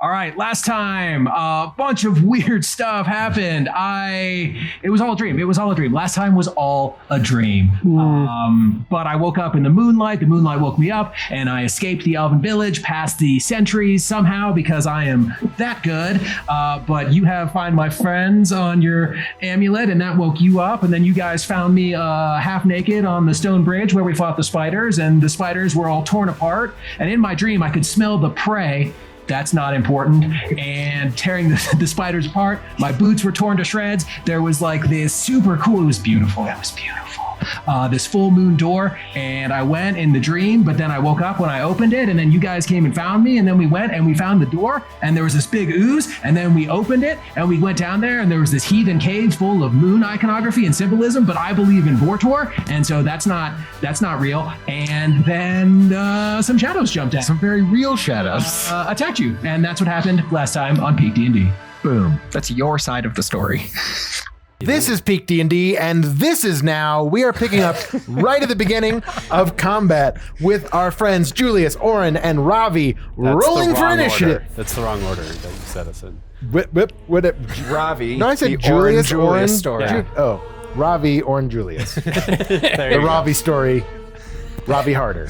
All right, last time, a bunch of weird stuff happened. It was all a dream. It was all a dream. Last time was all a dream. But I woke up in the moonlight. The moonlight woke me up, and I escaped the Elven village, past the sentries somehow because I am that good. But you have Find My Friends on your amulet, and that woke you up. And then you guys found me half naked on the stone bridge where we fought the spiders, and the spiders were all torn apart. And in my dream, I could smell the prey. That's not important. And tearing the spiders apart. My boots were torn to shreds. There was like this super cool, it was beautiful. That was beautiful. This full moon door, and I went in the dream, but then I woke up when I opened it, and then you guys came and found me, and then we went and we found the door, and there was this big ooze, and then we opened it, and we went down there, and there was this heathen cave full of moon iconography and symbolism, but I believe in Vortor, and so that's not real. And then some shadows jumped out. Some very real shadows. Attacked you, and that's what happened last time on PeakD&D. Boom. That's your side of the story. This is PeakD&D, and this is now, we are picking up right at the beginning of combat with our friends Julius, Orrin, and Ravi rolling for initiative. That's the wrong order that you set us in. Ravi. No, I said Julius, Orrin. story. Ravi, Orrin, Julius. The Ravi story. Ravi harder.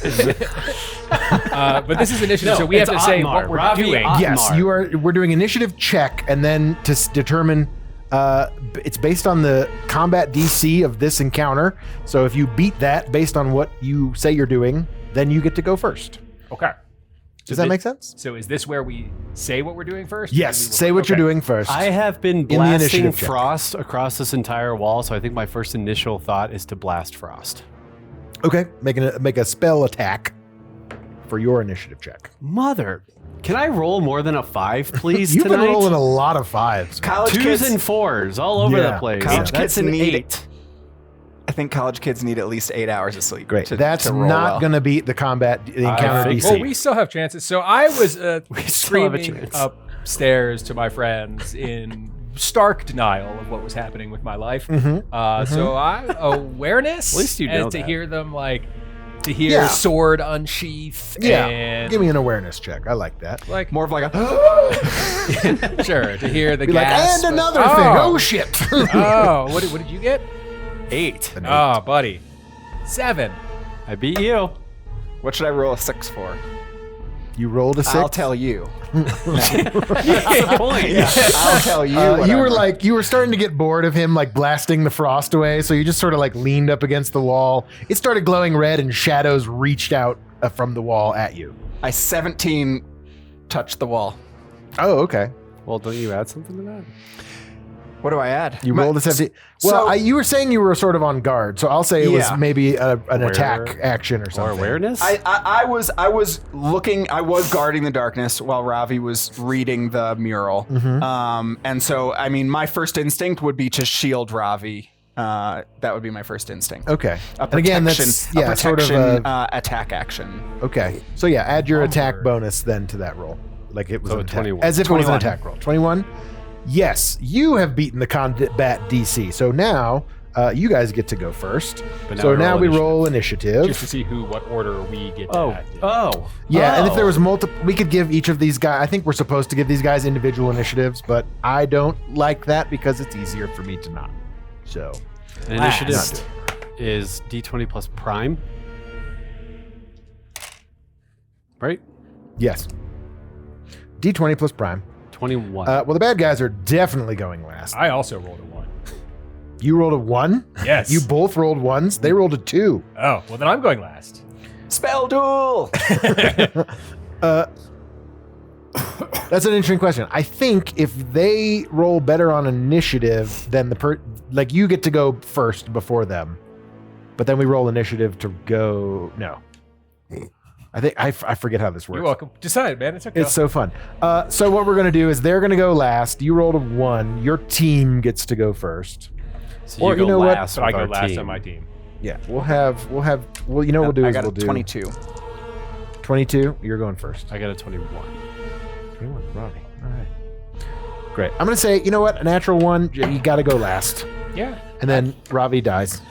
But this is initiative, so we have to say what we're doing. Yes, we're doing initiative check, and then to determine. It's based on the combat DC of this encounter. So if you beat that based on what you say you're doing, then you get to go first. Okay. Does that make sense? So is this where we say what we're doing first? Yes, say what you're doing first. I have been the blasting initiative check. frost across this entire wall, so I think my first initial thought is to blast frost. Okay, make a spell attack for your initiative check. Mother, can I roll more than a 5, please, You've tonight? been rolling a lot of 5s. College 2s kids and 4s all over the place. College That's kids an need 8. I think college kids need at least 8 hours of sleep. Great. To, That's to roll not well. going to beat the encounter DC. Well, we still have chances. So I was still have a screaming chance. upstairs to my friends in stark denial of what was happening with my life. So awareness, At least you know and to that. hear them to hear sword unsheath. Yeah, and give me an awareness check. I like that. like More of like a sure to hear the Be like, gasp. and another thing. Oh, shit. Oh, what did you get? 8. Oh, buddy, 7. I beat you. what should I roll a 6 for? You rolled a 6? I'll tell you. That's the point. I'll tell you. You were starting to get bored of him like blasting the frost away, so you just sort of like leaned up against the wall. It started glowing red, and shadows reached out from the wall at you. I 17 touched the wall. Oh, okay. Well, don't you add something to that? What do I add? You rolled a 17. Well, you were saying you were sort of on guard, so I'll say it was maybe an attack action or something. Or awareness? I was looking. I was guarding the darkness while Ravi was reading the mural. And so, I mean, my first instinct would be to shield Ravi. That would be my first instinct. Okay. A And again, protection, that's a protection sort of attack action. okay. So yeah, add your attack bonus then to that roll, like it was So an attack, 21. as if it was an 21. attack roll. 21. Yes, you have beaten the combat DC. So now you guys get to go first. But So now we initiative. roll initiative. Just to see what order we get to act in. Yeah, and if there was multiple, we could give each of these guys. I think we're supposed to give these guys individual initiatives, but I don't like that because it's easier for me to not. So An initiative is D20 plus prime. Right? yes, D20 plus prime. 21. Well, the bad guys are definitely going last. I also rolled a 1. You rolled a 1. Yes. You both rolled 1s. They rolled a 2. Oh, well then I'm going last. Spell Duel. That's an interesting question. I think if they roll better on initiative, then like you get to go first before them, but then we roll initiative to go. No, I think I forget how this works. You're welcome. Decide, man. It's okay. It's so fun. So what we're gonna do is they're gonna go last. You rolled a 1. Your team gets to go first. so or you go you know what? last so I with go our last team. on my team. Yeah, we'll you know what we'll do I is got we'll a do 22. 22. You're going first. I got a 21. 21, Ravi. All right. Great. I'm gonna say, you know what? A natural 1. You got to go last. Yeah. And then Ravi dies.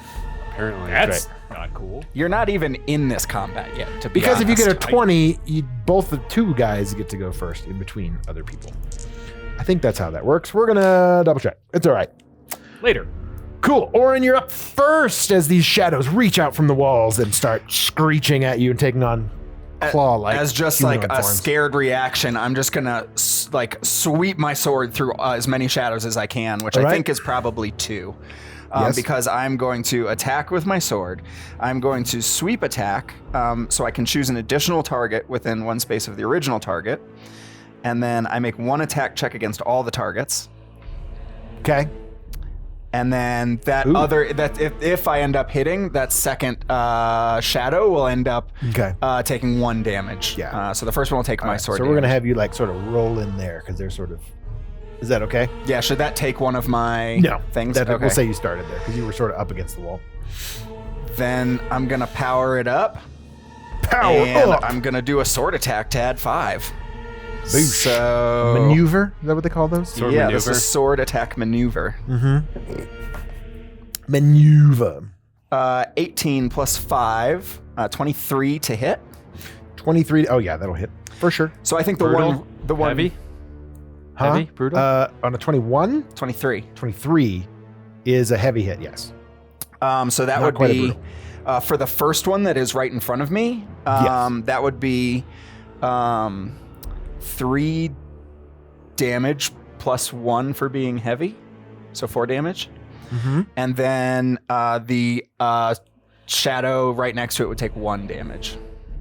apparently. That's not cool. You're not even in this combat yet, to be Because if you get a honest. 20, both the two guys get to go first in between other people. I think that's how that works. We're gonna double check. It's all right. Later. Cool. Orrin, you're up first as these shadows reach out from the walls and start screeching at you and taking on claw-like. As just like a scared reaction, I'm just gonna like sweep my sword through as many shadows as I can, which I think is probably 2. Yes. Because I'm going to attack with my sword. I'm going to sweep attack, so I can choose an additional target within one space of the original target. And then I make 1 attack check against all the targets. Okay. And then if I end up hitting, that second shadow will end up taking 1 damage. Yeah. So the first one will take my sword. So we're gonna have you like sort of roll in there because they're sort of. Is that okay? Yeah. Should that take one of my things? Okay. We'll say you started there because you were sort of up against the wall. Then I'm gonna power it up. Power up. I'm gonna do a sword attack to add 5. Boosh. So maneuver. Is that what they call those? Sword yeah, maneuver. this is sword attack maneuver. Maneuver. 18 plus 5, 23 to hit. 23. Oh yeah, that'll hit for sure. So I think Brutal. the one Heavy? Huh? Heavy? Brutal? On a 21, 23. 23 is a heavy hit. Yes. So that Not would quite a be brutal. for the first one that is right in front of me. Yes. That would be 3 damage plus 1 for being heavy, so 4 damage. And then the shadow right next to it would take 1 damage.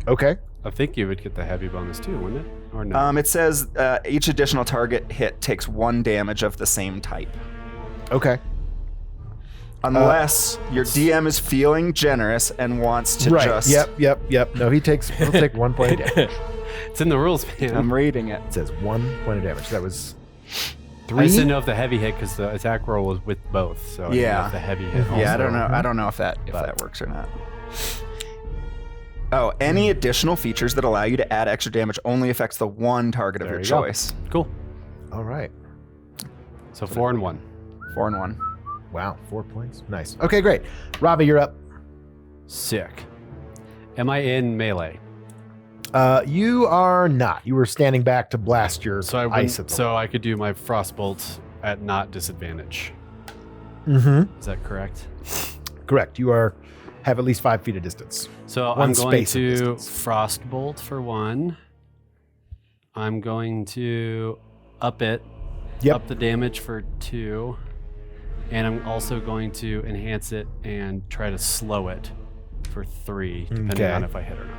Okay. I think you would get the heavy bonus too, wouldn't it? Or no? It says each additional target hit takes 1 damage of the same type. Okay. Unless your DM is feeling generous and wants to just... Yep. No, he'll take 1 point of damage. It's in the rules, man. I'm reading it. It says 1 point of damage. That was I 3. just didn't know if the heavy hit because the attack roll was with both. So I didn't know if the heavy hit. Yeah, I also- don't know. I don't know if that works or not. Oh, any additional features that allow you to add extra damage only affects the one target of There your you go. choice. Cool. All right. So 4 and 1. 4 and 1. Wow, 4 points. Nice. Okay, great. Ravi, you're up. Sick. Am I in melee? You are not. You were standing back to blast your So I ice wouldn't- at the so I could do my frostbolt at not disadvantage. Mm-hmm. Is that correct? Correct. You have at least 5 feet of distance. So One I'm going space of to distance. frostbolt for 1. I'm going to up it. Yep. Up the damage for 2. And I'm also going to enhance it and try to slow it for 3, depending Okay. on if I hit or not.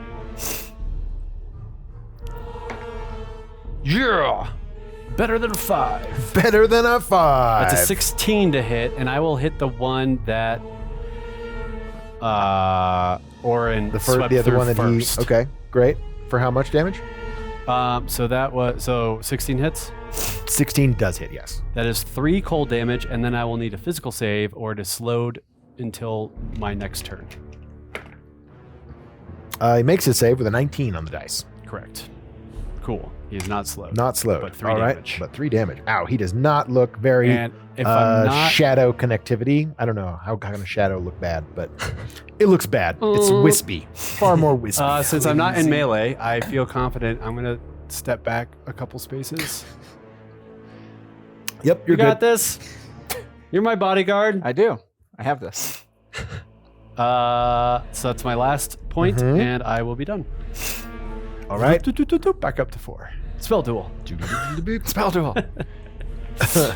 Yeah! Better than a 5. Better than a 5. That's a 16 to hit, and I will hit the one that Orrin swept the through one that first. he. Okay, great. For how much damage? So 16 hits. 16 does hit. Yes. That is 3 cold damage, and then I will need a physical save or it is slowed until my next turn. He makes his save with a 19 on the dice. Correct. Cool. He is not slowed. Not slowed. But 3 All right, damage. but 3 damage. Ow, he does not look very And if I'm not shadow connectivity. I don't know how can a shadow look bad, but it looks bad. It's wispy. Far more wispy. since I'm not in melee, I feel confident. I'm gonna step back a couple spaces. Yep, you're You got good. this. You're my bodyguard. I do. I have this. So that's my last point, Mhm. and I will be done. All right. Back up to 4. Spell duel. Spell duel.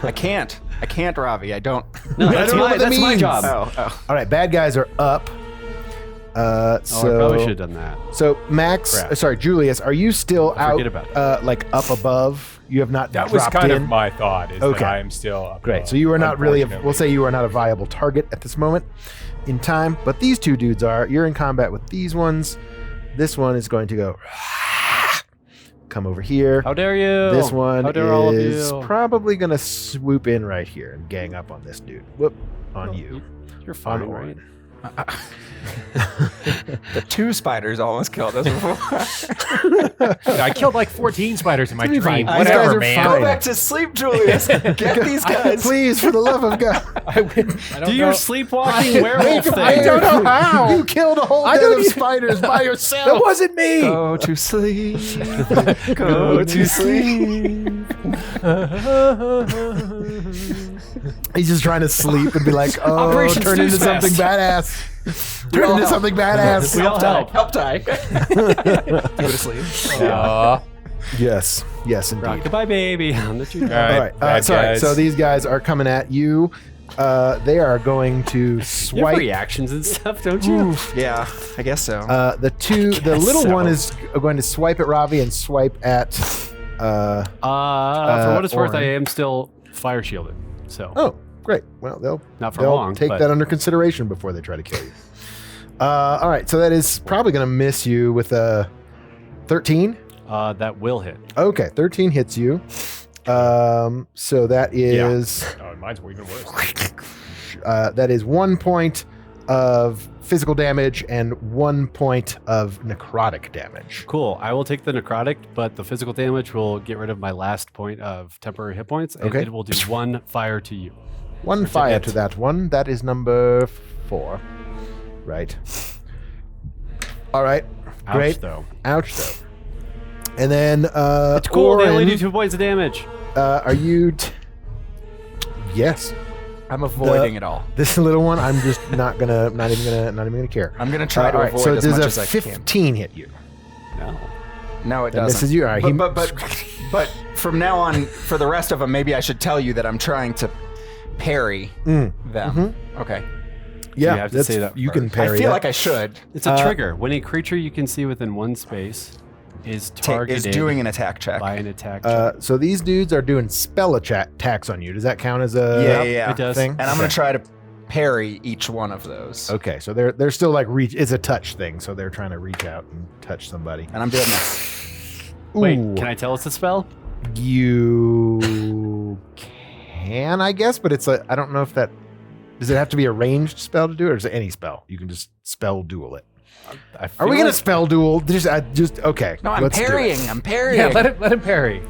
I can't, Ravi. I don't. No, I that's don't know my, what that that's my means. job. Oh. All right, bad guys are up. I probably should have done that. So Max, Crap. sorry, Julius, are you still out? Forget about like up above? You have not That was dropped kind in? of my thought. Is Okay. that I am still up Great. above, So you are not really. unfortunately. We'll say you are not a viable target at this moment in time. But these two dudes are. You're in combat with these ones. This one is going to go. Come over here. How dare you? This one How dare all of is you? probably going to swoop in right here and gang up on this dude. Whoop. On Oh, you. You're On fine, right? Orrin. The 2 spiders almost killed us before. I killed like 14 spiders in my dream. fine. These Whatever, guys are man. fine. Go back to sleep, Julius. Get these guys. Please, for the love of God. I don't Do your know. sleepwalking werewolf thing. I don't know how. You killed a whole den of spiders by yourself. That wasn't me. Go to sleep. Go to sleep. He's just trying to sleep and be like, oh, Operation turn into Snooze something Fest. badass. Turn into something badass. We all help. Help die. Go to sleep. Aw. Yes, yes, indeed. Rock goodbye, baby. On the tree. All right. All right, bad sorry. guys. So these guys are coming at you. They are going to You have swipe. reactions and stuff, don't you? Yeah, I guess so. The little so. one is going to swipe at Ravi and swipe at. For what it's worth, I Orrin. am still fire shielded. So Oh, great. Well, they'll Not for they'll long, take but- that under consideration before they try to kill you. All right, so that is probably going to miss you with a 13. that will hit. Okay, 13 hits you. So that is Oh, mine's even worse. that is 1 point of physical damage and 1 point of necrotic damage. Cool. I will take the necrotic, but the physical damage will get rid of my last point of temporary hit points, and Okay. it will do 1 fire to you. One fire to that one. That is number 4. Right. All right. Ouch, Great. though. Ouch, though. And then It's cool. They only Orrin, do 2 points of damage. are you? Yes. I'm avoiding it all. This little one, I'm just not even gonna care. I'm gonna try to all right, avoid so as does much a as I can. 15 hit you? No. No, it That doesn't. misses you. All right, But from now on, for the rest of them, maybe I should tell you that I'm trying to parry them. Okay. Yeah, You have to that's- say that you can first. parry I feel that. like I should. It's a trigger. When a creature you can see within 1 space is Is targeted doing an attack check. by an attack check. So these dudes are doing spell attacks on you. Does that count as a Yeah. It does. thing? And I'm gonna Okay. try to parry each one of those. Okay, so they're still like reach. It's a touch thing, so they're trying to reach out and touch somebody. And I'm doing this. Wait, Ooh, can I tell it's a spell? You can, I guess, but it's I don't know if that. Does it have to be a ranged spell to do it, or is it any spell? You can just spell duel it. I Are feel we gonna like- spell duel? Just okay. No, I'm let's do it. parrying. I'm parrying. Yeah, let him parry.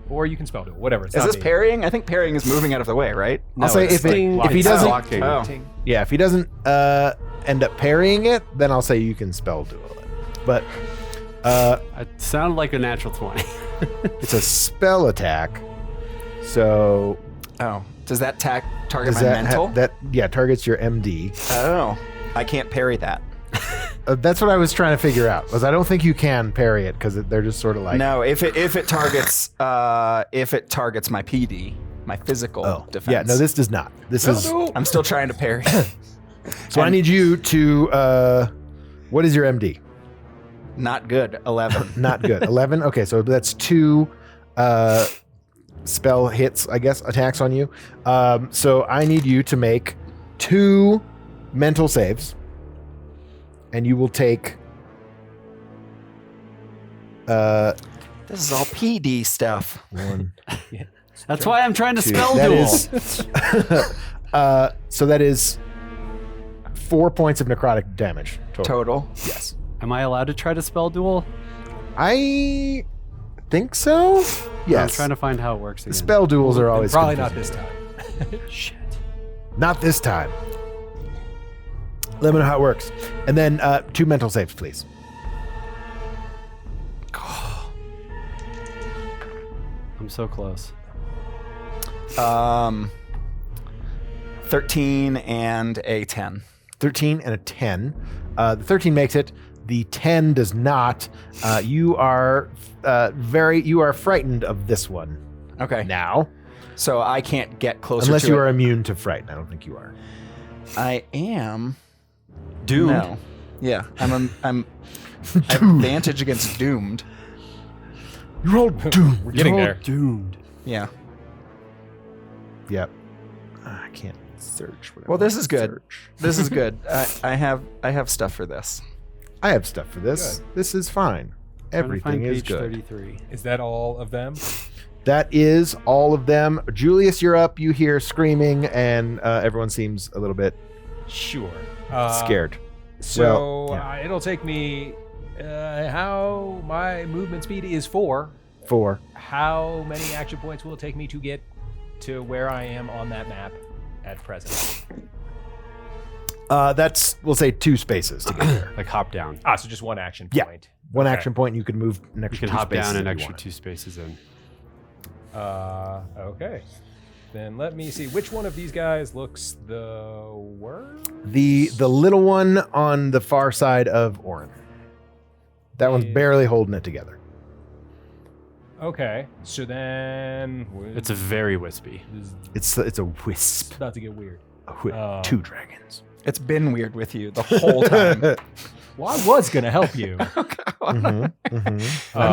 Or you can spell it. Whatever. It's Is not this me. parrying? I think parrying is moving out of the way, right? No, I'll say it's if he it's doesn't- blocking. Oh. Yeah, if he doesn't end up parrying it, then I'll say you can spell duel it. But It sounded like a natural 20. it's a spell attack, so Oh. Does that target does my that mental? targets your MD? Oh. I can't parry that. That's what I was trying to figure out. Was I don't think you can parry it because they're just sort of like No, if it targets my PD, my physical defense. yeah. No, this does not. This is I'm still trying to parry. so. I need you to. What is your MD? Not good. 11. Not good. 11. Okay, so that's 2 spell hits, I guess, attacks on you. So I need you to make 2 mental saves, and you will take. This is all PD stuff. 1, That's why I'm trying to 2. spell That duel. is. So that is 4 points of necrotic damage total. Total. Yes. Am I allowed to try to spell duel? I think so. I'm Yes. trying to find how it works again. Spell duels are always Probably not confusing. this time. Shit. Not this time. Let me know how it works. And then 2 mental saves, please. I'm so close. 13 and a 10. 13 and a 10. The 13 makes it. The 10 does not. You are frightened of this one Okay. now, So I can't get closer unless to you it. are immune to fright. I don't think you are. I am Doomed. No. Yeah. I have advantage against doomed. You're all doomed. We're getting You're all there. Doomed. Yeah. Yep. I can't search. what I Well, this want is to good. search. This is good. I have stuff for this. I have stuff for this. This is fine. Everything is page good. 33. Is that all of them? That is all of them. Julius, you're up. You hear screaming, and everyone seems a little bit Sure. scared. So Well, it'll take me. How my movement speed is 4. 4. How many action points will it take me to get to where I am on that map at present? That's, we'll say 2 spaces to get there. Like hop down. So just 1 action Yeah. point. 1 Okay. action point, and you can move an You extra can 2 hop spaces down an if you extra want. 2 spaces in. Okay. Then let me see which one of these guys looks the worst. The little one on the far side of Orrin. That one's Yeah. barely holding it together. Okay, so then It's a very wispy. this is It's a wisp. about to get weird. 2 dragons. It's been weird with you the whole time. Well, I was gonna help you. I'm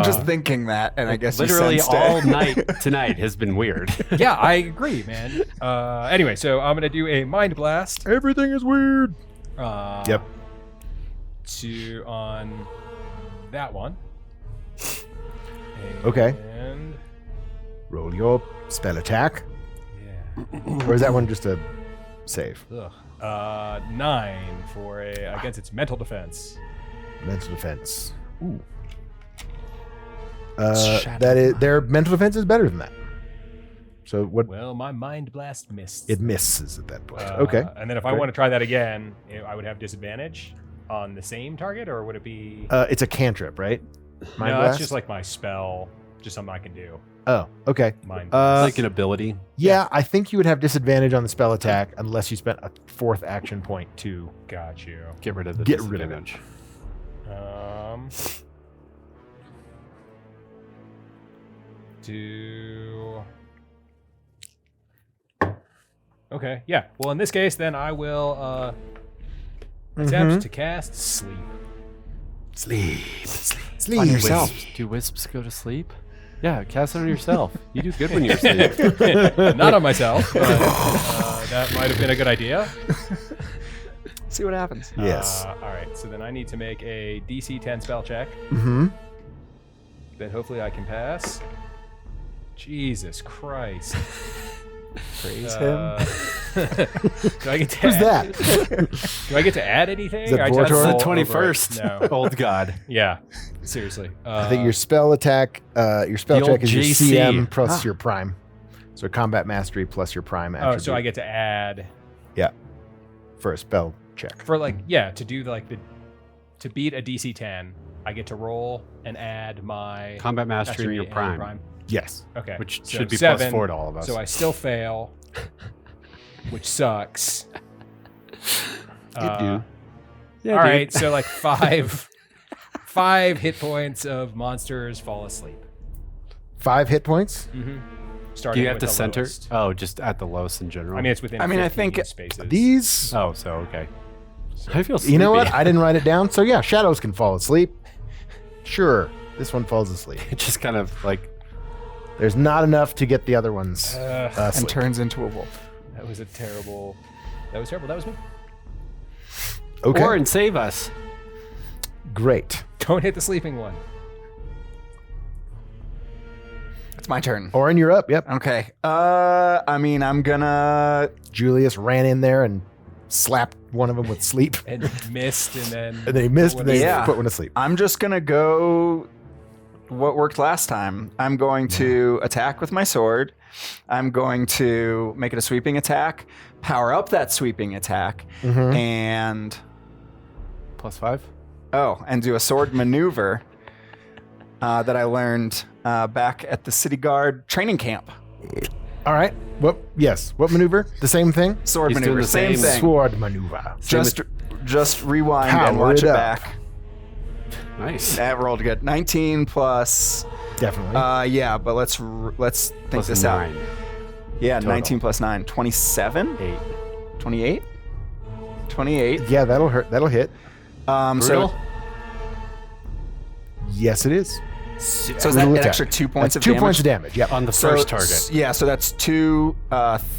just thinking that, and I guess Literally you sensed it. all night tonight has been weird. Yeah, I agree, man. Anyway, so I'm gonna do a mind blast. Everything is weird. Yep. To on that one. Okay. And Roll your spell attack. yeah. Or is that one just a save? Ugh. 9 for against its mental defense. Mental defense. Ooh. Shadow. That is, their mental defense is better than that. So what? Well, my mind blast missed. It misses at that point. Okay. And then if I Great. want to try that again, I would have disadvantage on the same target, or would it be? It's a cantrip, right? Mind no, blast? that's just like my spell, just something I can do. Oh, okay. Mind. Like an ability. Yeah, I think you would have disadvantage on the spell attack unless you spent a 4th action point to Got you. Get rid of the get rid of it. disadvantage. Do. Okay, yeah. Well, in this case, then I will attempt to cast sleep. Sleep. On yourself. Do wisps go to sleep? Yeah, cast it on yourself. You do good when you're asleep. Not on myself, but that might have been a good idea. See what happens. Yes. All right, so then I need to make a DC 10 spell check Mm-hmm. that hopefully I can pass. Jesus Christ. Praise him. Do I get to Who's add, that? Do I get to add anything? Is that I just Vortor? roll It's the over it. 21st. No. Old god. Yeah. Seriously. I think your spell attack, your spell The check old is your JC. CM plus your prime. So combat mastery plus your prime attribute. Oh, so I get to add Yeah. For a spell check. for to do to beat a DC 10. I get to roll and add my Combat mastery and your prime. Yes. Okay. Which so should be 7, +4 to all of us. So I still fail, which sucks. do. Yeah, all dude. right, so like 5 hit points of monsters fall asleep. 5 hit points. Starting Do you have with to the center? lowest. Oh, just at the lowest in general. I mean, it's within. I mean, I 15 think spaces. These. oh, so okay. I feel sleepy. You know what? I didn't write it down. So yeah, shadows can fall asleep. Sure. This one falls asleep. It just kind of like There's not enough to get the other ones And asleep. turns into a wolf. That was terrible. That was me. Okay. Orrin, save us. Great. Don't hit the sleeping one. It's my turn. Orrin, you're up. Yep. Okay. I mean, I'm gonna. Julius ran in there and slapped one of them with sleep. And missed, and then. And then he missed, and then Yeah. he put one to sleep. I'm just gonna go. What worked last time? I'm going to attack with my sword. I'm going to make it a sweeping attack. Power up that sweeping attack, and +5. and do a sword maneuver that I learned back at the City Guard training camp. All right. What? Yes. What maneuver? The same thing. Sword He's doing maneuver, the same same thing. Sword maneuver. Just rewind and Power watch it it up. back. Nice. That rolled good. 19 plus. Definitely. Yeah, but let's think Plus this 9. out. Yeah, Total. 19 plus 9. 27? 8. 28? 28. Yeah, that'll hurt. That'll hit. Brutal? So Yes, it is. is that Brutal an attack. extra 2 points That's of 2 damage? points of damage. Yep. On the So first target. Yeah, so that's 2,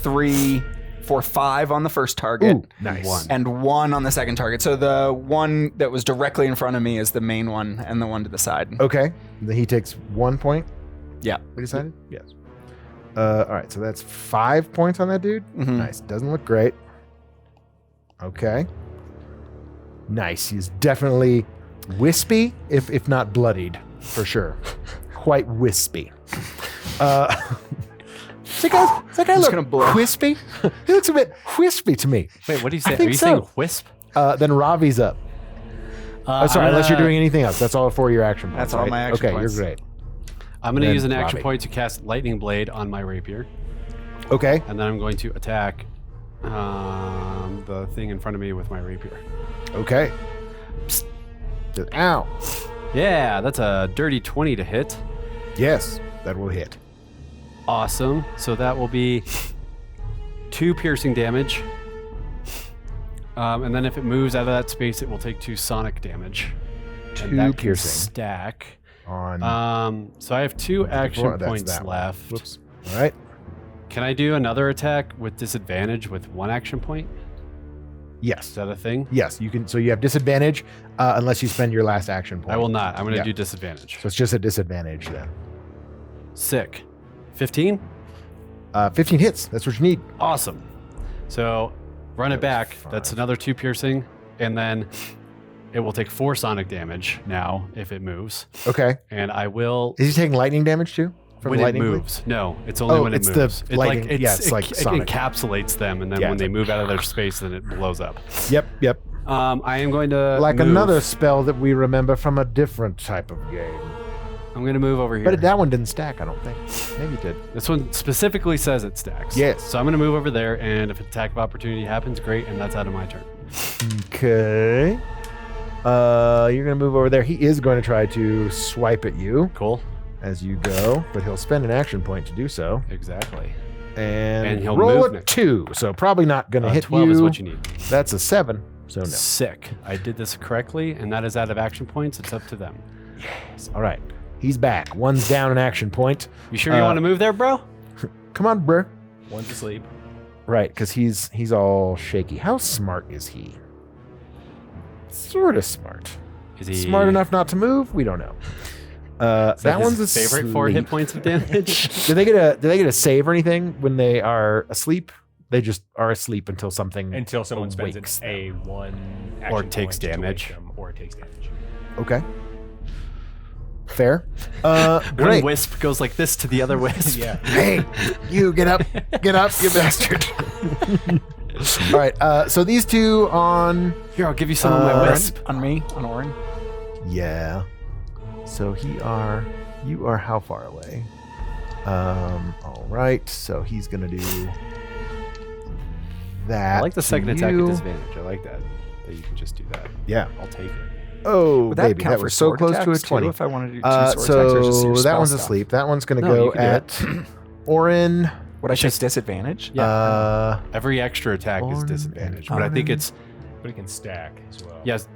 3, 4, 5 on the first target. Ooh, nice. 1. And 1 on the second target. So the one that was directly in front of me is the main one, and the one to the side. Okay. Then he takes 1 point. Yeah. We decided? Yes. All right. So that's 5 points on that dude. Mhm. Nice. Doesn't look great. Okay. Nice. He's definitely wispy, if not bloodied, for sure. Quite wispy. Does that guy look wispy? He looks a bit wispy to me. Wait, what do you say? I Are think you so. saying wisp? Then Ravi's up. Sorry, unless you're doing anything else. That's all for your action points. That's all right? my action points. Okay, you're great. I'm going to Then use an action Ravi. point to cast Lightning Blade on my rapier. Okay. And then I'm going to attack the thing in front of me with my rapier. Okay. Psst. Ow. Yeah, that's a dirty 20 to hit. Yes, that will hit. Awesome. So that will be 2 piercing damage. And then if it moves out of that space, it will take 2 sonic damage. And 2 that can piercing. stack. On. So I have 2 action That's points that one. left. Whoops. All right. Can I do another attack with disadvantage with 1 action point? Is Yes. that a thing? Yes, you can. So you have disadvantage unless you spend your last action point. I will not. I'm going to Yeah. do disadvantage. So it's just a disadvantage then. Sick. 15? 15 hits. That's what you need. Awesome. So run it back. 5. That's another 2 piercing. And then it will take 4 sonic damage now if it moves. Okay. And I will... Is he taking lightning damage too? From when the it lightning blade? moves. No, it's only when it it's the moves. lightning- yeah, it's like it Sonic. encapsulates them, and then Yeah, when it's they like- move out of their space, then it blows up. Yep. I am going to Like move. another spell that we remember from a different type of game. I'm going to move over here. But that one didn't stack, I don't think. Maybe it did. This one specifically says it stacks. Yes. So I'm going to move over there, and if an attack of opportunity happens, great, and that's out of my turn. Okay. You're going to move over there. He is going to try to swipe at you Cool. as you go, but he'll spend an action point to do so. Exactly. And he'll roll move a next. 2, so probably not going to hit 12 you. is what you need. That's a 7, so no. Sick. I did this correctly, and that is out of action points. It's up to them. All right. He's back. One's down an action point. You sure you want to move there, bro? Come on, bruh. One's asleep. Right, because he's all shaky. How smart is he? Sort of smart. Is he Smart enough not to move? We don't know. Is that one's his asleep. favorite 4 hit points of damage? Do they get a save or anything when they are asleep? They just are asleep until something Until someone spends wakes a them. 1 action Or takes point to wake damage. them, or takes damage. Okay. Fair. One Great. wisp goes like this to the other wisp. Yeah. Hey, you get up, you bastard. All right. So these two on. Here, I'll give you some of my wisp. On me? On Orrin? Yeah. So you are how far away? All right. So he's gonna do that. I like the second to attack you. at disadvantage. I like that you can just do that. Yeah. I'll take it. Oh, Would that baby, count that for was so sword close to a attacks, too, 20. if I wanted to do 2 sword attacks, or just your So that spell one's stuff? asleep. That one's gonna No, go you can do at Orrin. Would I choose disadvantage? Yeah. Every extra attack is Orrin disadvantage, and but I think Orrin. it's But it can stack as well. yes.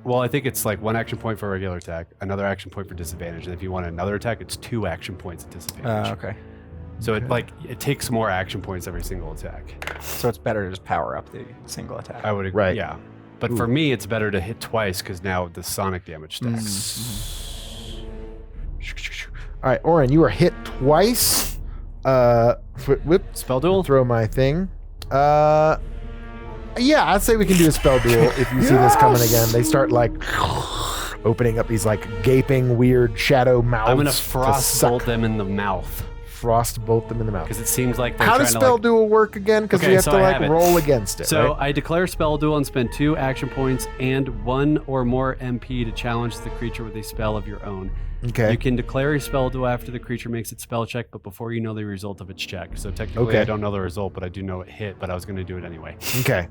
Well, I think it's like 1 action point for a regular attack, another action point for disadvantage, and if you want another attack, it's 2 action points at disadvantage. Okay. So it takes more action points every single attack. So it's better to just power up the single attack. I would agree. Right. Yeah. But for me, it's better to hit twice because now the sonic damage stacks. All right, Orrin, you are hit twice. Whip. Spell duel. Throw my thing. Yeah, I'd say we can do a spell duel if you see this coming again. They start like opening up these like gaping, weird shadow mouths. I'm gonna to frost suck. bolt them in the mouth Frost bolt them in the mouth. because it seems like they're How trying does to spell like. duel work again? Because Okay, we have so to I like have it. roll against it. So right? I declare spell duel and spend 2 action points and 1 or more MP to challenge the creature with a spell of your own. Okay. You can declare a spell duel after the creature makes its spell check, but before you know the result of its check. So technically, Okay. I don't know the result, but I do know it hit. But I was going to do it anyway. Okay.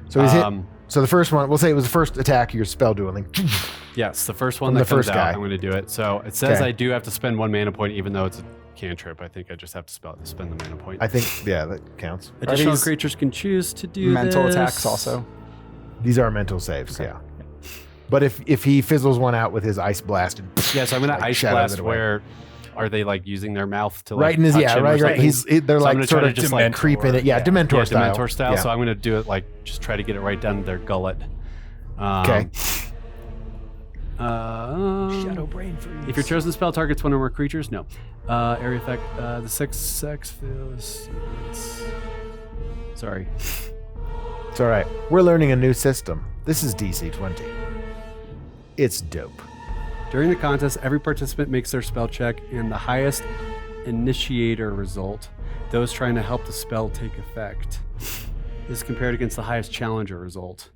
So he's hit. Um, So the first one, we'll say it was the first attack. You're spell dueling. Yes, the first one From that the first comes guy. out, I'm going to do it. So it says Okay. I do have to spend 1 mana point, even though it's a cantrip. I think I just have to spend the mana point. I think that counts. Additional these creatures can choose to do Mental this. attacks also. These are mental saves. Yeah. But if he fizzles one out with his ice blast, and Yeah, so I'm going like, to ice shadows blast it away. where. Are they like using their mouth to like right in his touch yeah him or right something? they're So I'm like gonna sort try of to just like like creeping it. Yeah, yeah. Dementor yeah, style. Dementor style. Yeah. So I'm gonna do it like just try to get it right down their gullet. Okay. Shadow brain freeze. If your chosen spell targets 1 or more creatures, no. Area effect. The 6 sex feels. Sorry. It's all right. We're learning a new system. This is DC20. It's dope. During the contest, every participant makes their spell check, and the highest initiator result, those trying to help the spell take effect, is compared against the highest challenger result,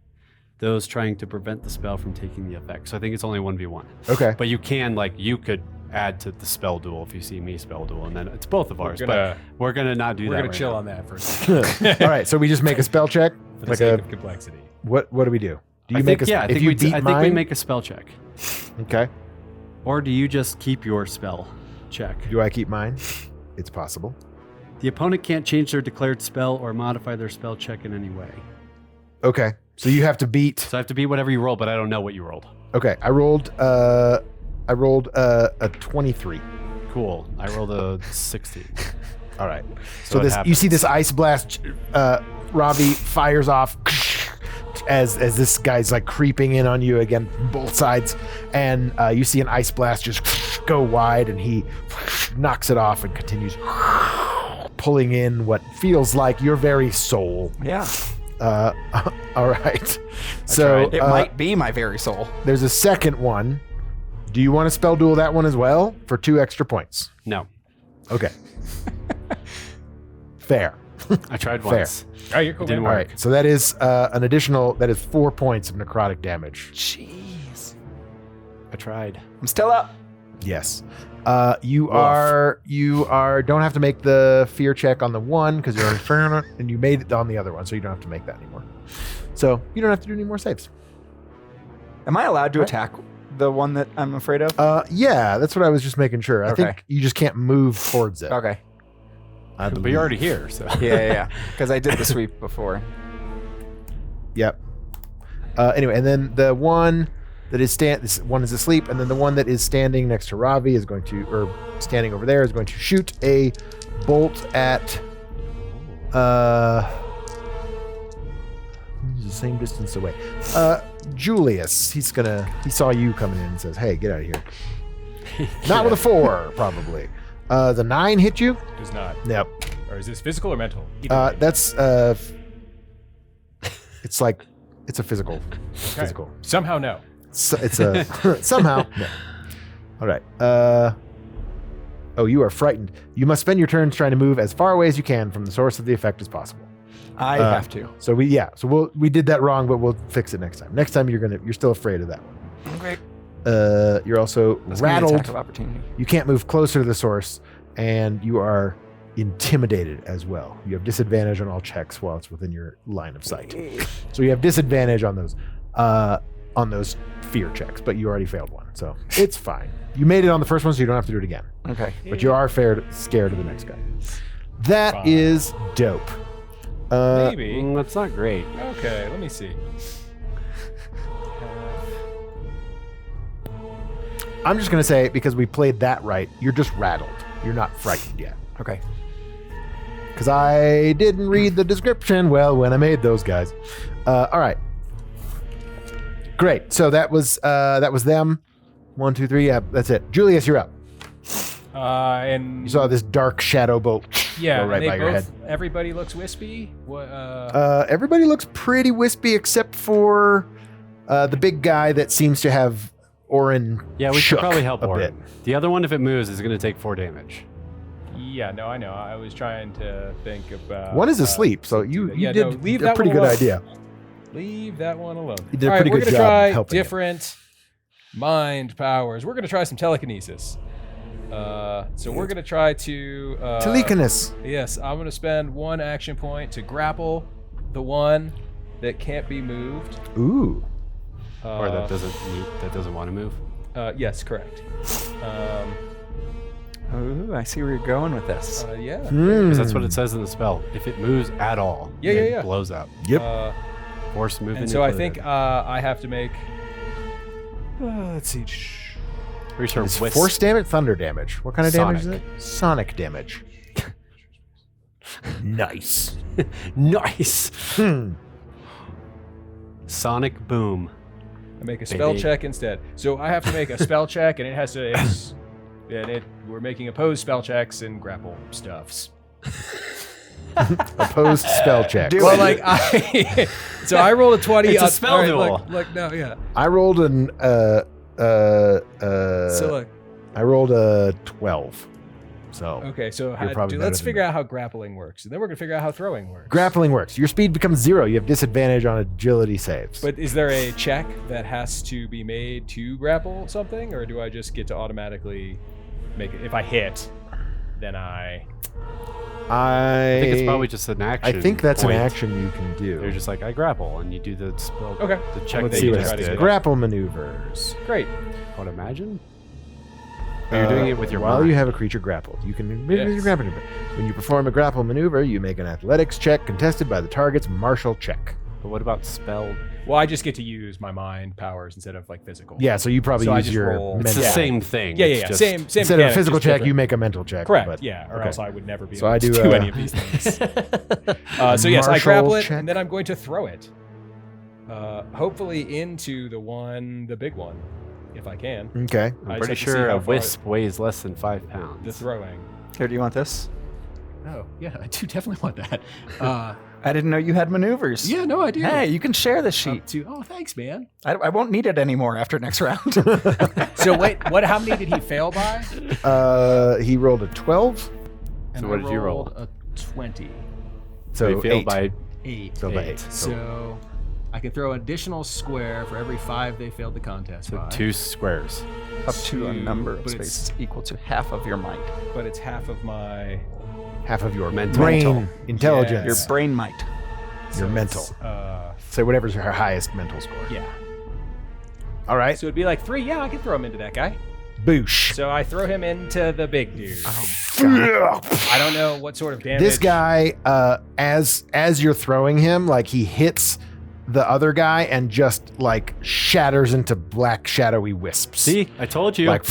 those trying to prevent the spell from taking the effect. So I think it's only 1v1. Okay. But you can, you could add to the spell duel if you see me spell duel, and then it's both of ours. But we're gonna not do that. We're gonna right chill now. on that for a second. All right. So we just make a spell check. For the sake of complexity. What do we do? Do you I make think, a yeah, I if think you we beat I think mine? we make a spell check. Okay. Or do you just keep your spell check? Do I keep mine? It's possible. The opponent can't change their declared spell or modify their spell check in any way. Okay. So you have to beat. So I have to beat whatever you roll, but I don't know what you rolled. Okay. I rolled a 23. Cool. I rolled a 16. All right. So So it you see happens. this ice blast. Ravi fires off as this guy's creeping in on you again, both sides, and you see an ice blast just go wide, and he knocks it off and continues pulling in what feels like your very soul. Yeah. All right. So It might be my very soul. there's a second one. Do you want to spell duel that one as well for 2 extra points? No. Okay. Fair. I tried Fair. once. Oh, you're cool. Didn't man. All work. right. So that is an additional. That is 4 points of necrotic damage. Jeez. I tried. I'm still up. Yes. You are don't have to make the fear check on the one because you're inferno, and you made it on the other one, so you don't have to make that anymore. So you don't have to do any more saves. Am I allowed to Right. attack the one that I'm afraid of? Yeah, that's what I was just making sure. I Okay. think you just can't move towards it. Okay. I But believe. you're already here, so. Yeah. Because I did the sweep before. Yep. Anyway, and then the one that is this one is asleep, and then the one that is standing next to Ravi is going to, or standing over there, is going to shoot a bolt at. He's the same distance away. Julius. He saw you coming in and says, "Hey, get out of here." Not with a 4, probably. The 9 hit you. Does not. Yep. Or is this physical or mental? Either way. That's it's a physical. Okay. Physical. Somehow no. So it's a somehow. No. All right. Oh, you are frightened. You must spend your turns trying to move as far away as you can from the source of the effect as possible. I have to. So we did that wrong, but we'll fix it next time. Next time you're still afraid of that one. Okay. You're also That's gonna be an rattled. attack of opportunity. You can't move closer to the source, and you are intimidated as well. You have disadvantage on all checks while it's within your line of sight. So you have disadvantage on those fear checks, but you already failed one, so it's fine. You made it on the first one, so you don't have to do it again. Okay. But you are scared of the next guy. That Fine. is dope. Maybe. That's not great. Okay, let me see. I'm just gonna say, because we played that right, you're just rattled. You're not frightened yet. Okay. Because I didn't read the description well when I made those guys. All right. Great. So that was them. 1, 2, 3. Yeah, that's it. Julius, you're up. And You saw this dark shadow bolt yeah, go right and by they your head. everybody looks wispy. What? Everybody looks pretty wispy except for the big guy that seems to have Orrin. Yeah, we should shook probably help a Orrin. bit. The other one, if it moves, is going to take 4 damage. Yeah, no, I know. I was trying to think about. One is asleep, so you yeah, did no, leave a that pretty one good alone. idea. Leave that one alone. You did a All pretty right, good we're gonna job try helping it. different mind powers. We're gonna try some telekinesis. So we're gonna try to Telekinesis. Yes, I'm gonna spend 1 action point to grapple the one that can't be moved. Ooh. Or that doesn't want to move. Yes, correct. Ooh, I see where you're going with this. Yeah. Because that's what it says in the spell. If it moves at all, Yeah, it yeah, yeah. blows up. Yep. Force movement. And so I think I have to make. Let's see. Return It's with force damage, thunder damage. What kind of damage is Sonic. it? Sonic damage. Nice. Nice. Hmm. Sonic boom. I make a spell Baby. check instead. So I have to make a spell check, and it has to. We're making opposed spell checks and grapple stuffs. Opposed spell check. Do Well, it. like so I rolled a 20. It's a spell duel. Look, no, yeah. I rolled an So look, I rolled a 12. So okay, so You're probably better let's than figure me. out how grappling works, and then we're gonna figure out how throwing works. grappling works. Your speed becomes 0. You have disadvantage on agility saves. But is there a check that has to be made to grapple something, or do I just get to automatically make it? If I hit, then I. I I think it's probably just an action. I think that's point. an action you can do. You're just like, I grapple, and you do the spell. Okay. The check Let's that see you what just happens. did. Grapple maneuvers. Great. I would imagine. Or you're doing it with your While mind. you have a creature grappled, you can Yes. grapple maneuver. When you perform a grapple maneuver, you make an athletics check contested by the target's martial check. But what about spell? Well, I just get to use my mind powers instead of like physical. Yeah, so you probably So I use just your roll- It's mental. the same thing. Yeah, It's yeah. just- Same. Instead of a mechanic, physical just check, different. you make a mental check. Correct. But, Yeah, or okay. else I would never be So able I to do, do any of these things. So yes, I martial grapple it, check. and then I'm going to throw it. Hopefully into the big one, if I can. Okay. I'm I just pretty have to see sure how a far- wisp weighs less than 5 pounds. The throwing. Here, do you want this? Oh yeah, I do definitely want that. I didn't know you had maneuvers. Yeah, no, I do. Hey, you can share the sheet. Oh, thanks, man. I won't need it anymore after next round. So wait, how many did he fail by? He rolled a 12, And what I did you roll? rolled a 20. so you failed 8. by 8. So by 8. 8. So I can throw an additional square for every 5 they failed the contest by. 2 squares. Up to a number of But it's- spaces equal to half of your might. But it's half of my. half of your Mental. brain Mental. intelligence. Your brain might. Your mental. So whatever's her highest mental score. Yeah. All right. So it'd be like 3. Yeah, I can throw him into that guy. Boosh. So I throw him into the big dude. God. I don't know what sort of damage. This guy, as you're throwing him, like he hits the other guy and just like shatters into black shadowy wisps. See, I told you. Like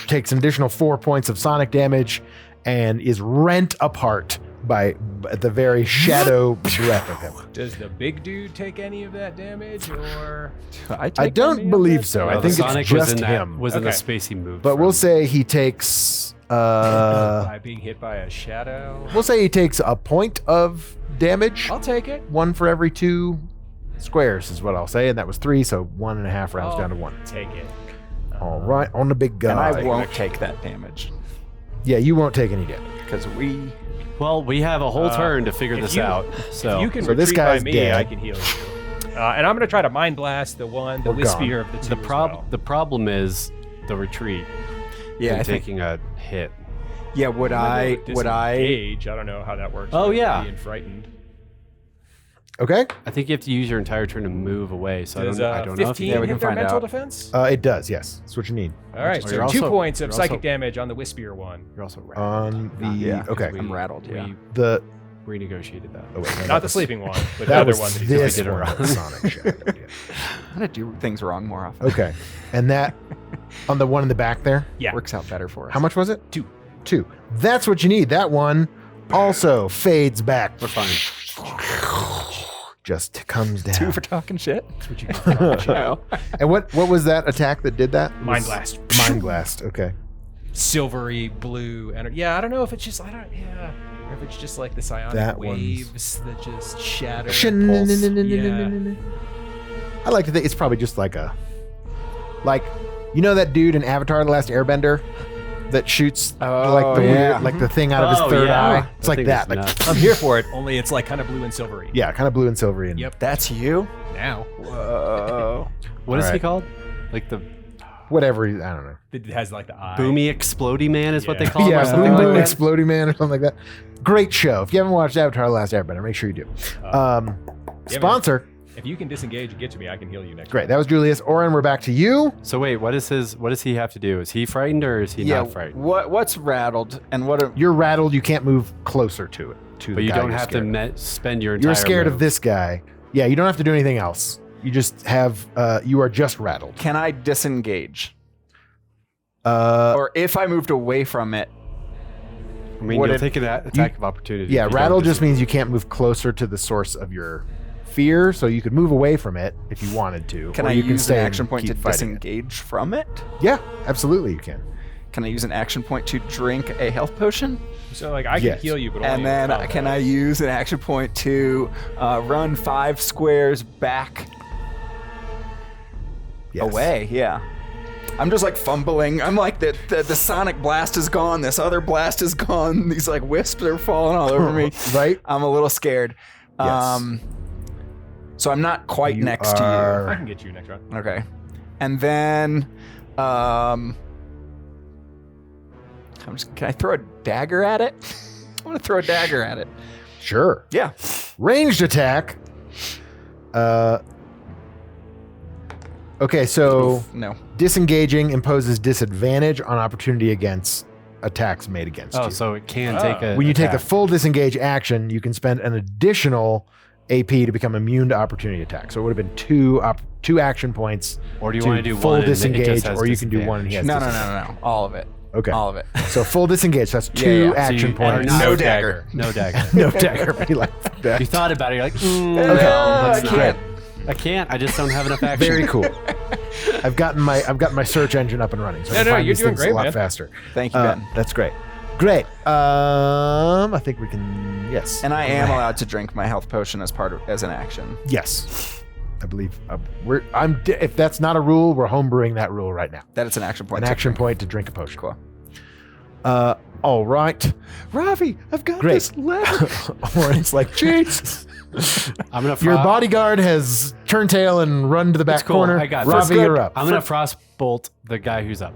takes an additional 4 points of sonic damage and is rent apart by the very shadow breath of him. Does the big dude take any of that damage, or I take any don't of believe that? so. Well, I think the Sonic it's just was in that, him. Was in the Okay. space he moved. But we'll from. say he takes by being hit by a shadow? we'll say he takes a point of damage. I'll take it. 1 for every 2 squares is what I'll say, and that was 3, so 1.5 rounds down to 1. Take it. All right, on the big guy. And I won't take that damage Yeah, you won't take any damage. because we. Well, we have a whole turn to figure if this you- out. So, You can So this retreat guy's by me. dead. I can heal you. And I'm gonna try to mind blast the We're wispier of the two. the problem is the retreat. Yeah, and I think. taking a hit. Yeah, would I? Disengage. I don't know how that works. Oh, with yeah. Being frightened. Okay? I think you have to use your entire turn to move away. So Does I don't know if 15 you Yeah, we hit can their find mental out. defense? It does, yes. That's what you need. All right, Oh, so you're 2 also- points of you're psychic also- damage on the wispier one. You're also rattled. On the Yeah, okay. I'm rattled. Yeah. The We renegotiated that. oh, wait, no, Not that the was- sleeping one, but the That other was one that he this did. it one wrong. that Sonic shattered, yeah. I'm gonna do things wrong more often. Okay. And that on the one in the back there, Yeah. Works out better for us. how much was it? 2. 2. That's what you need. That one also fades back. We're fine. Just comes down. 2 for talking shit. That's what you get. No. And what was that attack that did that? Mind blast. Mind blast. Okay. Silvery blue energy. Yeah, I don't know if it's just or if it's just like the psionic That one's- waves that just shatter. pulse. Shin- I like to think it's probably just like you know that dude in Avatar: The Last Airbender that shoots like the yeah. weird, like the thing out of his Oh, third yeah. eye. It's That like thing that. is Like nuts. I'm here for it. Only it's like kind of blue and silvery. yeah, kind of blue and silvery. And Yep. That's you. Now Whoa. What is he Alright. called? Like the Whatever. I don't know. it has like the eye. Boomy Explodey Man is what they Yeah. call him, or Yeah, something Boom like Boom that. Exploding Man or something like that. Great show. If you haven't watched Avatar: The Last Airbender, make sure you do. Sponsor. If you can disengage and get to me, I can heal you next. Great. That was Julius. Orrin, we're back to you. So wait, what does he have to do? Is he frightened or is he Yeah. not frightened? What's rattled and what? Are, You're rattled. You can't move closer to it. To But the you guy don't you're have scared of. to spend your entire You're scared move. of this guy. Yeah, you don't have to do anything else. You just have. You are just rattled. can I disengage? Uh, Or if I moved away from it, I mean, Would you'll it- take an attack of opportunity. yeah, if you don't rattle just disengage. means you can't move closer to the source of your fear. So you could move away from it if you wanted to. can or I you can use stay an and action point to keep fighting it. disengage from it? Yeah, absolutely, you can. Can I use an action point to drink a health potion? So like I can Yes. heal you, but And only then in combat. can I use an action point to run 5 squares back Yes. away? Yeah. I'm just like fumbling. I'm like the sonic blast is gone. This other blast is gone. These like wisps are falling all over me. Right? I'm a little scared. Yes. So I'm not quite You next to I can get you next round. you. Okay. And then can I throw a dagger at it? I want to throw a dagger at it. Sure. Yeah. Ranged attack. Okay, so Oof, no. disengaging imposes disadvantage on opportunity against attacks made against Oh, you. so it can Oh. take a. When you take the attack. full disengage action, you can spend an additional AP to become immune to opportunity attack. So it would have been two action points. Or do you to want to do full one and it disengage, just has or you can do one and he has No, disadvantage. All of it. Okay. All of it. So full disengage. That's Yeah, two yeah. So action you- points. or No No dagger. dagger. No dagger. No dagger. But he like that. You thought about it. You're like, Okay. that's I not- can't. I can't. I just don't have enough action. Very cool. I've gotten my search engine up and running, so I can No, find you're these doing things great, a lot man. faster. Thank you, Ben. That's great. Great. I think we can. Yes. And I am allowed to drink my health potion as an action. Yes. I believe if that's not a rule, we're homebrewing that rule right now. That it's an action point. An to action drink. point to drink a potion. Cool. All right. Ravi, I've got Great. this lever. Orrin's like, jeez. I'm gonna. Your bodyguard has turned tail and run to the back It's cool. corner. I got Ravi, this. you're up. I'm gonna frostbolt the guy who's up,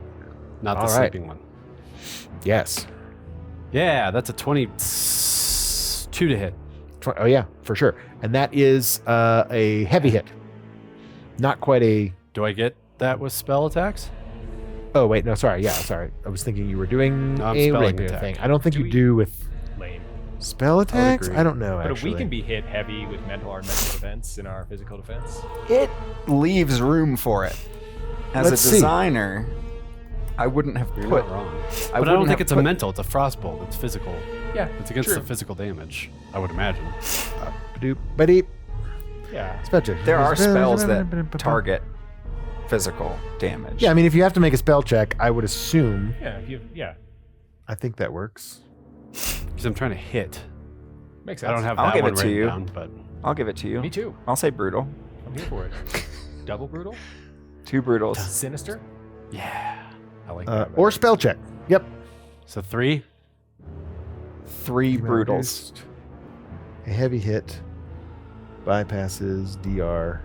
not the All right. sleeping one. Yes. Yeah, that's a 22 to hit. Oh yeah, for sure. And that is a heavy hit. Not quite a. Do I get that with spell attacks? Oh wait, no, sorry. Yeah, sorry. I was thinking you were doing No, I'm a spelling rapier attack. thing. I don't think Do you we- do with Lame. spell attacks. agree. I don't know. But Actually, we can be hit heavy with mental or mental defense in our physical defense. It leaves room for it. As Let's a see. designer, I wouldn't have You're put. not wrong. I But I wouldn't don't think have it's a put- mental. It's a frostbolt. It's physical. Yeah, It's against true. the physical damage. I would imagine. Doop, ba-deep. Yeah. Spell check. There are spells that target physical damage. Yeah, I mean, if you have to make a spell check, I would assume. Yeah. I think that works. Because I'm trying to hit. Makes sense. I don't have I'll that give one it to written you. down, but I'll give it to you. Me too. I'll say brutal. I'm here for it. Double brutal? 2 brutals. Sinister? yeah, I like that. Or spell check. Yep. So 3. 3 brutals. A heavy hit bypasses DR.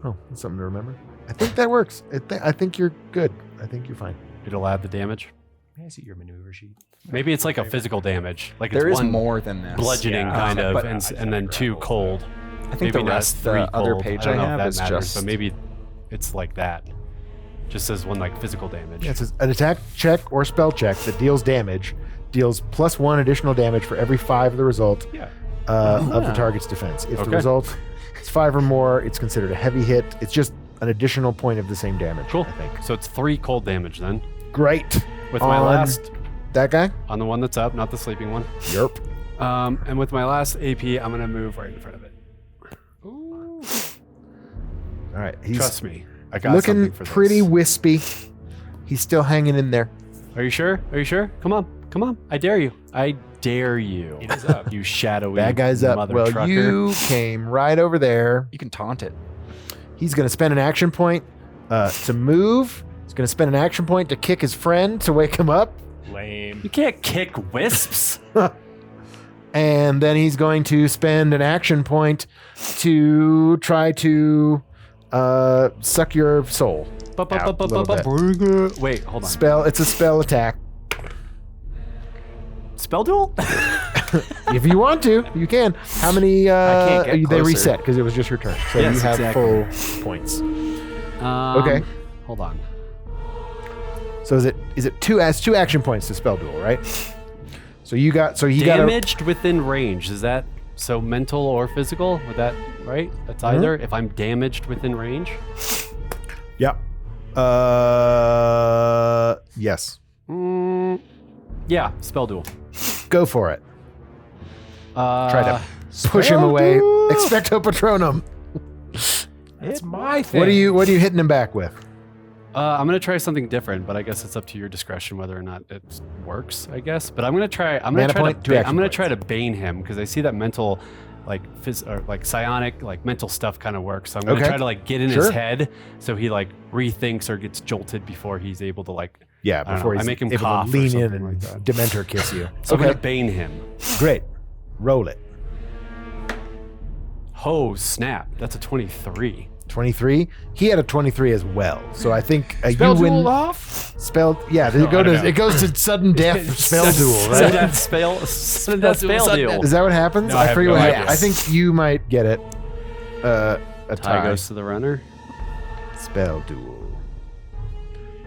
Oh, that's something to remember. I think that works. I think you're good. I think you're fine. It'll add the damage. May I see your maneuver sheet? Maybe it's like a physical damage. Like There it's is one more than this. bludgeoning Yeah, kind of, but and then 2 cold. I think Maybe the not rest, 3 the other cold. page I I don't know have if is that matters, just. but maybe it's like that. Just says one like physical damage. Yeah, it says an attack check or spell check that deals damage deals +1 additional damage for every 5 of the result Yeah. of the target's defense. If the Okay. result is 5 or more, it's considered a heavy hit. It's just an additional point of the same damage. Cool. I think. So it's 3 cold damage then. Great. With my On last that guy. on the one that's up, not the sleeping one. Yerp. And with my last AP, I'm gonna move right in front of it. Ooh. All right. He's Trust me, I got looking something for pretty this. wispy. He's still hanging in there. Are you sure? Are you sure? Come on, come on! I dare you! I dare you! It is up. You shadowy Bad guy's up. mother Well, trucker. you came right over there. You can taunt it. He's going to spend an action point to move. He's going to spend an action point to kick his friend to wake him up. Lame. You can't kick wisps. And then he's going to spend an action point to try to suck your soul. Out a little bit. Wait, hold on. It's a spell attack. Spell duel? If you want to, you can. How many? can't get they closer. reset because it was just your turn, so Yes, you have exactly. full points. Okay. Hold on. So is it two action points to spell duel, right? So you got he got Damaged within range. Is that so mental or physical? Would that right? That's either. If I'm damaged within range. Yep. Yes. Yeah, spell duel. Go for it. Try to push Spell him away. duel. Expecto Patronum. That's my thing. What are you hitting him back with? I'm gonna try something different, but I guess it's up to your discretion whether or not it works. I guess, but I'm gonna try. I'm gonna try to bane him because I see that mental, like psionic, like mental stuff kind of works. So I'm gonna try to like get in his head so he like rethinks or gets jolted before he's able to like. Yeah, before he's I make him able cough to lean or in and like that. Dementor kiss you. So I'm gonna bane him. Great. Roll it. Oh snap! That's a 23. 23. He had a 23 as well. So I think Spell you win. Duel off? Spell. Yeah, it goes to sudden death spell duel, right? Sudden death spell duel. Is that what happens? No, I have forget no what idea. happens. I think you might get it. A Tie tie. goes to the runner. Spell duel.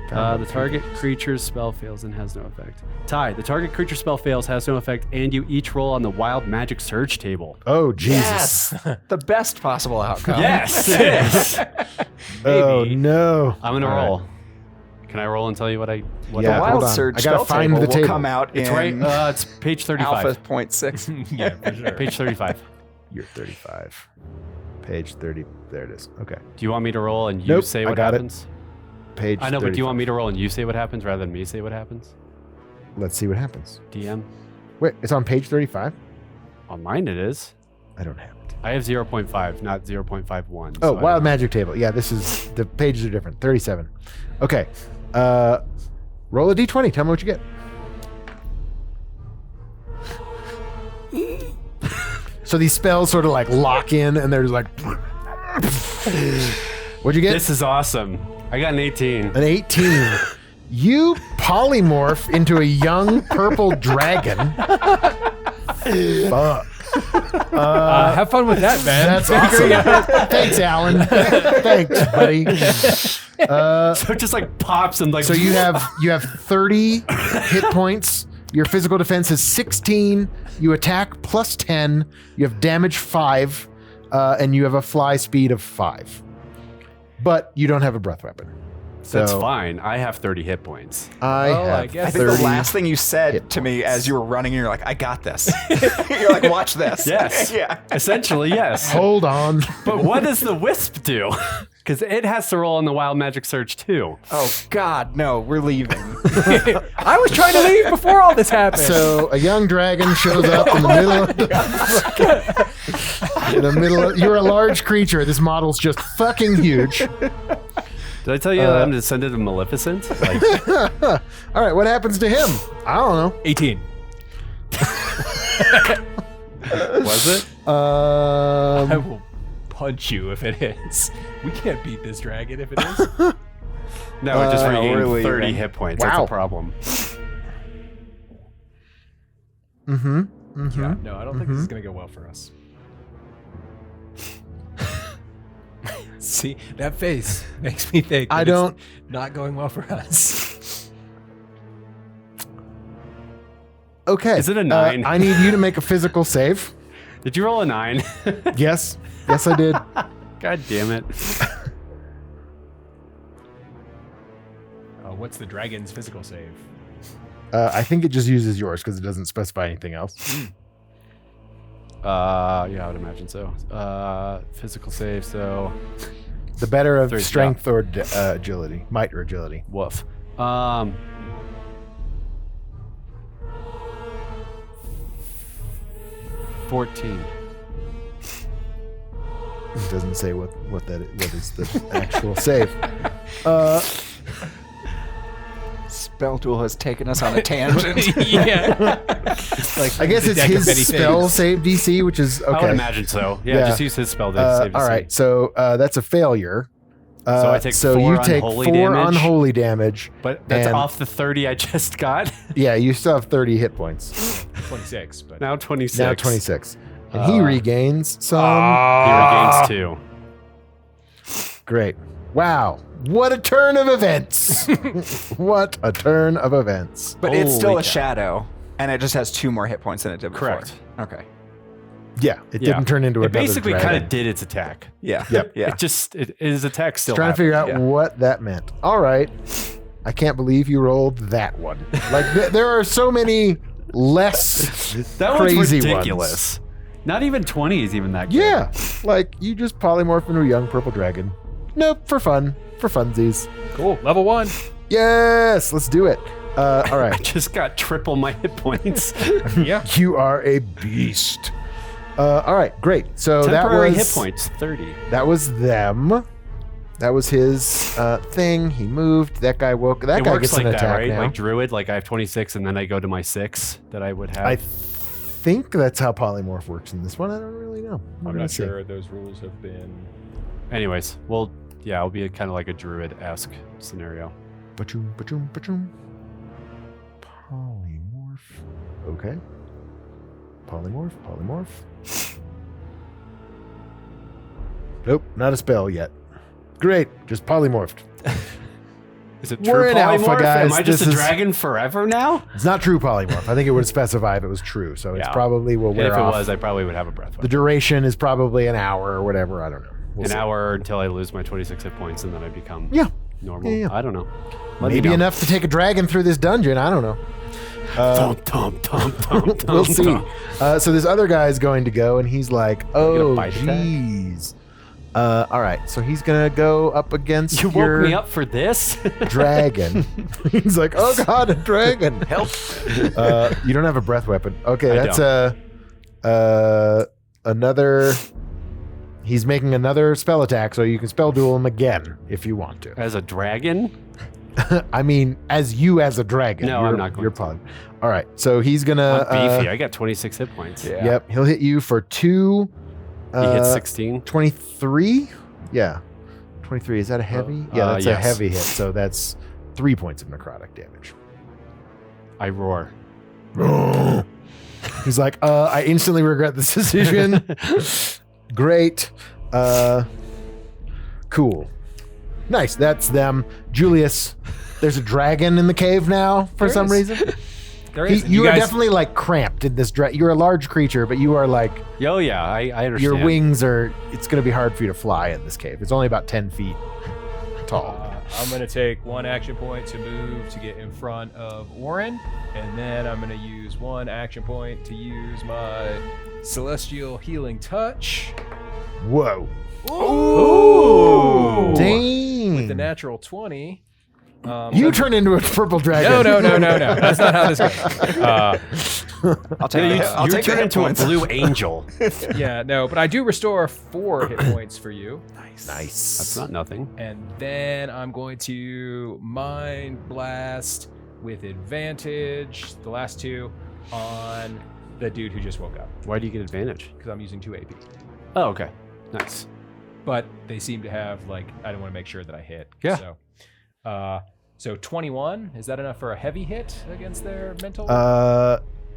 The target creature's spell fails and has no effect. Tie. The target creature spell fails, has no effect, and you each roll on the wild magic surge table. Oh Jesus! The best possible outcome. Yes, it is. Oh no! I'm gonna roll. Can I roll and tell you what I? What Yeah, The hold Wild on. Surge I gotta spell find table the will table. come out It's in right. It's page 35. Alpha 0.6. Yeah, for sure. Page 35. You're 35. Page 30. There it is. Okay. Do you want me to roll and you Nope, say I what got it. happens? Page. I know, but do 35. you want me to roll and you say what happens rather than me say what happens? Let's see what happens. DM. Wait, it's on page 35. On mine it is. I don't have it. I have 0.5, not 0.51. Oh, so I wild don't- magic table. Yeah, this is the pages are different. 37. Okay. Roll a d20. Tell me what you get. So these spells sort of like lock in, and they're just like. What'd you get? This is awesome. I got an 18. An 18. You polymorph into a young purple dragon. Fuck. Have fun with that, man. That's awesome. Thanks, Alan. Thanks, buddy. So it just like pops and like. So you have 30 hit points. Your physical defense is 16. You attack plus 10. You have damage 5, and you have a fly speed of 5. But you don't have a breath weapon. So That's fine. I have 30 hit points. I Well, I have guess- I think 30 the last thing you said hit to me points. as you were running, you're like, I got this. You're like, watch this. Yes. Yeah. Essentially, yes. Hold on. But what does the wisp do? Because it has to roll on the wild magic surge too. Oh, God, no, we're leaving. I was trying to leave before all this happened. So a young dragon shows up in the middle of you're a large creature. This model's just fucking huge. Did I tell you that I'm descendant of Maleficent? Like, All right, what happens to him? I don't know. 18. was it? I will punch you if it is. We can't beat this dragon if it is. No, it just we're regained leaving. 30 hit points. That's Wow. a problem. Yeah, no, I don't think this is going to go well for us. See, that face makes me think I that don't- it's not going well for us. Okay. Is it a 9? I need you to make a physical save. Did you roll a 9? Yes. Yes, I did. God damn it. What's the dragon's physical save? I think it just uses yours because it doesn't specify anything else. Yeah, I would imagine so. Physical save, so The better of 3, strength or agility, might or agility. woof. 14. It doesn't say what is the actual save. Spell Duel has taken us on a tangent. Yeah. Like I guess the it's deck of his many spell things. save DC, which is okay. I would imagine so. Yeah, just use his spell to save the all right, so that's a failure. So I take 4 you take unholy 4 damage? unholy damage. But that's and- off the 30 I just got. Yeah, you still have 30 hit points. 26, but Now 26. Now 26. And he regains some. He regains 2. Great. Wow. What a turn of events. What a turn of events. But it's still Holy a cow. shadow, and it just has 2 more hit points than it did before. Correct. Okay. Yeah, it Yeah. didn't turn into It another basically dragon. kind of did its attack. Yeah. Yep. Yeah. His attack still Trying to figure out yeah. what that meant. All right. I can't believe you rolled that one. Like, there are so many less That crazy one's ones. ridiculous. Not even 20 is even that good. Yeah. Like, you just polymorph into a young purple dragon. Nope, for fun. for funsies. Cool. Level 1. Yes, let's do it. All I right. just got triple my hit points. Yeah. You are a beast. All right, great. So Temporary that was hit points, 30. That was them. That was his thing. He moved. That guy woke. That It guy works gets like an that, attack right? now. Like Druid, like I have 26, and then I go to my 6 that I would have. I think that's how polymorph works in this one. I don't really know. I'm gonna not see. sure those rules have been. Anyways, well, yeah, it'll be kind of like a Druid-esque scenario. Ba-choom, ba-choom, ba-choom. Polymorph. Okay. Polymorph. Nope, not a spell yet. Great, just polymorphed. Is it We're true in alpha, polymorph? guys. Am I just This a is- dragon forever now? It's not true polymorph. I think it would specify if it was true, so it's Yeah. probably will And wear if it off. was, I probably would have a breath The weapon. duration is probably an hour or whatever. I don't know. We'll An see. hour until I lose my 26 hit points, and then I become Yeah. normal. Yeah. I don't know. Let me Maybe know. enough to take a dragon through this dungeon. I don't know. We'll see. So this other guy's going to go, and he's like, "Oh, bite attack? jeez." All right, so he's gonna go up against You your woke me up for this? dragon. He's like, "Oh God, a dragon! Help. You don't have a breath weapon. Okay, I that's another. He's making another spell attack, so you can spell duel him again if you want to. As a dragon? I mean, as a dragon. No, I'm not going You're to. probably all right. So he's gonna. I'm beefy. I got 26 hit points. Yeah. Yep, he'll hit you for 2. He hits 16. 23. Yeah, 23. Is that a heavy? Yeah, that's a yes. heavy hit. So that's 3 points of necrotic damage. I roar. He's like, I instantly regret this decision. Great. Cool. Nice. That's them. Julius, there's a dragon in the cave now for There some is. reason. There is. You are guys- definitely like cramped in this you're a large creature, but you are like, Oh, yeah, I understand. your wings are, it's going to be hard for you to fly in this cave. It's only about 10 feet tall. I'm going to take 1 action point to move to get in front of Orrin, and then I'm going to use 1 action point to use my Celestial Healing Touch. Whoa. Ooh! Dang. With the natural 20. You turn into a purple dragon. No. That's not how this goes. I'll take You, the, I'll you take the turn hit into a points. blue angel. Yeah, no, but I do restore 4 hit points for you. Nice. That's not nothing. And then I'm going to Mind Blast with advantage, the last 2, on the dude who just woke up, Why do you get advantage? because I'm using 2 AP. Oh, okay. Nice. But they seem to have, like, I don't want to make sure that I hit. Yeah. So 21, is that enough for a heavy hit against their mental?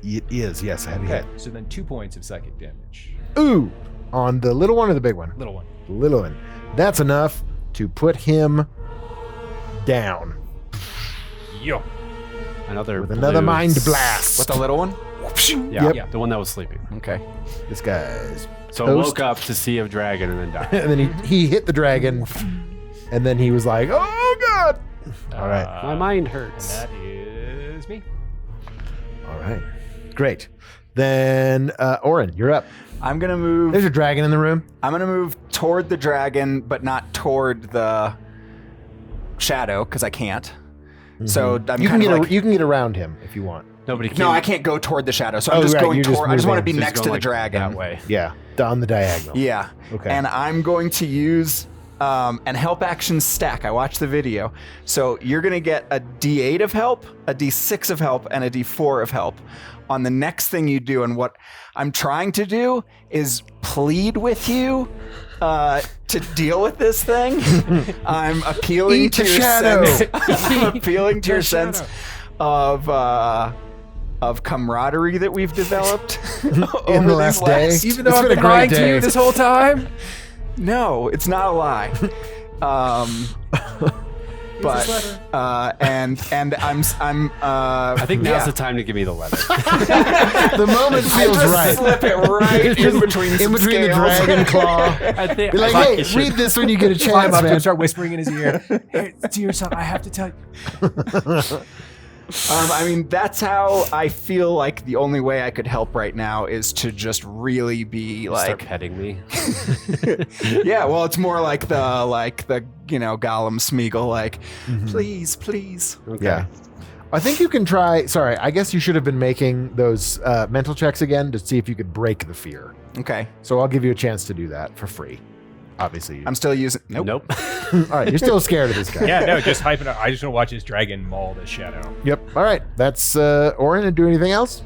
It is, yes, a heavy Okay, hit. so then 2 points of psychic damage. Ooh, on the little one or the big one? Little one. Little one. That's enough to put him down Yo. Another with another blue mind blast. With the little one? Yeah, Yep. Yeah. the one that was sleeping. Okay. This guy's So I toast. woke up to see a dragon and then died. And then he hit the dragon, and then he was like, "Oh God!" All right, My mind And hurts. that is me. all right, great. Then Orrin, you're up. I'm gonna move. There's a dragon in the room. I'm gonna move toward the dragon, but not toward the shadow because I can't. So I'm You can kind get of like, you can get around him if you want. Nobody can. no, I can't go toward the shadow. So I'm Oh, just right, going you're just toward. I just want to be moving. next to the dragon. That way. Yeah, on the diagonal. Yeah. Okay. And I'm going to use an help action stack. I watched the video. So you're going to get a D8 of help, a D6 of help, and a D4 of help on the next thing you do. And what I'm trying to do is plead with you to deal with this thing. I'm appealing Eat to the your shadow. sense. I'm appealing to your The shadow. sense of camaraderie that we've developed In over the last day. Even though It's I've been a been great lying to day. you this whole time. No, it's not a lie. But and I'm I think now's the time to give me the letter. The moment feels right. slip it right in between In between the dragon claw. I think Be like, I hey, should- read this when you get a Climb chance, up to him, man. start whispering in his ear. Hey, dear son, I have to tell you. I mean, that's how I feel like the only way I could help right now is to just really be Start like, petting me. yeah. Well, it's more like the Gollum Smeagol, like, please. Okay. Yeah. I think you can try. Sorry, I guess you should have been making those mental checks again to see if you could break the fear. Okay. So I'll give you a chance to do that for free. Obviously. I'm still using. Nope. All right, you're still scared of this guy. Yeah, no, just hyping up. I just want to watch his dragon maul the shadow. Yep. All right. That's Orrin. And do anything else?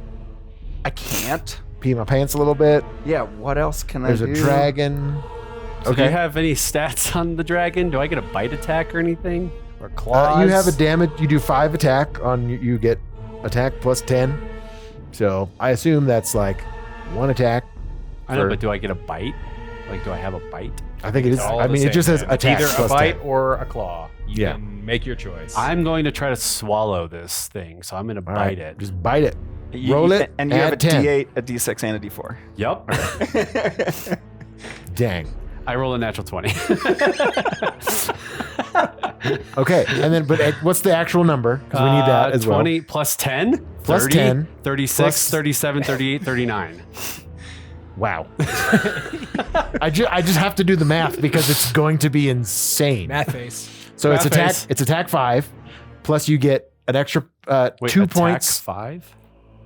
I can't. Pee my pants a little bit. Yeah. What else can There's I a do? dragon. So do you have any stats on the dragon? Do I get a bite attack or anything? Or claws? You have a damage. You do 5 attack on. You get attack plus 10. So I assume that's like 1 attack. I know, for- but do I get a bite? Like, do I have a bite? I think it is. All I the mean, it same, just says man. attack Either a plus bite 10. or a claw. You Yeah. can make your choice. I'm going to try to swallow this thing, so I'm going to All bite right, it. Just bite it. Roll it. And you have a add 10. D8, a D6, and a D4. Yep. Dang. I roll a natural 20. Okay, and then what's the actual number? Because we need that as 20 plus 10? Plus 30, 10, 36, plus- 37, 38, 39. well. Wow. I just have to do the math because it's going to be insane. Math face. So it's math attack. face. It's attack 5, plus you get an extra Wait, 2 attack points. 5?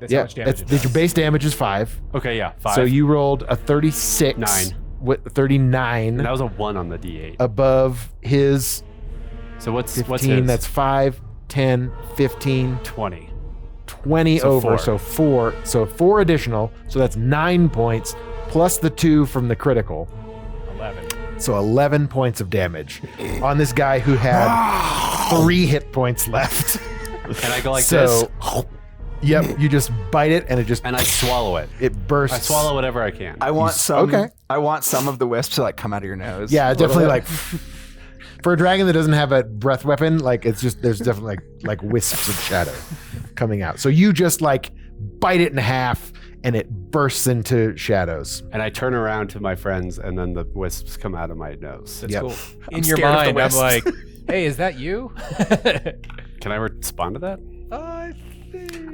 That's how Yeah, much damage it your does. base damage is 5. Okay, yeah, 5. So you rolled a 36. 9. With 39 And that was a 1 on the D8. above his So what's 15. his? That's 5, 10, 15, 20. 20 So over. 4. So 4. So 4 additional. So that's 9 points plus the 2 from the critical. 11. So 11 points of damage on this guy who had 3 hit points left. And I go like this, Yep, you just bite it and it just and I swallow it. it bursts. I swallow whatever I can. I want some. okay. I want some of the wisp to like come out of your nose. Yeah, a little definitely bit. like for a dragon that doesn't have a breath weapon, like it's just there's definitely like wisps of shadow coming out. So you just like bite it in half and it bursts into shadows. And I turn around to my friends, and then the wisps come out of my nose. That's Yep. cool. I'm In your scared of the mind, I'm wisps. like, hey, is that you? Can I respond to that? I think.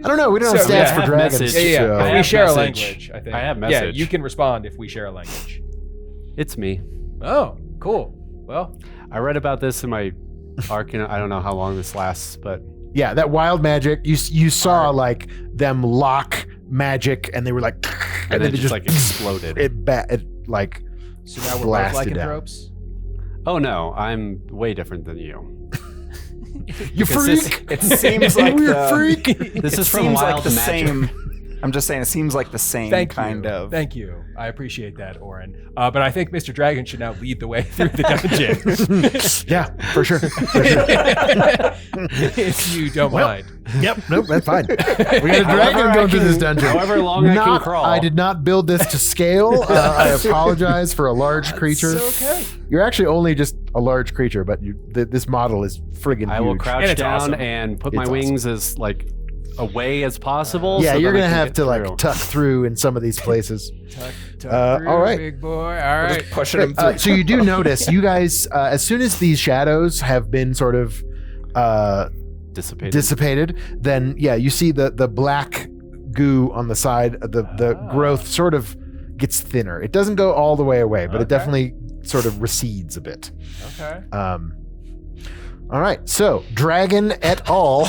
I don't know. We don't have So, stats yeah, for have dragons. message. Yeah, so- yeah. I If we have share a message. language, I think. I have Yeah, message. you can respond if we share a language. It's me. Oh, cool. Well, I read about this in my arc. I don't know how long this lasts, but Yeah, that wild magic. You saw like them lock magic, and they were like, and then it just like exploded. it like so now we're both Blasted down. lycanthropes. Oh no, I'm way different than you. you Because freak. It seems like Weird the, freak. This it is from seems Wild like the Magic. same. I'm just saying, it seems like the same Thank kind you. of. Thank you. I appreciate that, Orrin. But I think Mr. Dragon should now lead the way through the dungeon. Yeah, for sure. If you don't mind. Yep. Nope. That's fine. We got a dragon However I going through this can- dungeon. however long I can crawl. I did not build this to scale. I apologize for a large creature. It's okay. You're actually only just a large creature, but this model is friggin' I will huge. crouch And it's down awesome. and put my It's wings as like away as possible. Yeah, so you're that I gonna can have get to like through. tuck through in some of these places. Tuck all right. big boy. All right. Just pushing him through. So you do notice, you guys, as soon as these shadows have been sort of dissipated. then yeah, you see the black goo on the side, the growth sort of gets thinner. It doesn't go all the way away, but it Okay. definitely sort of recedes a bit. Okay. All right, so dragon et al.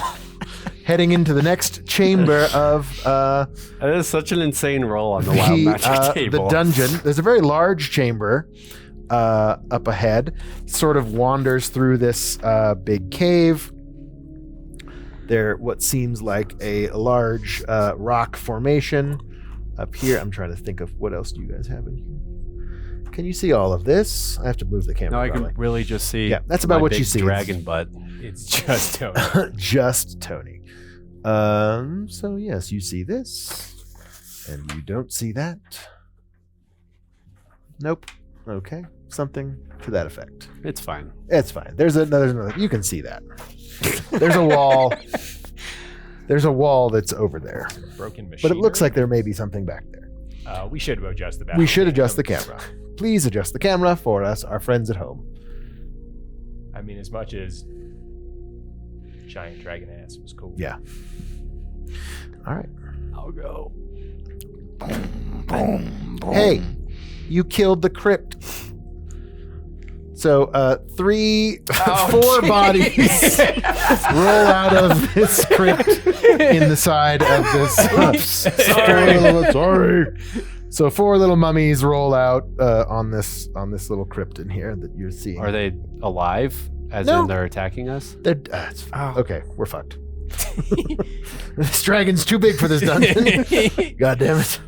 Heading into the next chamber of That is such an insane roll on the wild magic table. the dungeon. There's a very large chamber up ahead. Sort of wanders through this big cave. There, what seems like a large rock formation up here. I'm trying to think of what else do you guys have in here. Can you see all of this? I have to move the camera. No, I can probably. really just see. Yeah, that's about my what you big see. Dragon butt. It's just Tony. Just Tony. So yes, you see this, and you don't see that. Nope. Okay, something to that effect. It's fine. It's fine. There's another. You can see that. There's a wall. There's a wall that's over there, Broken machine. but it looks like there may be something back there. we should adjust the. We should battle adjust the cam. camera. Please adjust the camera for us, our friends at home. I mean, as much as giant dragon ass. It was cool. Yeah. All right. I'll go. Hey, you killed the crypt. So, 4 bodies roll out of this crypt in the side of this. Sorry. So 4 little mummies roll out on this little crypt in here that you're seeing. Are they alive? As No. in they're attacking us? They're, okay, we're fucked. This dragon's too big for this dungeon. God damn it.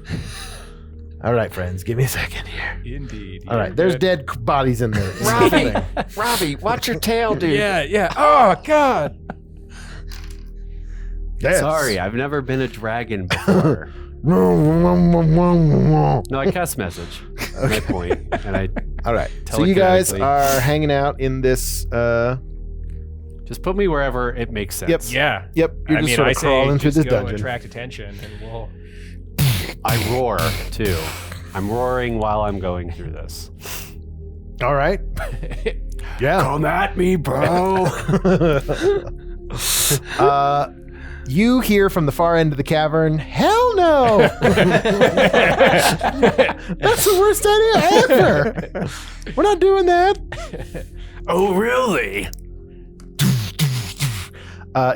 All right, friends, give me a second here. Indeed. All right, there's dead bodies in there. Ravi, watch your tail, dude. Yeah. Oh God. Yes. Sorry, I've never been a dragon before. All No, I cast message. My point, and I right, so you guys telekinetically- are hanging out in this. just put me wherever it makes sense. Yeah. Yep, you're I just mean, sort I of say crawling through just this go dungeon. attract attention, and we'll. I roar too. I'm roaring while I'm going through this. All right. Yeah. Come at me, bro. You hear from the far end of the cavern, hell no! That's the worst idea ever! We're not doing that! Oh, really?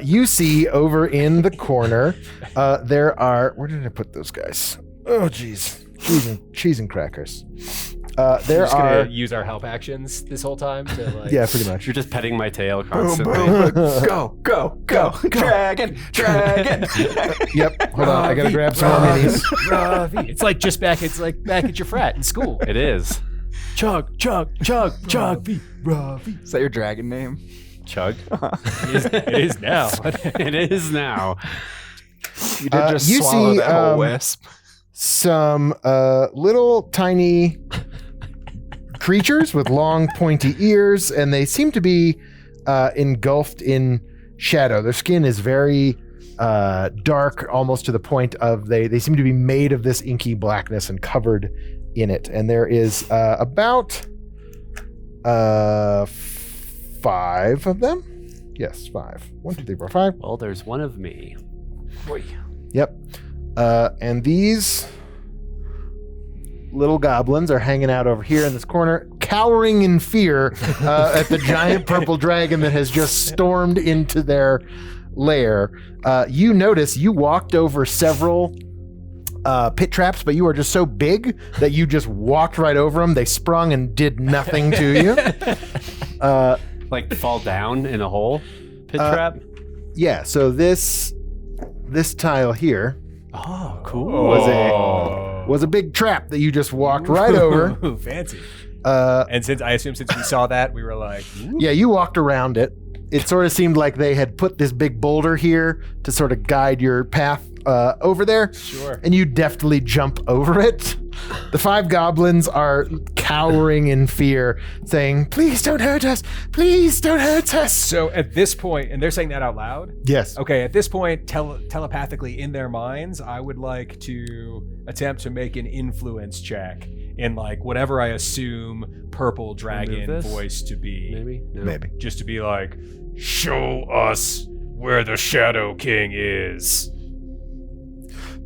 You see over in the corner, there are, where did I put those guys? Oh, jeez. Cheese and crackers. There just are, gonna use our help actions this whole time to like. yeah, pretty much. You're just petting my tail constantly. Go. Dragon. Yep, hold on, I gotta grab some more minis. Ravi. It's like back at your frat in school. It is. Chug. Ravi. Is that your dragon name? Chug. It is now. It is now. You did just you swallow see, that whole wisp. Some little tiny creatures with long pointy ears, and they seem to be engulfed in shadow. Their skin is very dark, almost to the point of they seem to be made of this inky blackness and covered in it. And there is about 5 of them. Yes, 5. 1, 2, 3, 4, 5. Well, there's one of me. Yep. And these little goblins are hanging out over here in this corner, cowering in fear at the giant purple dragon that has just stormed into their lair. You notice you walked over several pit traps, but you are just so big that you just walked right over them. They sprung and did nothing to you. Like fall down in a hole? Pit trap? Yeah, so this tile here Oh, cool. was a big trap that you just walked right over. Ooh, fancy. And since we saw that, we were like, ooh. Yeah, you walked around it. It sort of seemed like they had put this big boulder here to sort of guide your path over there. Sure. And you deftly jump over it. The 5 goblins are cowering in fear, saying, "Please don't hurt us! Please don't hurt us!" So at this point, and they're saying that out loud? Yes. Okay, at this point, telepathically in their minds, I would like to attempt to make an influence check in like whatever I assume purple dragon this? voice to be. Maybe? No. Maybe. Just to be like, show us where the Shadow King is.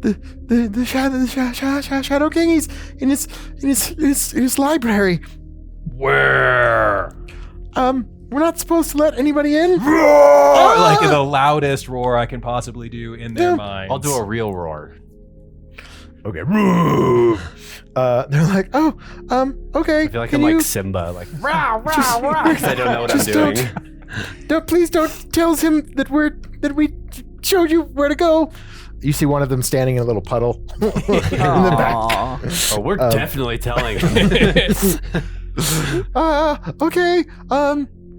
The Shadow King, he's in his library. Where? We're not supposed to let anybody in. Roar! Like the loudest roar I can possibly do in their minds. I'll do a real roar. Okay. They're like, oh, okay. I feel like can I'm you like Simba, like rah, rah, rah, because I don't know what I'm just doing. please don't tell him that we showed you where to go. You see one of them standing in a little puddle in the back. Oh, we're definitely telling him. Okay.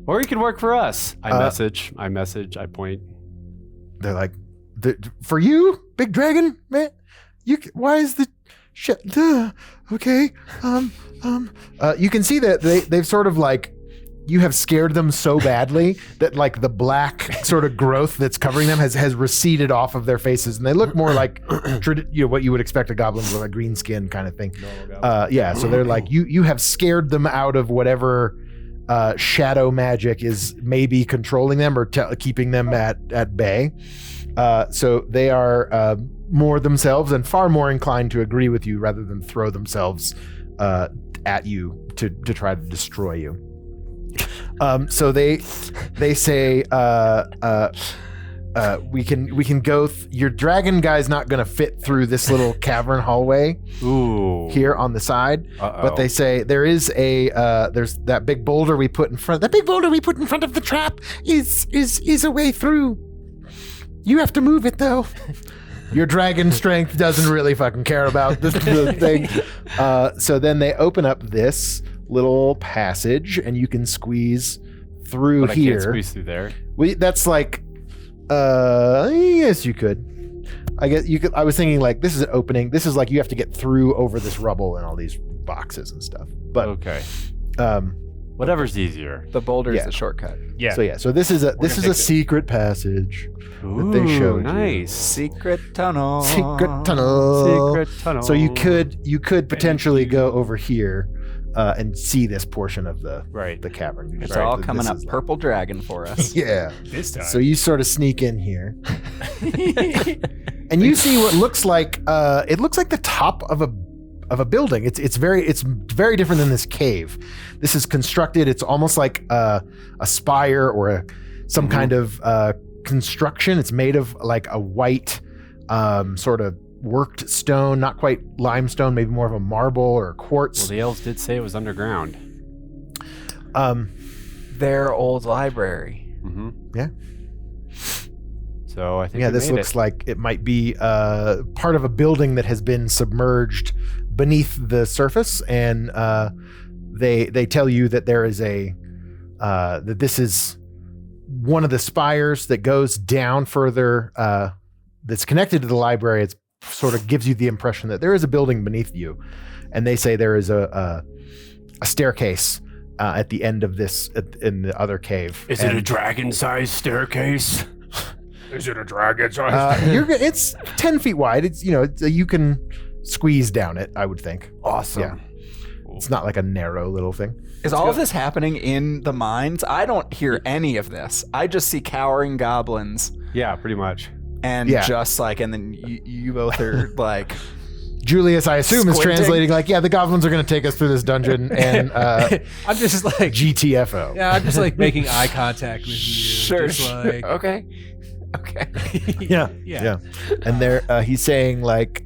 Or he could work for us. I message, I point. They're like, for you, big dragon, man. Why is the shit? Okay. You can see that they've sort of like, you have scared them so badly that like the black sort of growth that's covering them has receded off of their faces, and they look more like what you would expect a goblin with a green skin kind of thing. Yeah, so they're like, you have scared them out of whatever shadow magic is maybe controlling them or keeping them at bay. So they are more themselves and far more inclined to agree with you rather than throw themselves at you to try to destroy you. So they say we can go. Your dragon guy's not going to fit through this little cavern hallway here on the side. But they say there's that big boulder we put in front. That big boulder we put in front of the trap is a way through. You have to move it though. Your dragon strength doesn't really fucking care about the thing. So then they open up this little passage, and you can squeeze through but here. I can't squeeze through there. That's like, yes, you could. I guess you could. I was thinking like this is an opening. This is like you have to get through over this rubble and all these boxes and stuff. But okay, whatever's easier. The boulder is the shortcut. Yeah. So this is a secret passage that they showed nice. Secret tunnel. Secret tunnel. Secret tunnel. So you could potentially go over here and see this portion of the cavern. You It's just- all this coming is up like- purple dragon for us. Yeah. This time. So you sort of sneak in here, and you see what looks like it looks like the top of a building. It's very different than this cave. This is constructed. It's almost like a spire or some kind of construction. It's made of like a white sort of worked stone, not quite limestone, maybe more of a marble or quartz. Well, the elves did say it was underground. Their old library. Mm-hmm. Yeah. So I think Yeah, we this made looks it. like it might be part of a building that has been submerged beneath the surface, and they tell you that there is that this is one of the spires that goes down further. That's connected to the library. It sort of gives you the impression that there is a building beneath you, and they say there is a staircase at the end of this in the other cave. Is it a dragon-sized staircase? Is it a dragon? It's 10 feet wide. It's you can squeeze down it, I would think. Awesome. Yeah. It's not like a narrow little thing. Is all of this happening in the mines? I don't hear any of this. I just see cowering goblins Yeah, pretty much. and and then you both are like, Julius, I assume, is Squinting. translating like, yeah, the goblins are going to take us through this dungeon and I'm just like, GTFO. yeah, I'm just like making eye contact with you. sure, Just sure. like, Okay. Yeah. And he's saying like,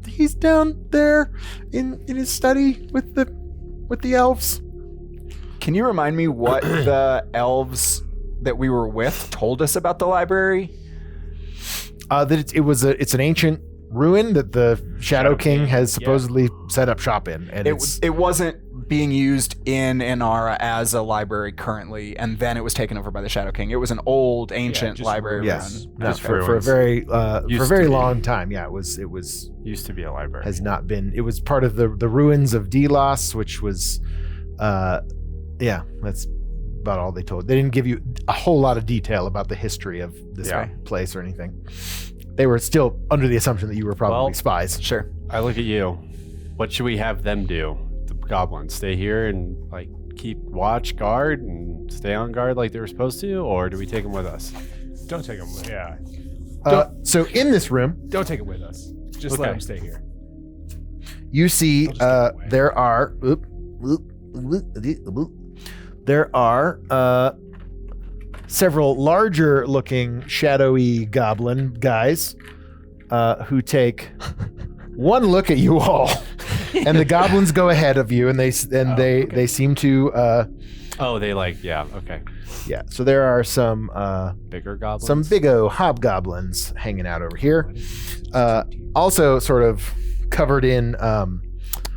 he's down there in his study with the elves. Can you remind me what the elves that we were with told us about the library? That it's an ancient ruin that the Shadow King has supposedly set up shop in, and It wasn't being used in Inara as a library currently, and then it was taken over by the Shadow King. It was an old, ancient just library yes, run. no, Just for a ruins. very Used to very be. long time. Yeah, it was Used to be a library. has not been. It was part of the ruins of Delos, which was, that's about all they told. They didn't give you a whole lot of detail about the history of this place or anything. They were still under the assumption that you were probably spies. Sure. I look at you. What should we have them do? The goblins stay here and like keep watch, guard, and stay on guard like they were supposed to, or do we take them with us? don't take him. Yeah. So in this room, Don't take it with us. Just let Okay. him stay here. you see I'll just get away. there are several larger looking shadowy goblin guys who take one look at you all, and the goblins go ahead of you, and they seem to They okay. so there are some Bigger goblins. some big O hobgoblins hanging out over here, also sort of covered in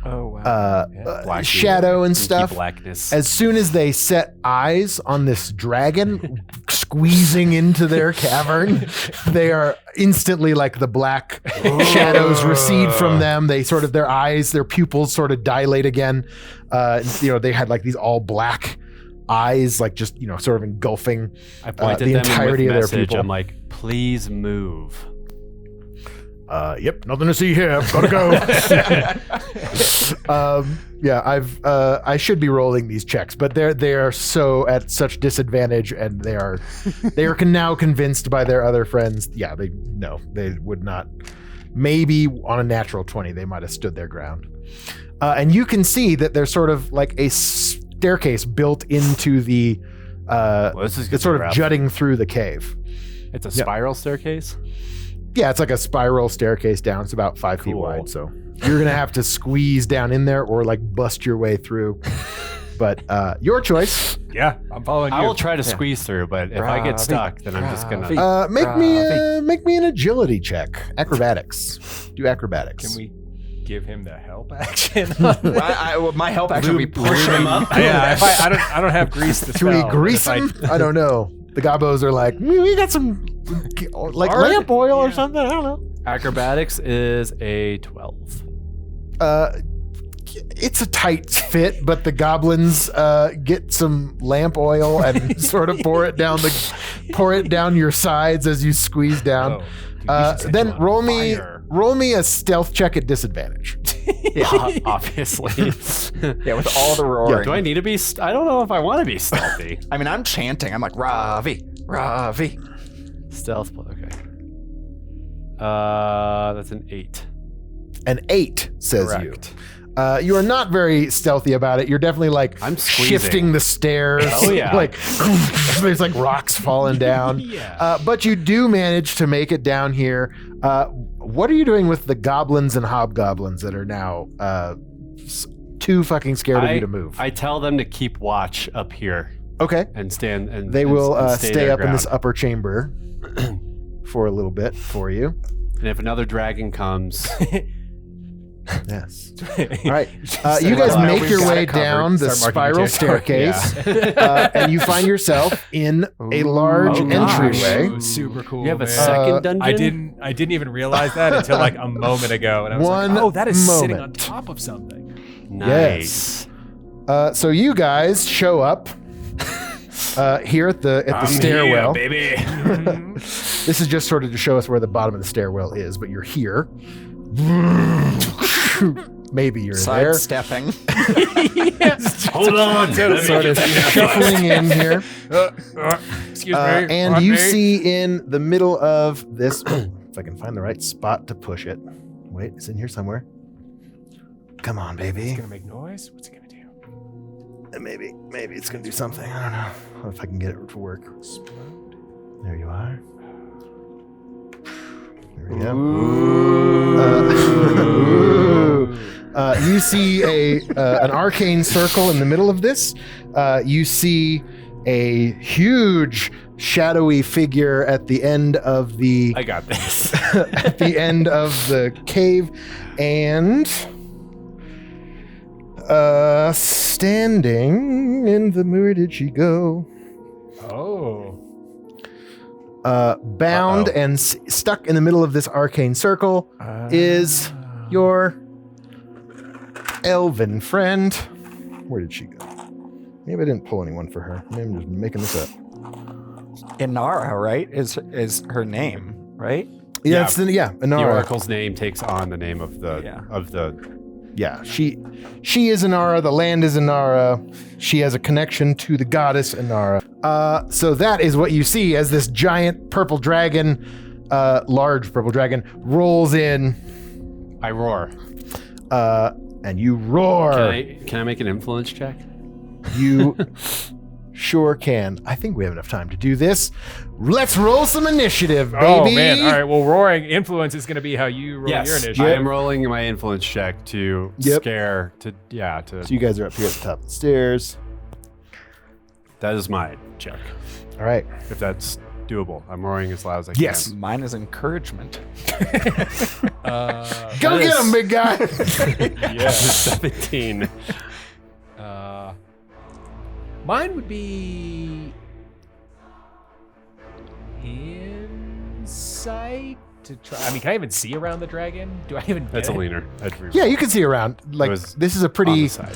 Oh, wow. Black shadow and inky stuff. blackness. As soon as they set eyes on this dragon squeezing into their cavern, they are instantly like the black shadows recede from them. They sort of, their eyes, their pupils sort of dilate again. They had like these all black eyes, like just, sort of engulfing I pointed the them entirety in of with their message. people. I'm like, please move. Yep, nothing to see here. Gotta go. I should be rolling these checks, but they are so at such disadvantage, and they are now convinced by their other friends. Yeah, they would not. Maybe on a natural 20, they might have stood their ground. And you can see that there's sort of like a staircase built into the. It's sort of jutting through the cave. It's a spiral staircase? Yeah, it's like a spiral staircase down. It's about 5 feet wide, so you're gonna have to squeeze down in there or like bust your way through. But your choice. Yeah, I'm following you. I will try to squeeze through, but if I get stuck, then I'm just gonna. Make me an agility check. Acrobatics. Do acrobatics. Can we give him the help action? My help action would be push him up. Yeah, if I don't have grease to Can we spell, grease but if him? I don't know. The gobos are like, we got some like lamp oil or something. I don't know. Acrobatics is a 12. It's a tight fit, but the goblins get some lamp oil and sort of pour it down your sides as you squeeze down. Then roll me a stealth check at disadvantage. Yeah, obviously. Yeah, with all the roaring. Yeah, do I need to be? I don't know if I want to be stealthy. I mean, I'm chanting. I'm like Ravi. Stealth. Okay. That's an 8. An 8 says Correct. you. You are not very stealthy about it. You're definitely like I'm squeezing. shifting the stairs. Oh yeah. Like there's like rocks falling down. Yeah. But you do manage to make it down here. What are you doing with the goblins and hobgoblins that are now too fucking scared of you to move? I tell them to keep watch up here Okay. and stand and They will and stay their up in this ground. upper chamber for a little bit for you. And if another dragon comes, Yes. All right. You guys make your way down the Start marking spiral your territory. staircase, and you find yourself in a large Oh, gosh. entryway. Ooh, super cool. you have a man. second dungeon. I didn't even realize that until like a moment ago, and I was One like, oh, that is sitting on moment. top of something. Nice. So you guys show up here at the stairwell. baby. This is just sort of to show us where the bottom of the stairwell is, but you're here. Maybe you're there. Sidestepping. Hold on. Sort of shuffling in here. Excuse me. And you see in the middle of this, if I can find the right spot to push it. Wait, it's in here somewhere. Come on, baby. It's gonna make noise. What's it gonna do? Maybe it's gonna do something. I don't know if I can get it to work. There you are. There we go. You see an arcane circle in the middle of this. You see a huge shadowy figure at the end of the I got this. at the end of the cave, and standing in the where did she go? Oh. Bound and stuck in the middle of this arcane circle is your elven friend. Where did she go? Maybe I didn't pull anyone for her. Maybe I'm just making this up. Inara, right? Is her name, right? Yeah, Yeah. The Inara. oracle's name takes on the name of the Yeah, she is Inara. The land is Inara. She has a connection to the goddess Inara. So that is what you see as this giant purple dragon, large purple dragon, rolls in. I roar. And you roar. Can I make an influence check? You sure can. I think we have enough time to do this. Let's roll some initiative, baby. Oh man! All right. Well, roaring influence is going to be how you roll your Yes, initiative. I am rolling my influence check to scare to. So you guys are up here at the top of the stairs. That is my check. All right. If that's doable, I'm roaring as loud as I can. Yes. Mine is encouragement. Go get him, big guy. Yeah. 17. Mine would be insight to try. I mean, can I even see around the dragon? Do I even? That's get a it? leaner. Yeah, you can see around. Like was this is a On pretty. the side.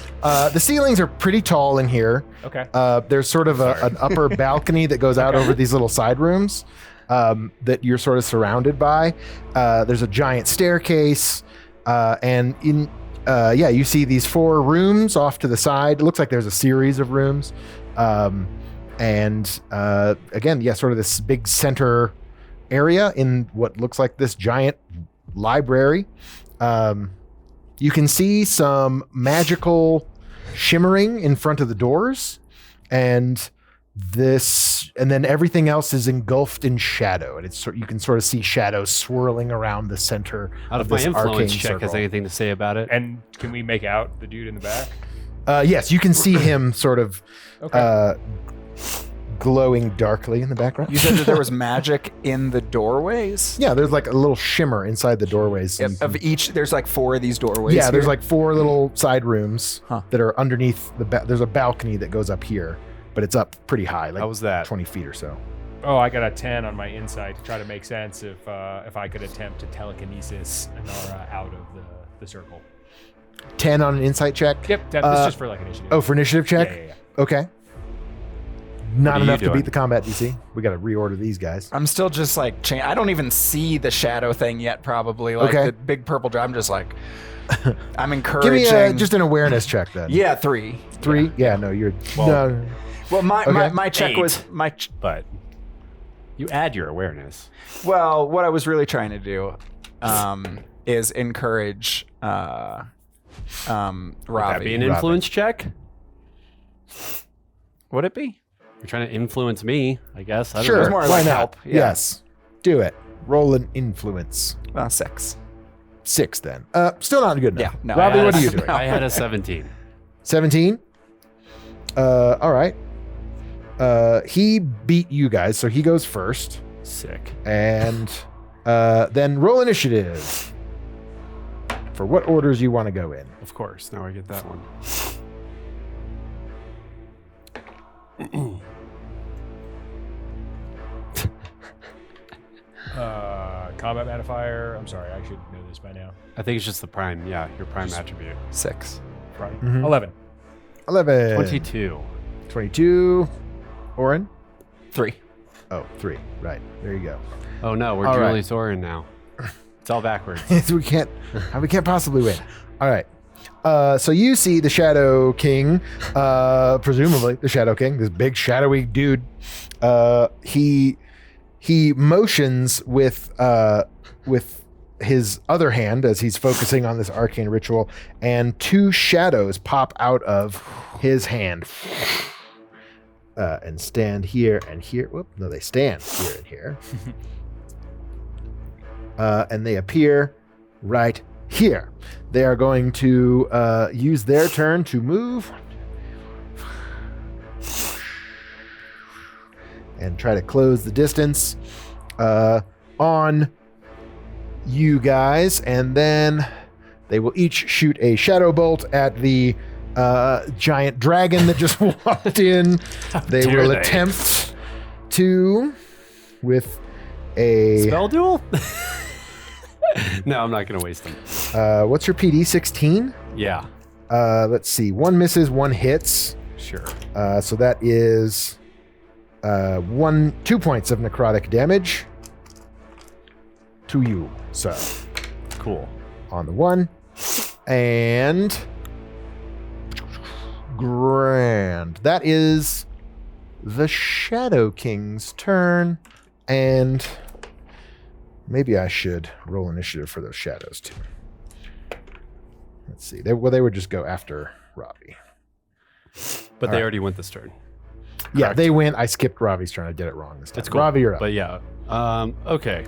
The ceilings are pretty tall in here. Okay. There's sort of an upper balcony that goes out over these little side rooms. that you're sort of surrounded by. There's a giant staircase, and you see these 4 rooms off to the side. It looks like there's a series of rooms. Again, sort of this big center area in what looks like this giant library. You can see some magical shimmering in front of the doors, and then everything else is engulfed in shadow, and you can sort of see shadows swirling around the center Out of of my this influence arcane check, has circle. anything to say about it? And can we make out the dude in the back? Yes, you can see him sort of Okay. glowing darkly in the background. You said that there was magic in the doorways? Yeah, there's like a little shimmer inside the doorways. Of each, there's like 4 of these doorways. Yeah, there's here? like 4 little side rooms Huh. that are underneath there's a balcony that goes up here, but it's up pretty high, like How was that? 20 feet or so. Oh, I got a 10 on my insight to try to make sense if I could attempt to telekinesis Inara out of the circle. 10 on an insight check. Yep, this is just for like initiative. Oh, for initiative check? Yeah. Okay. Not are you enough to doing? beat the combat DC. We got to reorder these guys. I'm still just like, I don't even see the shadow thing yet, probably. Like Okay. the big purple drop. I'm just like, I'm Give encouraging. me just an awareness check then. Yeah, 3. 3? Yeah, no, you're... Well, no. Well, my Okay. my check 8. was But you add your awareness. well. What I was really trying to do is encourage Ravi. Would that be an influence check? Would it be? You're trying to influence me, I guess. I don't Sure, know. It's more why like not? help, yeah. Yes. Do it. Roll an influence. 6. 6 then. Still not good enough. Yeah, no, Robbie, I- what are you doing? I had a 17. 17? All right. He beat you guys, so he goes first. Sick. And then roll initiative for what orders you want to go in. Of course. Now I get that one. Combat modifier. I'm sorry, I should know this by now. I think it's just the prime. Yeah, your prime attribute. 6. Right. Mhm. 11. 11. 22. 22. Orrin? 3. Oh, 3. Right. There you go. Oh no, we're All right. Julius Orrin now. It's all backwards. we can't possibly win. All right. So you see the Shadow King, presumably the Shadow King, this big shadowy dude. He motions with his other hand as he's focusing on this arcane ritual, and 2 shadows pop out of his hand and stand here and here. Whoop! No, they stand here and here. And they appear right here. They are going to use their turn to move and try to close the distance on you guys. And then they will each shoot a shadow bolt at the giant dragon that just walked in. They dare will they? attempt to with a... Spell duel? No, I'm not going to waste them. what's your PD? 16? Yeah, Let's see. 1 misses, 1 hits. sure. So that is 2 points of necrotic damage to you. So Cool. on the 1. And grand. That is the Shadow King's turn. And maybe I should roll initiative for those shadows too. Let's see. They would just go after Ravi. But All they right. already went this turn. Yeah, they went. I skipped Ravi's turn. I did it wrong this time. It's cool. Ravi, you're up. But yeah. Okay.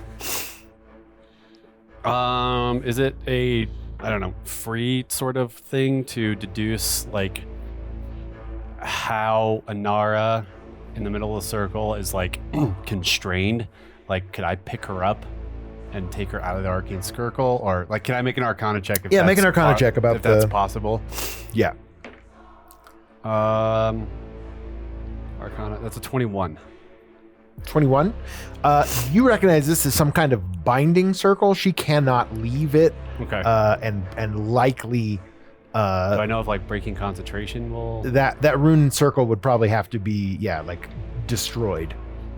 Is it a, I don't know, free sort of thing to deduce like how Inara in the middle of the circle is like constrained? Like, could I pick her up and take her out of the arcane circle, or like, can I make an Arcana check? If Yeah, make that's an Arcana check about if that's the- possible. Yeah. Arcana. That's a 21. 21. You recognize this as some kind of binding circle. She cannot leave it, Okay. and likely Do I know if like breaking concentration will? that rune circle would probably have to be like destroyed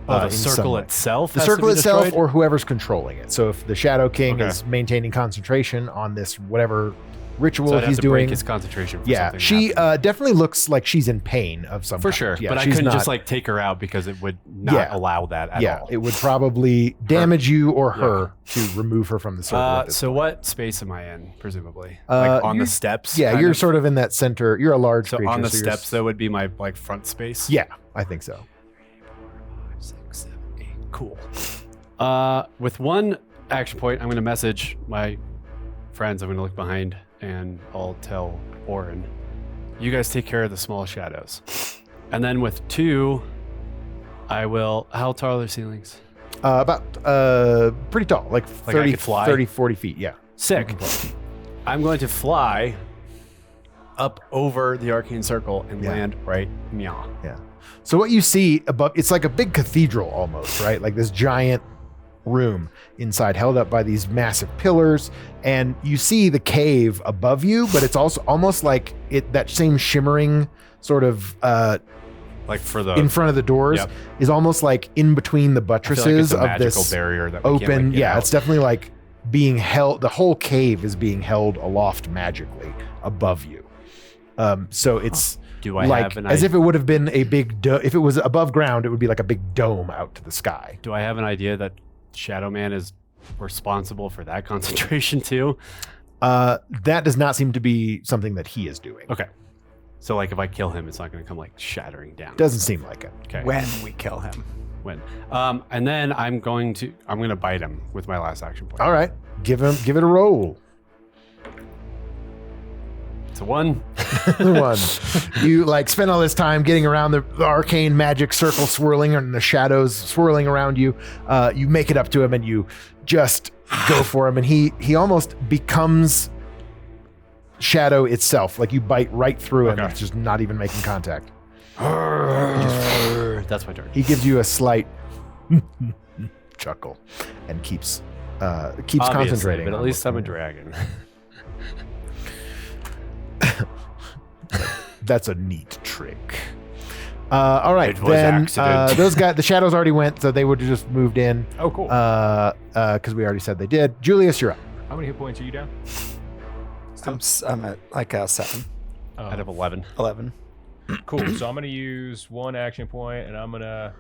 the in some circle way. itself. The has to circle be itself, destroyed? or whoever's controlling it. So if the Shadow King Okay. is maintaining concentration on this whatever so ritual I'd have he's to break doing, his concentration. For yeah, something to she happen. definitely looks like she's in pain of some for kind. sure. Yeah, but I she's couldn't not- just like take her out because it would not Yeah. allow that at yeah, all. it would probably damage you or her to remove her from the circle. at this So what space am I in? Presumably, Uh, like on you- the steps. yeah, kind you're of? sort of in that center. You're a large So creature. on the so you're steps, though, would be my like front space. Yeah, I think so. 6, 7, 8. Cool. With one action point, I'm going to message my friends. I'm going to look behind and I'll tell Orrin, you guys take care of the small shadows. And then with 2, I will. How tall are the ceilings? About pretty tall, like I 30, could fly? 30, 40 feet. Yeah. Sick. I'm going to fly up over the arcane circle and Yeah. land right meow. Yeah. So what you see above, it's like a big cathedral almost, right? Like this giant room inside held up by these massive pillars, and you see the cave above you, but it's also almost like that same shimmering sort of Like for the in front of the doors Yep. is almost like in between the I feel like buttresses it's a of magical this barrier that we open. can't, like, get Yeah, out. it's definitely like being held. The whole cave is being held aloft magically above you. So it's Do I like have an as idea? if it would have been a big. If it was above ground, it would be like a big dome out to the sky. Do I have an idea that Shadow Man is responsible for that concentration too? That does not seem to be something that he is doing. Okay. So like if I kill him, it's not going to come like shattering down. Doesn't seem like it. Okay. When we kill him. When. And then I'm going to bite him with my last action point. All right, give it a roll. It's a 1. One. You like spend all this time getting around the arcane magic circle swirling and the shadows swirling around you. You make it up to him and you just go for him, and he almost becomes shadow itself. Like you bite right through him, Okay. it's just not even making contact. That's my turn. He gives you a slight chuckle and keeps Obviously, concentrating. but at on least what's I'm a going on. dragon. That's a neat trick. All right, It was then accident. those guys, the shadows already went, so they would have just moved in. Oh, cool. Because we already said they did. Julius, you're up. How many hit points are you down? I'm at like a 7, Out of 11. 11. Cool. So I'm gonna use one action point, and I'm gonna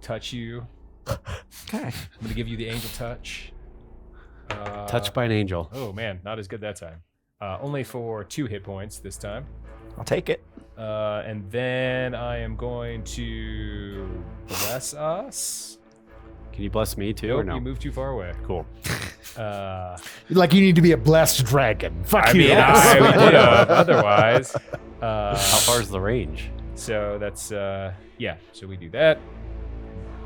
touch you. Okay. I'm gonna give you the angel touch. Touched by an angel. Oh man, not as good that time. Only for 2 hit points this time. I'll take it. And then I am going to bless us. Can you bless me too, or Nope, no? you moved too far away. Cool. Like you need to be a blessed dragon. Fuck I you. mean, I would have otherwise. How far is the range? So that's yeah. So we do that.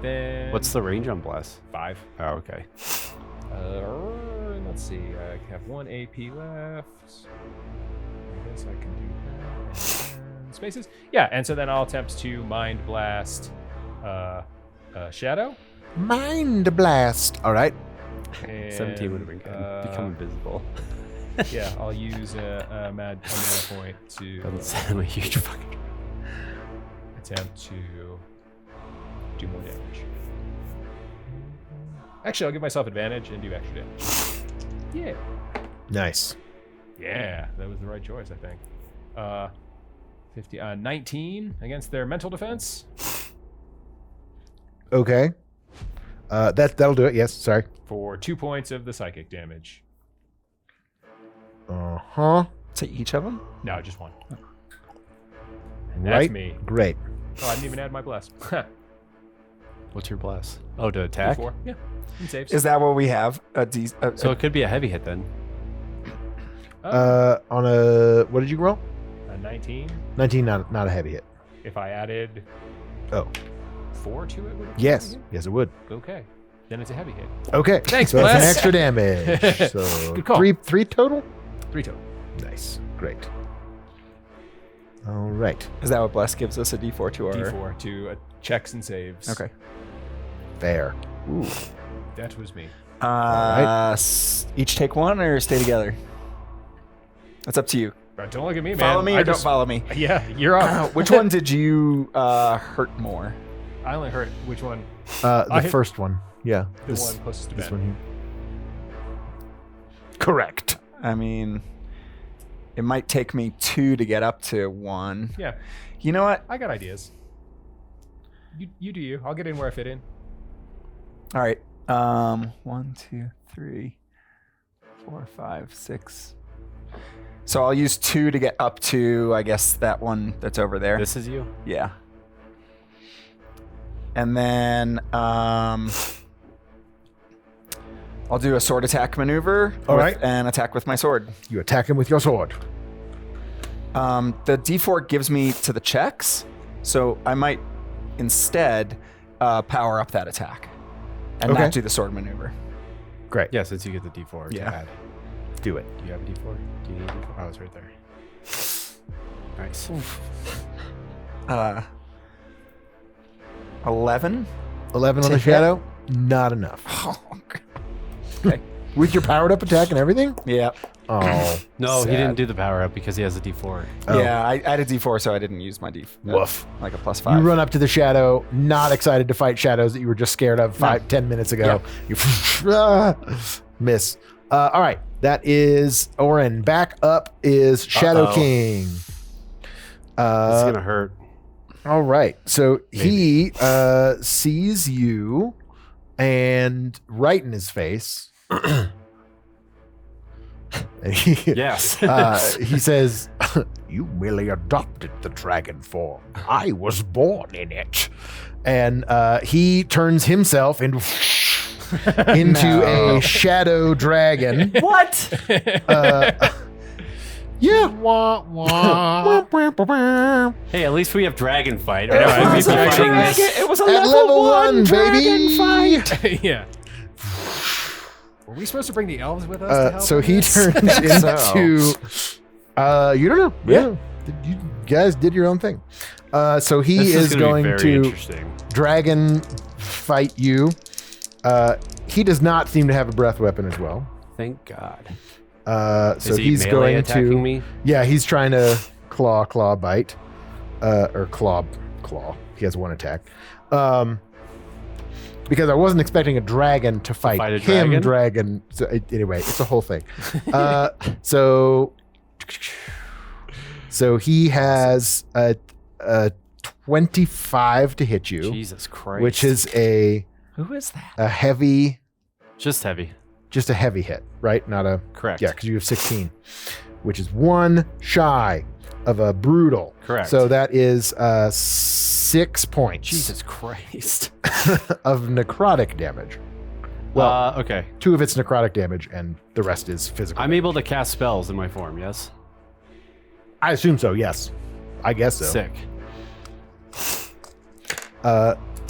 Then What's the range on bless? 5? Oh, okay. Let's see. I have 1 AP left. I guess I can do that. And spaces. Yeah, and so then I'll attempt to mind blast Shadow. Mind blast. All right. And, 17 would have been good. Become invisible. Yeah, I'll use a mana point to Doesn't sound like a huge fucking. attempt to do more damage. Actually, I'll give myself advantage and do extra damage. Yeah. Nice. Yeah, that was the right choice, I think. 19 against their mental defense Okay. That'll do it. Yes. Sorry. for 2 points of the psychic damage. Uh-huh. To each of them? No, just 1. And that's Right. me. Great. Oh, I didn't even add my bless. What's your bless? Oh, to attack? 4. Yeah, and saves. Is that what we have? So it could be a heavy hit then. On a what did you roll? A 19. 19. Not a heavy hit. If I added Oh. 4 to it, would it be Yes. heavy Yes, it would. hit? Okay. Then it's a heavy hit. Okay. Thanks, so that's an Bless. extra damage. So Good call. three total. 3 total. Nice. Great. All right. Is that what Bless gives us, a D4 to our... D4 to checks and saves. Okay. Fair. Ooh. That was me. Each take 1 or stay together? That's up to you. Don't look at me, man. Follow me I or don't just- follow me? Yeah, you're up. Which one did you hurt more? I only heard which one. The first one. Yeah. The one closest to this Ben. one here. Correct. I mean, it might take me 2 to get up to 1. Yeah, You know what? I got ideas. You do you. I'll get in where I fit in. All right. 1, 2, 3, 4, 5, 6. So I'll use 2 to get up to, I guess, that one that's over there. This is you? Yeah. And then I'll do a sword attack maneuver. All right. And attack with my sword. You attack him with your sword. The D4 gives me to the checks, so I might instead power up that attack and Okay. not do the sword maneuver. Great. Yeah, since you get the D4 to Yeah. add. Do it. Do you have a D4? Do you need a D4? Oh, it's right there. Nice. 11. 11 on To the hit? shadow. Not enough. Okay. With your powered up attack and everything? Yeah. Oh. No, sad. he didn't do the power up because he has a D4. Oh. Yeah, I had a D4, so I didn't use my D4. Woof. Like a +5. You run up to the shadow, not excited to fight shadows that you were just scared of 10 minutes ago. You miss. All right. That is Orrin. Back up is Shadow Uh-oh. King. It's going to hurt. All right. So he sees you and right in his face. Yes. He says, "You merely adopted the dragon form. I was born in it." And he turns himself into a shadow dragon. What? Yeah. Hey, at least we have dragon fight. It was a dragon. It was a At level 1 baby. dragon fight. Yeah. Were we supposed to bring the elves with us to help? So with he this? turns into. You don't know. Yeah. You guys did your own thing. So he This is gonna going be very to interesting. dragon fight you. He does not seem to have a breath weapon as well. Thank God. So Is he he's melee going attacking to. me? Yeah, he's trying to claw bite, or claw. He has one attack. Because I wasn't expecting a dragon to fight a him. dragon? So anyway, it's a whole thing. So he has a 25 to hit you, Jesus Christ. which is a Who is that? heavy, just heavy. just a heavy hit, right? Not a Correct. Yeah, because you have 16, which is one shy of a brutal. Correct. So that is 6 points Jesus Christ. of necrotic damage. Well, Okay. 2 of it's necrotic damage, and the rest is physical. I'm able to cast spells in my form, yes? I assume so. Yes, I guess so. Sick.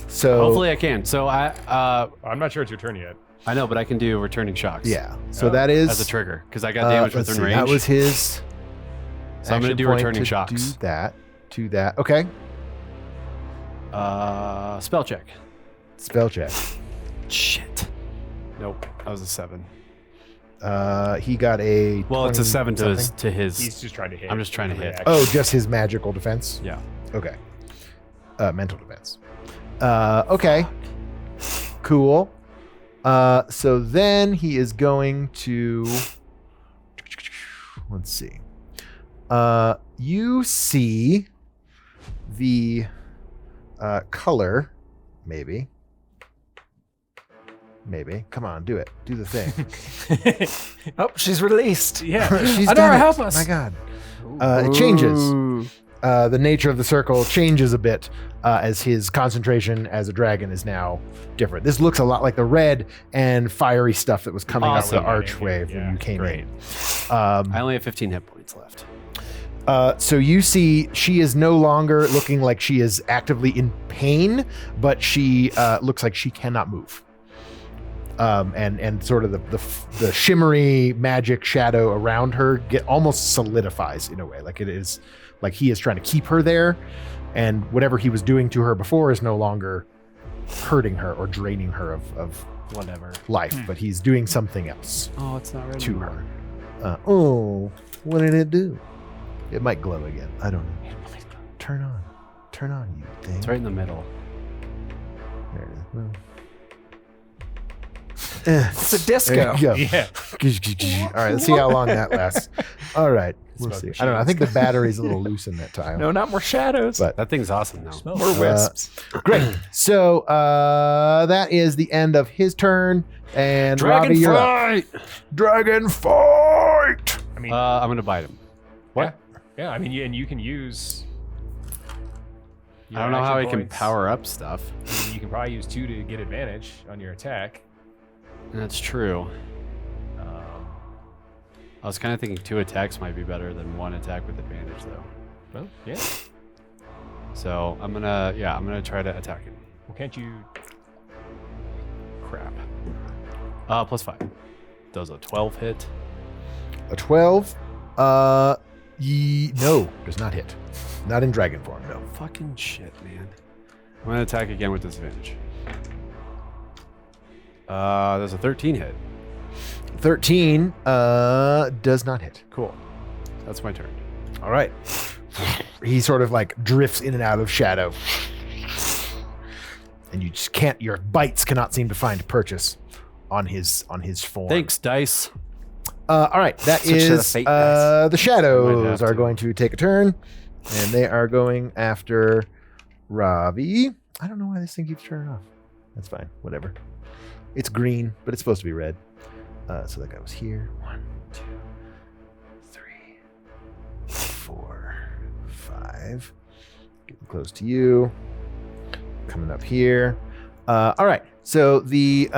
So Hopefully I can. So I'm not sure it's your turn yet. I know, but I can do returning shocks. yeah. So that is As a trigger, because I got damage let's within see, range. That was his. So I'm gonna action do point returning to shocks. Do that. To that. Okay. Spell check. Spell check. Shit. Nope. That was a 7. He got a. Well, it's a 7 to his, something. to his. He's just trying to hit. I'm just trying to hit. Reaction. Oh, just his magical defense. Yeah. Okay. Mental defense. Okay. Cool. So then he is going to. Let's see. You see the color, maybe. Maybe. Come on, do it. Do the thing. Oh, she's released. Yeah. She's Adara, done it. help us. My God. It changes. The nature of the circle changes a bit as his concentration as a dragon is now different. This looks a lot like the red and fiery stuff that was coming up Awesome. the archway Yeah, when you came great. in. I only have 15 hit points left. So you see she is no longer looking like she is actively in pain, but she looks like she cannot move. And sort of the shimmery magic shadow around her almost solidifies in a way. Like it is like he is trying to keep her there, and whatever he was doing to her before is no longer hurting her or draining her of Whatever. life, but he's doing something else Oh, it's not ready. to her. Oh, what did it do? It might glow again. I don't know. Turn on, you thing. It's right in the middle. There it is. Well. It's a disco. There you go. Yeah. All right, let's see how long that lasts. All right, we'll Smoke see. I don't know. I think the battery's a little loose in that tile. No, not more shadows. But That thing's awesome now. More wisps. great. So that is the end of his turn. And Ravi, you're up. Dragon fight. I mean, I'm gonna bite him. What? yeah. I mean, and you can use. I don't know how I action can points. power up stuff. I mean, you can probably use 2 to get advantage on your attack. That's true. Um, I was kind of thinking 2 attacks might be better than 1 attack with advantage, though. well, yeah. So I'm gonna try to attack him. Well, can't you? Crap. +5. Does a 12 hit? A 12. No, does not hit. Not in dragon form. No. Fucking shit, man. I'm gonna attack again with disadvantage. There's a 13 hit. 13 does not hit. Cool. That's my turn. All right. He sort of like drifts in and out of shadow. And you just can't, your bites cannot seem to find purchase on his form. Thanks, dice. All right, that Switch to the is fate dice. the Might shadows have are to. going to take a turn, and they are going after Ravi. I don't know why this thing keeps turning off. That's fine, whatever. It's green, but it's supposed to be red. So that guy was here. 1, 2, 3, 4, 5. Getting close to you. Coming up here. All right, so the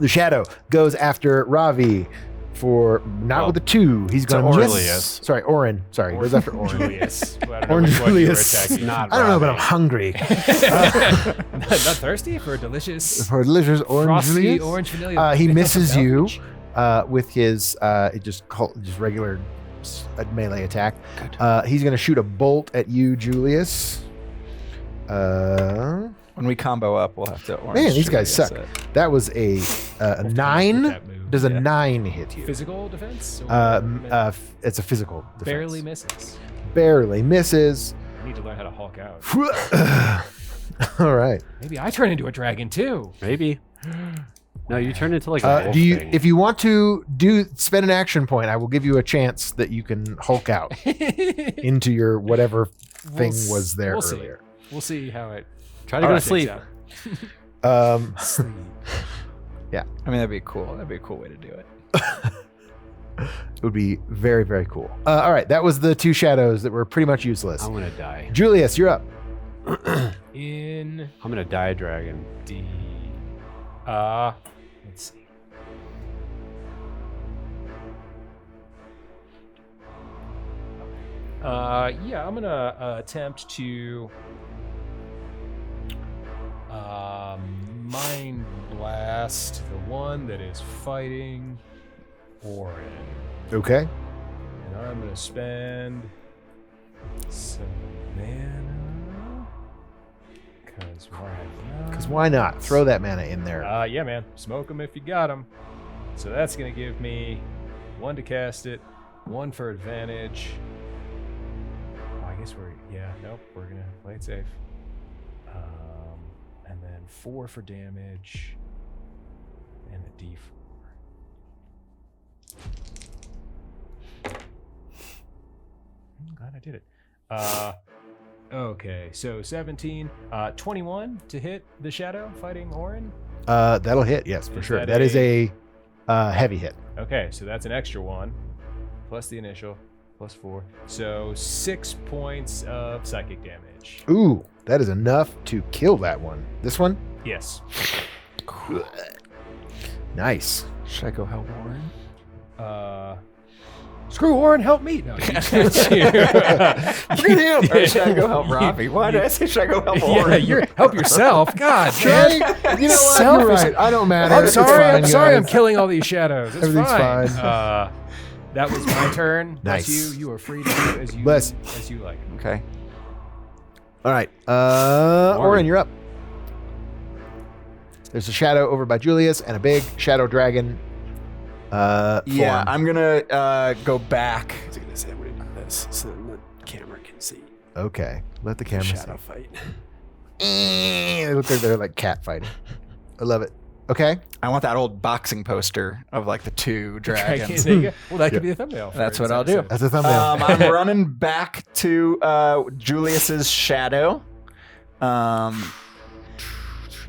shadow goes after Ravi for not with a 2. He's going to Julius. miss. Sorry, Orrin. Sorry, goes after Orrin. Julius. Well, I don't know Orrin which one you were Julius. attacking. Not I don't know, but I'm Ravi. hungry. Not thirsty for a delicious For delicious Orrin frosty Julius. orange vanilla. He vanilla misses you beverage. with his just regular melee attack. He's going to shoot a bolt at you, Julius. When we combo up, we'll have to. Man, these guys suck. That was a With 9. that move. Does a Yeah. 9 hit you? Physical defense? Or It's a physical defense. barely misses. Barely misses. I need to learn how to Hulk out. All right. Maybe I turn into a dragon too. Maybe. No, you turn into like a wolf thing. If you want to spend an action point, I will give you a chance that you can Hulk out into your whatever thing was there we'll earlier. See. We'll see how it Try to go to sleep. shakes out. Um, I mean, that'd be cool. That'd be a cool way to do it. it would be very, very cool. All right, that was the 2 shadows that were pretty much useless. I'm gonna die. Julius, you're up. In I'm gonna die, dragon. D. Let's see. Yeah, I'm gonna attempt to mind blast the one that is fighting Orrin, Okay. and I'm gonna spend some mana. Cause why not? Because why not? Throw that mana in there. Yeah, man. Smoke them if you got them. So that's going to give me 1 to cast it, 1 for advantage. Oh, I guess we're going to play it safe. And then 4 for damage, and a D4. I'm glad I did it. Okay, so 17, 21 to hit the shadow fighting Orrin. That'll hit, yes, for Is sure. that That is a heavy hit. Okay, so that's an extra 1, plus the initial, plus 4. So 6 points of psychic damage. Ooh, that is enough to kill that one. This one? Yes. Nice. Should I go help Warren? Screw Orrin, help me! No, Or should I go help Ravi? Why did I say should I go help Warren? Yeah, help yourself. God, Jay, man. you know what? Selfish. You're right. I don't matter. I'm It's sorry. fine, I'm sorry. I'm guys. killing all these shadows. It's Everything's fine. fine. That was my turn. Nice. That's you. You are free to do as you Bless. as you like. Okay. All right. Orrin, you're up. There's a shadow over by Julius and a big shadow dragon. Yeah, form. I'm gonna go back. I was gonna say I'm gonna do this so that the camera can see Okay. Let the camera shadow see. fight. They look like they're like cat fighting. I love it. Okay. I want that old boxing poster of like the two dragons. There you go. Well, that could be the thumbnail. for That's this what I'll do. episode. That's a thumbnail. I'm running back to Julius's shadow.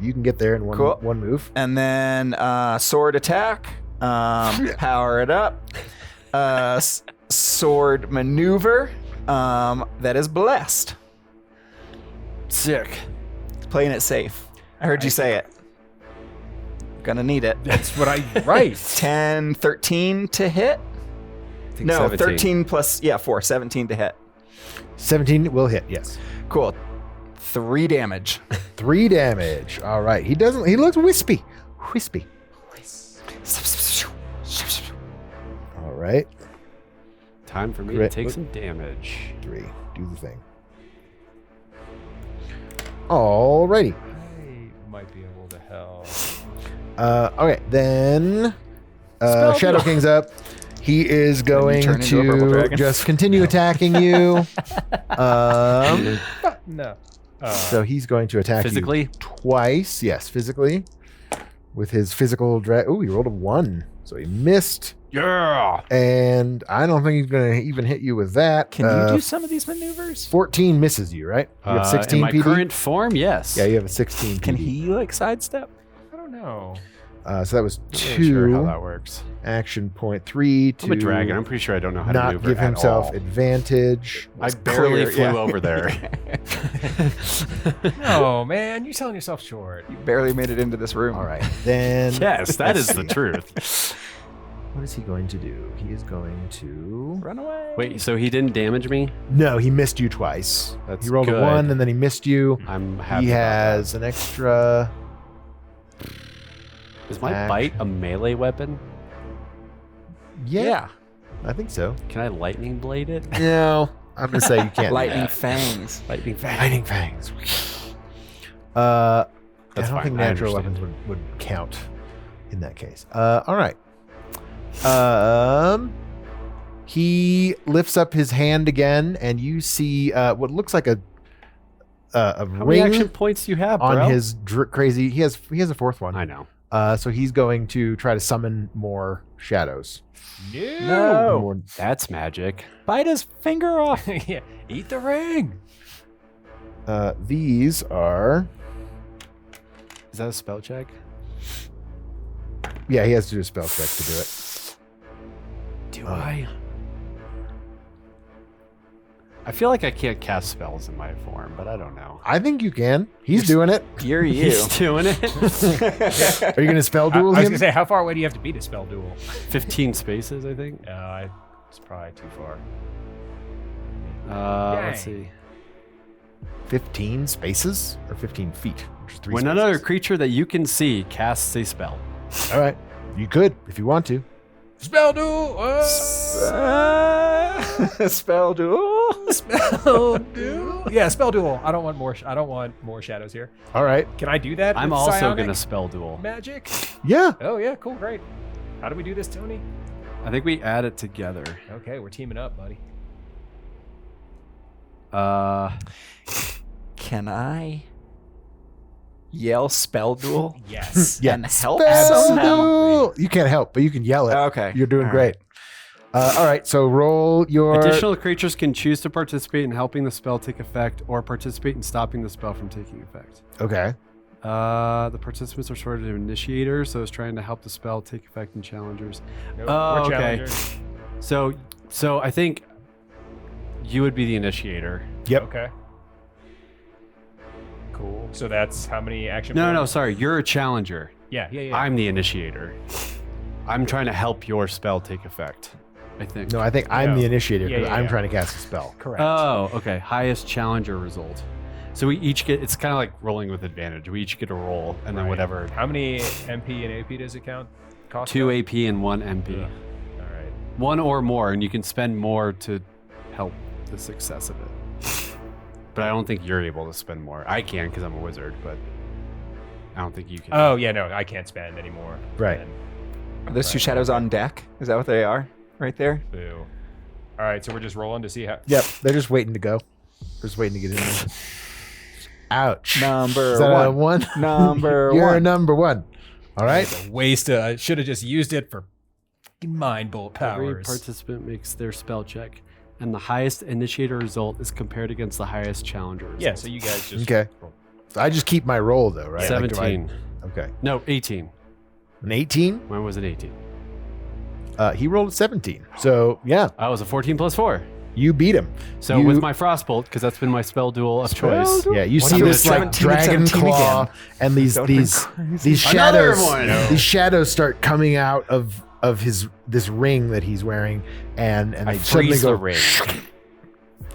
You can get there in Cool. one move. And then sword attack. Power it up. Sword maneuver. That is blessed. Sick. Playing it safe. I heard you say it. Gonna need it. That's what I write. 10, 13 to hit. I think No, 17. 13 plus 4, 17 to hit. 17 will hit. Yes. Cool. 3 damage. 3 damage. All right. He looks wispy. Wispy. All right. Time for me Great. to take some damage. 3. Do the thing. All righty. I might be able to help. Okay. Then Spell Shadow Duel. King's up. He is going turn into a purple to dragon. just continue attacking you. No. So he's going to attack Physically? you twice. Yes, physically. With his physical drag. Oh, he rolled a 1. So he missed. Yeah. And I don't think he's going to even hit you with that. Can you do some of these maneuvers? 14 misses you, right? You have 16 in my PD? current form, yes. Yeah, you have a 16 PD. Can he like sidestep? I don't know. So that was I'm not really sure how 2 that works. action point, 3 to I'm a dragon. I'm pretty sure I don't know how to not maneuver give at himself all. advantage. I barely clear, flew yeah. over there. No, man, you're selling yourself short. You barely made it into this room. All right, then Yes, that is the truth. what is he going to do? He is going to... Run away. Wait, so he didn't damage me? No, he missed you twice. That's He rolled good. a 1 and then he missed you. I'm happy. He about has an extra... that. Is my act- bite a melee weapon? Yeah, I think so. Can I lightning blade it? No, I'm going to say you can't. do Lightning that. fangs. Lightning fang. Lightning fangs. I That's don't fine, think I natural understand. weapons would count in that case. All right. He lifts up his hand again, and you see what looks like a How many ring action points do you have, bro? on his crazy. He has a fourth one. I know. So he's going to try to summon more shadows. No. More, That's magic. Bite his finger off. Yeah, eat the ring. these are. Is that a spell check? Yeah, he has to do a spell check to do it. Do I? I feel like I can't cast spells in my form, but I don't know. I think you can. He's doing it. You're you. He's doing it. Are you going to spell I duel was him? gonna say, how far away do you have to be to spell duel? 15 spaces, I think. It's probably too far. Let's Dang. see. 15 spaces or 15 feet? Which is 3 When spaces. another creature that you can see casts a spell. All right. You could if you want to. Spell duel. Spell duel. Spell duel. Yeah, spell duel. I don't want more shadows here. All right. Can I do that? I'm with also psionic going to spell duel. magic. Yeah. Oh yeah, cool, great. How do we do this, Tony? I think we add it together. Okay, we're teaming up, buddy. Can I yell spell duel? Yes. Yeah. And help Spell somehow? duel. You can't help, but you can yell it. Okay. You're doing All great. All right. So roll your. Additional creatures can choose to participate in helping the spell take effect or participate in stopping the spell from taking effect. Okay. The participants are sorted into initiators, those trying to help the spell take effect in challengers. Nope, Oh, we're okay. challengers. So I think you would be the initiator. Yep. Okay. Cool. So that's how many action No, points? sorry. You're a challenger. Yeah. I'm the initiator. I'm trying to help your spell take effect, I think. No, I think I'm No. the initiator Yeah, because yeah, I'm yeah. trying to cast a spell. correct. Oh, okay. Highest challenger result. So we each get, it's kind of like rolling with advantage. We each get a roll, and then Right. whatever. How many MP and AP does it count? Cost 2 count? AP and 1 MP. Ugh. All right. 1 or more, and you can spend more to help the success of it. But I don't think you're able to spend more. I can because I'm a wizard, but I don't think you can. Oh yeah, no, I can't spend anymore. Right. Are those two shadows on deck? Is that what they are? Right there? Boo. All right, so we're just rolling to see how. Yep. They're just waiting to go. They're just waiting to get in there. Ouch. Number Is that a one. one? Number You're a one. number one. All right. It's a waste. I should have just used it for fucking mind bolt Every powers. participant makes their spell check, and the highest initiator result is compared against the highest challenger result. Yeah, so you guys just Okay. So I just keep my roll though, right? Like, do I- 17. okay. No, 18. An 18. Mine was an 18. He rolled a 17. So yeah, I was a 14 plus 4. you beat him. So You- with my Frostbolt, because that's been my spell duel of choice. Yeah, you What see if it this was like 17 and dragon 17 claw again? and these That would've these Another shadows. one. These shadows start coming out of this ring that he's wearing, and they suddenly freeze go the ring.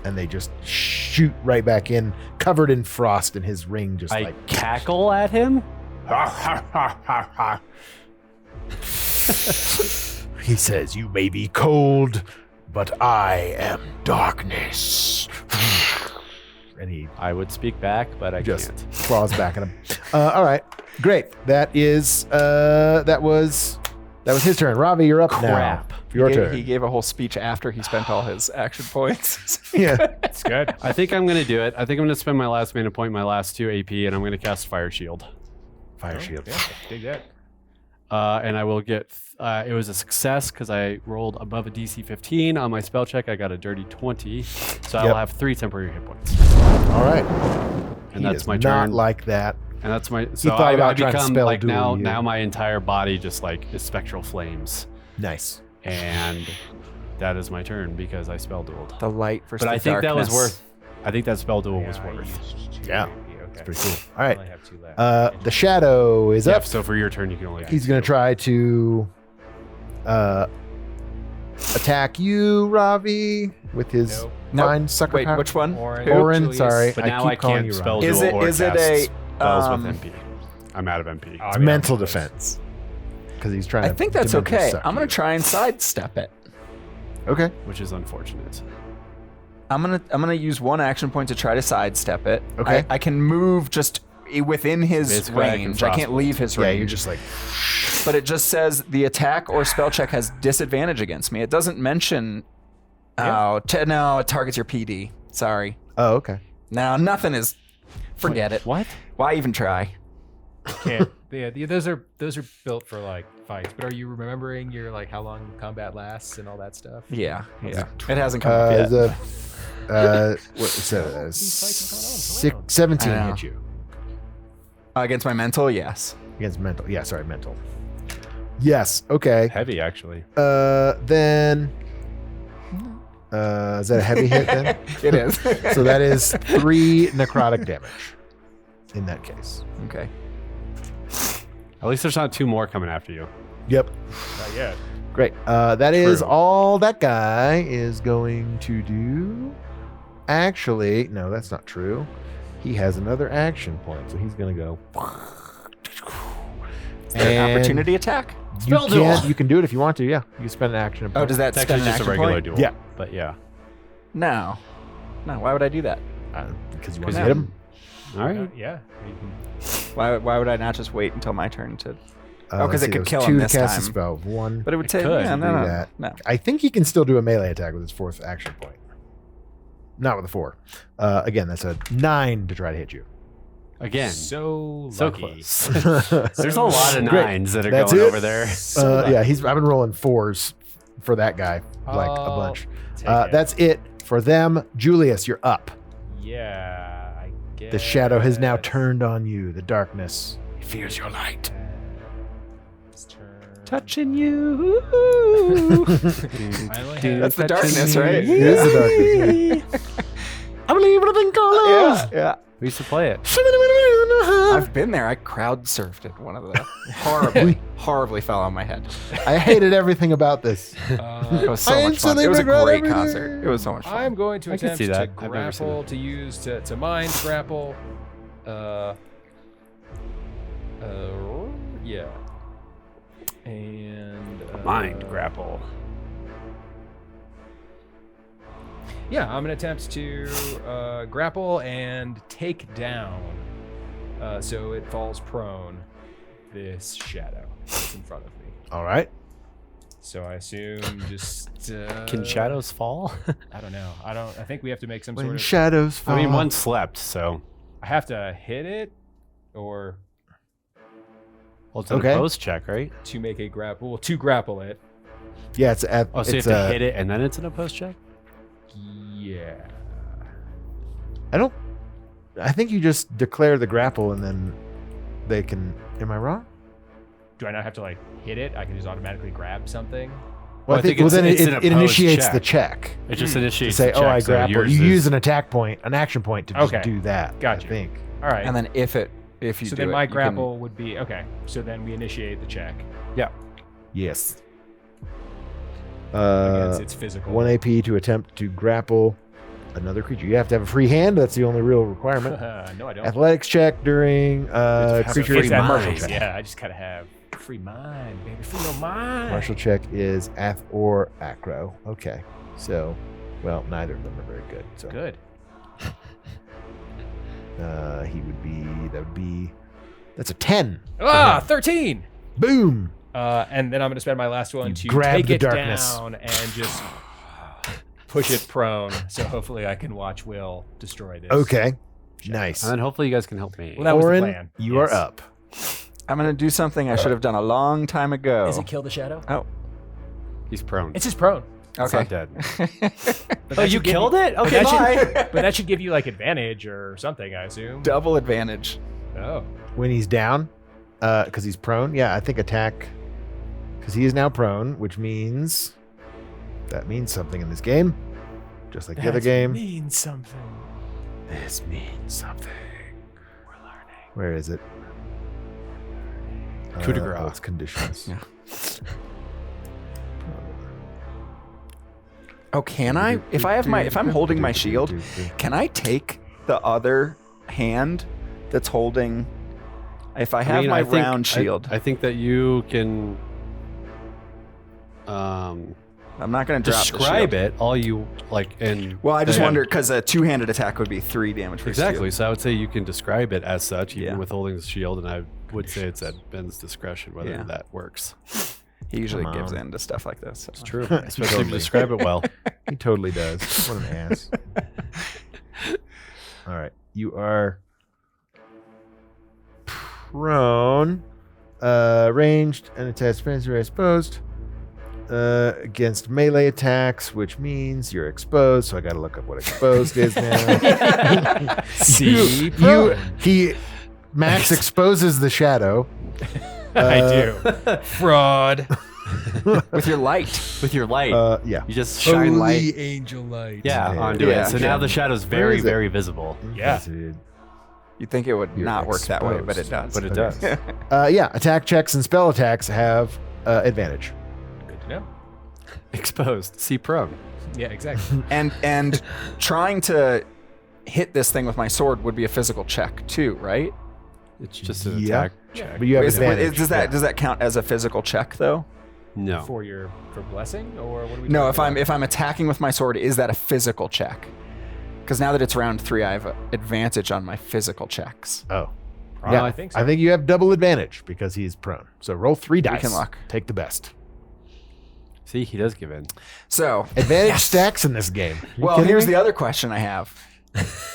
and they just shoot right back in, covered in frost, and his ring just I like cackle at him. he says, "You may be cold, but I am darkness." And he I would speak back, but I just can't. claws back at him. All right, great. That was his turn. Ravi, you're up Crap. now. Your turn. He gave a whole speech after he spent all his action points. Yeah. It's good. I think I'm going to do it. I think I'm going to spend my last mana point, my last 2 AP, and I'm going to cast Fire Shield. Fire shield. Yeah, dig that. And I will get, it was a success because I rolled above a DC 15 on my spell check. I got a dirty 20. So I Yep. will have 3 temporary hit points. All right. And He that's does my not turn. like that. And that's my, so thought I about trying to become spell like duel you. now my entire body just like is spectral flames. Nice. And that is my turn because I spell dueled. The light versus But I the think that was darkness. worth, I think that spell duel was I worth. used 2 Yeah. AP, okay. Pretty cool. All I right. only have 2 left. The shadow is Yeah, up. so for your turn, you can only do He's going to try to attack you, Ravi, with his Nope. Nope. mind sucker Wait, power. which one? Orrin, Julius. sorry. But I now keep I calling can't you spell Ravi. Is duel it- or is it cast a, spells um, with MP. I'm out of MP, I It's mean, mental I'm close. defense. Because he's trying I to. think that's dementor okay. suck I'm gonna you. try and sidestep it. Okay. which is unfortunate. I'm gonna use 1 action point to try to sidestep it. Okay. I can move just within his Basically, I can range. I can't frostbolt. leave his Yeah, range. you're just like. But it just says the attack or spell check has disadvantage against me. It doesn't mention. No, it targets your PD. Sorry. Oh, okay. No, nothing is. Forget it. What? Why even try? Can't. Yeah, those are built for like fights. But are you remembering your like how long combat lasts and all that stuff? Yeah. It hasn't come up yet. What is that? These fights are going on for 17 I know. hit you. Against my mental, yes. Against mental. Yeah, sorry, mental. Yes, okay. Heavy, actually. Then. Is that a heavy hit then? It is. So that is 3 necrotic damage in that case. Okay. At least there's not 2 more coming after you. Yep. Not yet. Great. That is True. all that guy is going to do. Actually, no, that's not true. He has another action point, so he's going to go. An opportunity attack? You can do it if you want to, yeah. You can spend an action. Oh, does that It's spend actually an just a action regular point? duel. Yeah. But yeah. No. No, why would I do that? Because you want 'Cause to hit him? All right. Yeah. You can- Why would I not just wait until my turn to... Oh, 'cause let's it see, could was kill 2 him to this cast time. a spell. 1. But it would take... could Yeah, do no, that. no. I think he can still do a melee attack with his 4th action point. Not with a 4. Again, that's a 9 to try to hit you. Again. So So lucky. close. There's a lot of Great. 9s that are That's going it? over there. Yeah, I've been rolling 4s for that guy, like a I'll bunch. take it. That's it for them. Julius, you're up. Yeah, I guess. The shadow has now turned on you. The darkness. He fears your light. His turn. Touching you. I only have- That's the darkness, right? It is the darkness. Yeah. I believe everything colors. Yeah. We used to play it. I've been there. I crowd surfed at one of the horribly fell on my head. I hated everything about this. It was so I much fun. instantly It was a regret great everything. concert. It was so much fun. I'm going to I can attempt see to that. I've never seen grapple it. to use to mind grapple. Yeah. And Mind grapple. Yeah, I'm gonna attempt to grapple and take down. So it falls prone. This shadow that's in front of me. All right. So I assume just. Can shadows fall? I don't know. I think we have to make some When sort of. shadows fall. I mean, one slept, so I have to hit it or Well, it's an Okay. opposed check, right? to make a grapple. Well, to grapple it. Yeah, it's at. Oh, so you it's, have to hit it and then it's an opposed check? Yeah. I think you just declare the grapple and then they can. Am I wrong? Do I not have to like hit it? I can just automatically grab something. Well, I think. Well, then it initiates the check. It just To initiates say, the check. "Oh, I so grapple." yours You is- use an attack point, an action point to just Okay. do that. Gotcha. I think. All right. And then if you so do then it, my you can- grapple would be okay. So then we initiate the check Yes. against its physical. 1 AP to attempt to grapple another creature. You have to have a free hand. That's the only real requirement. No, I don't. Athletics check during have a creature free It's that mind. martial check. Yeah, I just gotta have free mind, baby. Free no mind. Martial check is ath or acro. Okay. So, well, neither of them are very good. So Good. that's a 10. 13. Boom. And then I'm gonna spend my last one You to grab take the it darkness. down and just push it prone. So hopefully I can watch Will destroy this. Okay. Nice. And then hopefully you guys can help me. Well, that was the Orrin, plan. you Yes. are up. I'm gonna do something I should have done a long time ago. Is it kill the shadow? Oh, He's prone. It's just prone. It's okay. not dead. But Oh, that you should give killed you- it? but Okay, that should- bye. But that should give you like advantage or something, I assume. Double advantage. Oh. When he's down, because he's prone, yeah, I think attack, because he is now prone, which means that means something in this game, just like the other game. means something. This means something. We're learning. Where is it? Coup de grace. Oh, it's conditions. Yeah. Oh, can I? If I'm holding my shield, can I take the other hand that's holding? If I have my round shield, I think that you can I'm not going to drop the describe shield. it all you like. And Well, I just then- wonder because a two-handed attack would be 3 damage for Exactly. shield. So I would say you can describe it as such, even Yeah. with holding the shield, and I would say it's at Ben's discretion whether Yeah. that works. He usually Come gives on. in to stuff like this. It's true, especially if you Totally. describe it well. He totally does. What an ass. All right. You are prone, ranged, and attached frenzy exposed against melee attacks, which means you're exposed. So I got to look up what exposed is now. See, Max exposes the shadow. I do. Fraud. With your light. With your light, Yeah. you just shine light. angel light. Yeah, Yeah. onto Yeah. it. So now the shadow's Where very, is it? very visible. Yeah. Dude. You'd think it would You're not work that way, but it exposed. does. But it does. Yeah. Attack checks and spell attacks have advantage. Good to know. Exposed. See prone. Yeah, exactly. and trying to hit this thing with my sword would be a physical check too, right? It's just an Yeah. attack check. But you have Does advantage. does that count as a physical check though? No. for blessing or what are we? No, talking if I'm attacking with my sword, is that a physical check? Because now that it's round 3, I have advantage on my physical checks. Oh. about? I think so. I think you have double advantage because he's prone. So roll 3 dice. can luck. Take the best. See, he does give in. So, Advantage stacks in this game. You well, kidding here's me? the other question I have.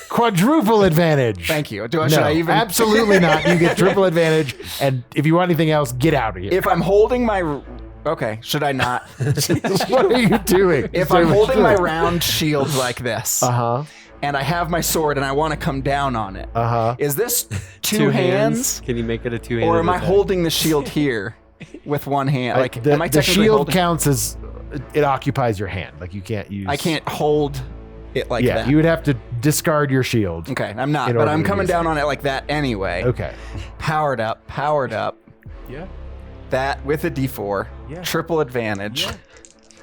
Quadruple advantage. Thank you. No, Should I even? absolutely not. You get triple advantage, and if you want anything else, get out of here. If I'm holding my, okay, should I not? What are you doing? If I'm holding my round shield like this, Uh-huh. and I have my sword and I want to come down on it, Uh-huh. is this two hands, Can you make it a two-handed or am I attack? holding the shield here with one hand? Like, am I the technically shield holding? counts as it occupies your hand. Like you can't use. I can't hold it like yeah, that. you would have to discard your shield. Okay, I'm not, in but order I'm to coming use down it. on it like that anyway. Okay. Powered up. Yeah. That with a D4. Yeah. Triple advantage. Yeah.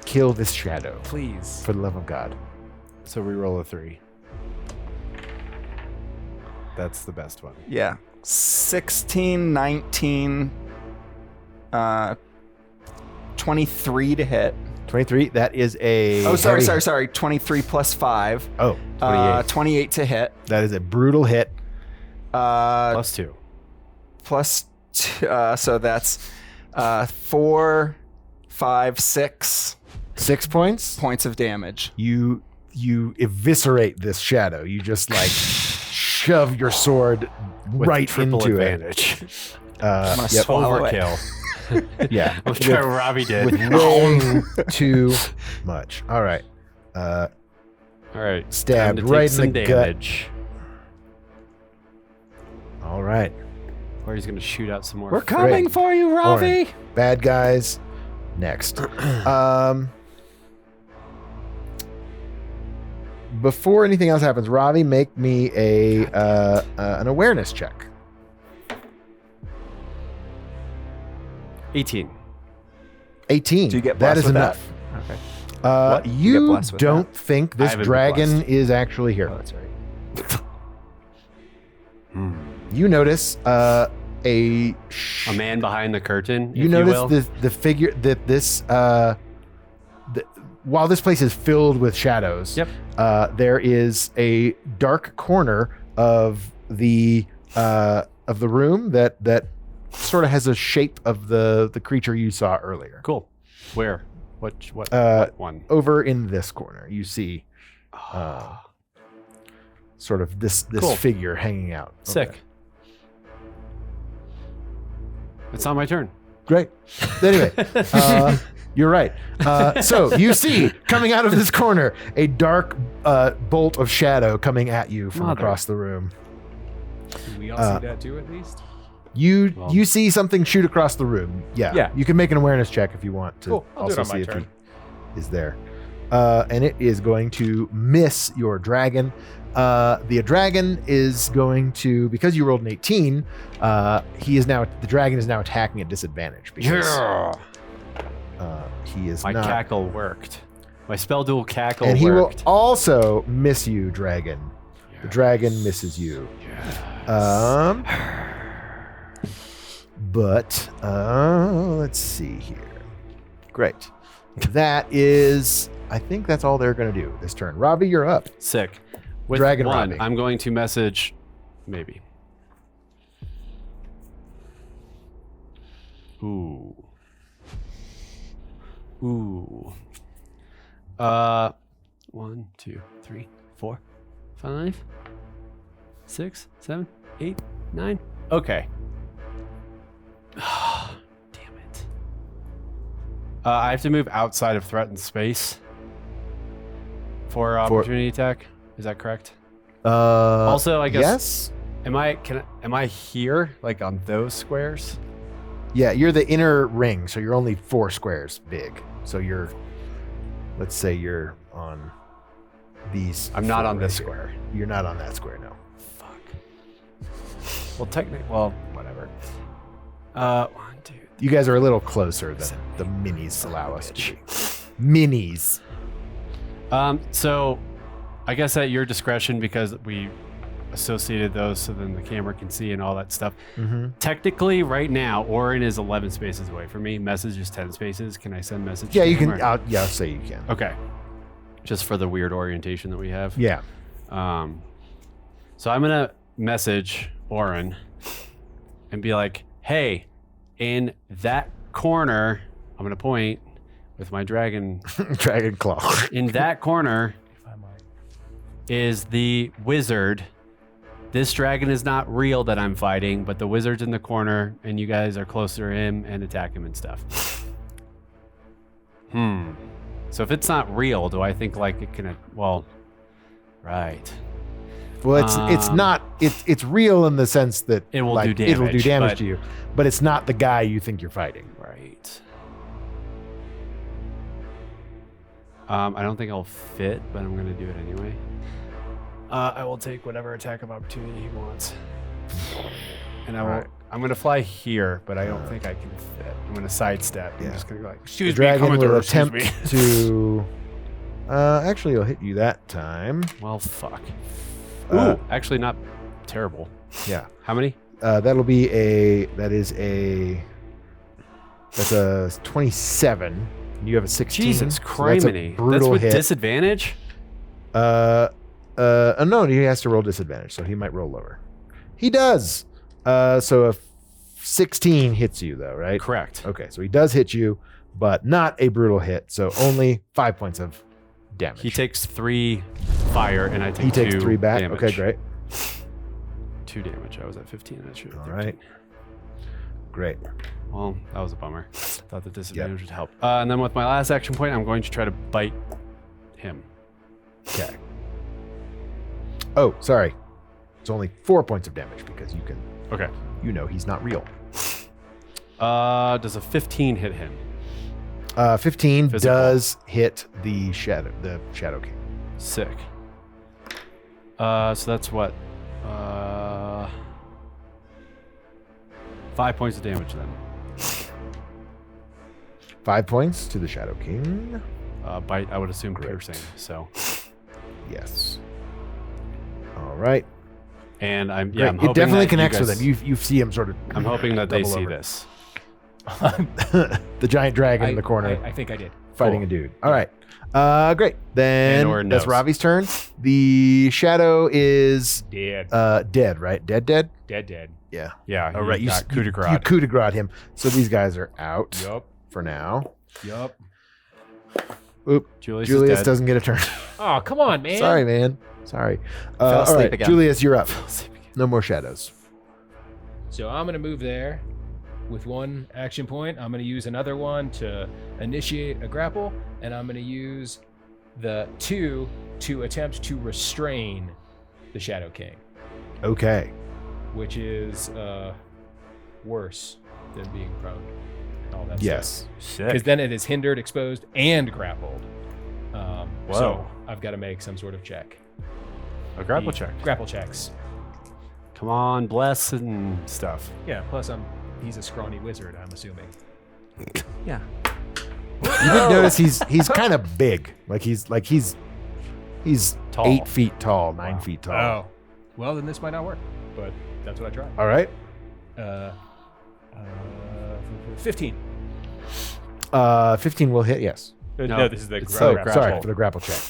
Kill this shadow Please. for the love of God. So we roll a 3. That's the best one. Yeah. 16, 19, 23 to hit. 23. That is a. Oh, sorry. heavy- 23 plus 5. Oh, 28. 28 to hit. That is a brutal hit. Plus 2. Plus so that's 4, 5, 6 6 points. points of damage. You eviscerate this shadow. You just like shove your sword With right triple into advantage. it. I'm gonna swallow it. Overkill. Yeah, I'm sure Ravi did. with way too much. All right. All right. Stabbed time to right take in some the gut. damage. All right. Or he's gonna shoot out some more. We're coming for you, Ravi. Orrin. Bad guys. Next. Before anything else happens, Ravi, make me an awareness check. 18. 18. Do you get that blessed is with enough. Okay. Uh, What? You get you blessed with don't think I this haven't been dragon blessed. is actually here. Oh, that's right. You notice a man behind the curtain. you if notice will. the figure that this while this place is filled with shadows, Yep. there is a dark corner of the room that sort of has a shape of the creature you saw earlier. Cool. Where? What one? Over in this corner, you see sort of this Cool. figure hanging out. Sick. Okay. It's not my turn. Great. Anyway, you're right. So you see coming out of this corner a dark bolt of shadow coming at you from Mother. across the room. Do we all see that too, at least? You see something shoot across the room. Yeah. Yeah. You can make an awareness check if you want to. Cool. I'll do it also on my see if turn. he is there. And it is going to miss your dragon. The dragon is going to, because you rolled an 18, the dragon is now attacking at disadvantage because he is My not. cackle worked. My spell duel cackle And he will worked. also miss you, dragon. The dragon misses you. But let's see here. Great. That is, I think that's all they're going to do this turn. Ravi, you're up. Sick. With Dragon one, Ravi. I'm going to message maybe. Ooh. 1, 2, 3, 4, 5, 6, 7, 8, 9. Okay. Damn it. I have to move outside of threatened space for opportunity attack. Is that correct? Also, I guess. Yes. Am I here, like on those squares? Yeah, you're the inner ring, so you're only 4 squares big. So you're, let's say you're on these. I'm not 4 on this right here. square. You're not on that square, no. Fuck. Well, technically, well, whatever. 1, 2. You guys are a little closer than the minis allow us to be. Minis. So, I guess at your discretion, because we associated those so then the camera can see and all that stuff. Mm-hmm. Technically, right now, Orrin is 11 spaces away from me. Message is 10 spaces. Can I send message? Yeah, to you him, can. or- I'll say you can. Okay. Just for the weird orientation that we have. Yeah. So I'm gonna message Orrin and be like, "Hey, in that corner, I'm gonna point with my dragon. Dragon claw. In that corner If I might. is the wizard. This dragon is not real that I'm fighting, but the wizard's in the corner, and you guys are closer to him and attack him and stuff." So if it's not real, do I think like it can? Well, right. Well, it's not. It's real in the sense that It will like, do It'll do damage, damage but- to you, but it's not the guy you think you're fighting. Right. I don't think I'll fit, but I'm going to do it anyway. I will take whatever attack of opportunity he wants. And I will. Alright. I'm going to fly here, but I don't think I can fit. I'm going to sidestep. I'm Yeah. just going to go like, The excuse me, dragon Commodore, will excuse attempt me. to. Actually, he'll hit you that time. Well, fuck. Uh, Actually, not terrible. Yeah. How many? That'll be a. That's a 27. You have a 16. Jesus so that's a criminy. brutal That's with hit. disadvantage? No, he has to roll disadvantage, so he might roll lower. He does. So a 16 hits you, though, right? Correct. Okay, so he does hit you, but not a brutal hit. So only 5 points of damage. He takes 3 fire, and I take He takes 2 3 back. damage. Okay, great. 2 damage. I was at 15. I should have All 13. right. Great. Well, that was a bummer. Thought the disadvantage would help. And then with my last action point, I'm going to try to bite him. Okay. Oh, sorry. It's only 4 points of damage because you can. Okay. You know he's not real. Does a 15 hit him? 15 Physical. does hit the Shadow King. Sick. So that's what? 5 points of damage then. 5 points to the Shadow King. Bite, I would assume Great. piercing. So, Yes. All right. and I'm Great. I'm hoping it definitely that connects you with guys- him. You see him sort of. I'm hoping that they double see over. this. The giant dragon in the corner I think I did. fighting Cool. a dude. All right. Great. Then Orrin that's knows. Ravi's turn. The Shadow is Dead. dead, right? Dead. Dead. Yeah. Yeah. All right. You got coup de you grace. coup de grace him. So these guys are out Yup. for now. Yup. Oop. Julius, Julius is dead. doesn't get a turn. Oh, come on, man. Sorry, man. Sorry. Fell All asleep right. again. Julius, you're up. No more shadows. So I'm gonna move there with one action point. I'm gonna use another one to initiate a grapple, and I'm gonna use the 2 to attempt to restrain the Shadow King, Okay. which is worse than being prone. and all that Yes. Because then it is hindered, exposed, and grappled. Whoa. So I've got to make some sort of check. A grapple The check. Grapple checks. Come on, bless and stuff. Yeah. Plus, he's a scrawny wizard. I'm assuming. Yeah. You did notice he's kind of big. He's Tall. 8 feet tall, 9 feet tall. Oh. Well, then this might not work. But that's what I tried. All right. 15. 15 will hit. Yes. No, this is the it's Oh, grapple. sorry for the grapple check.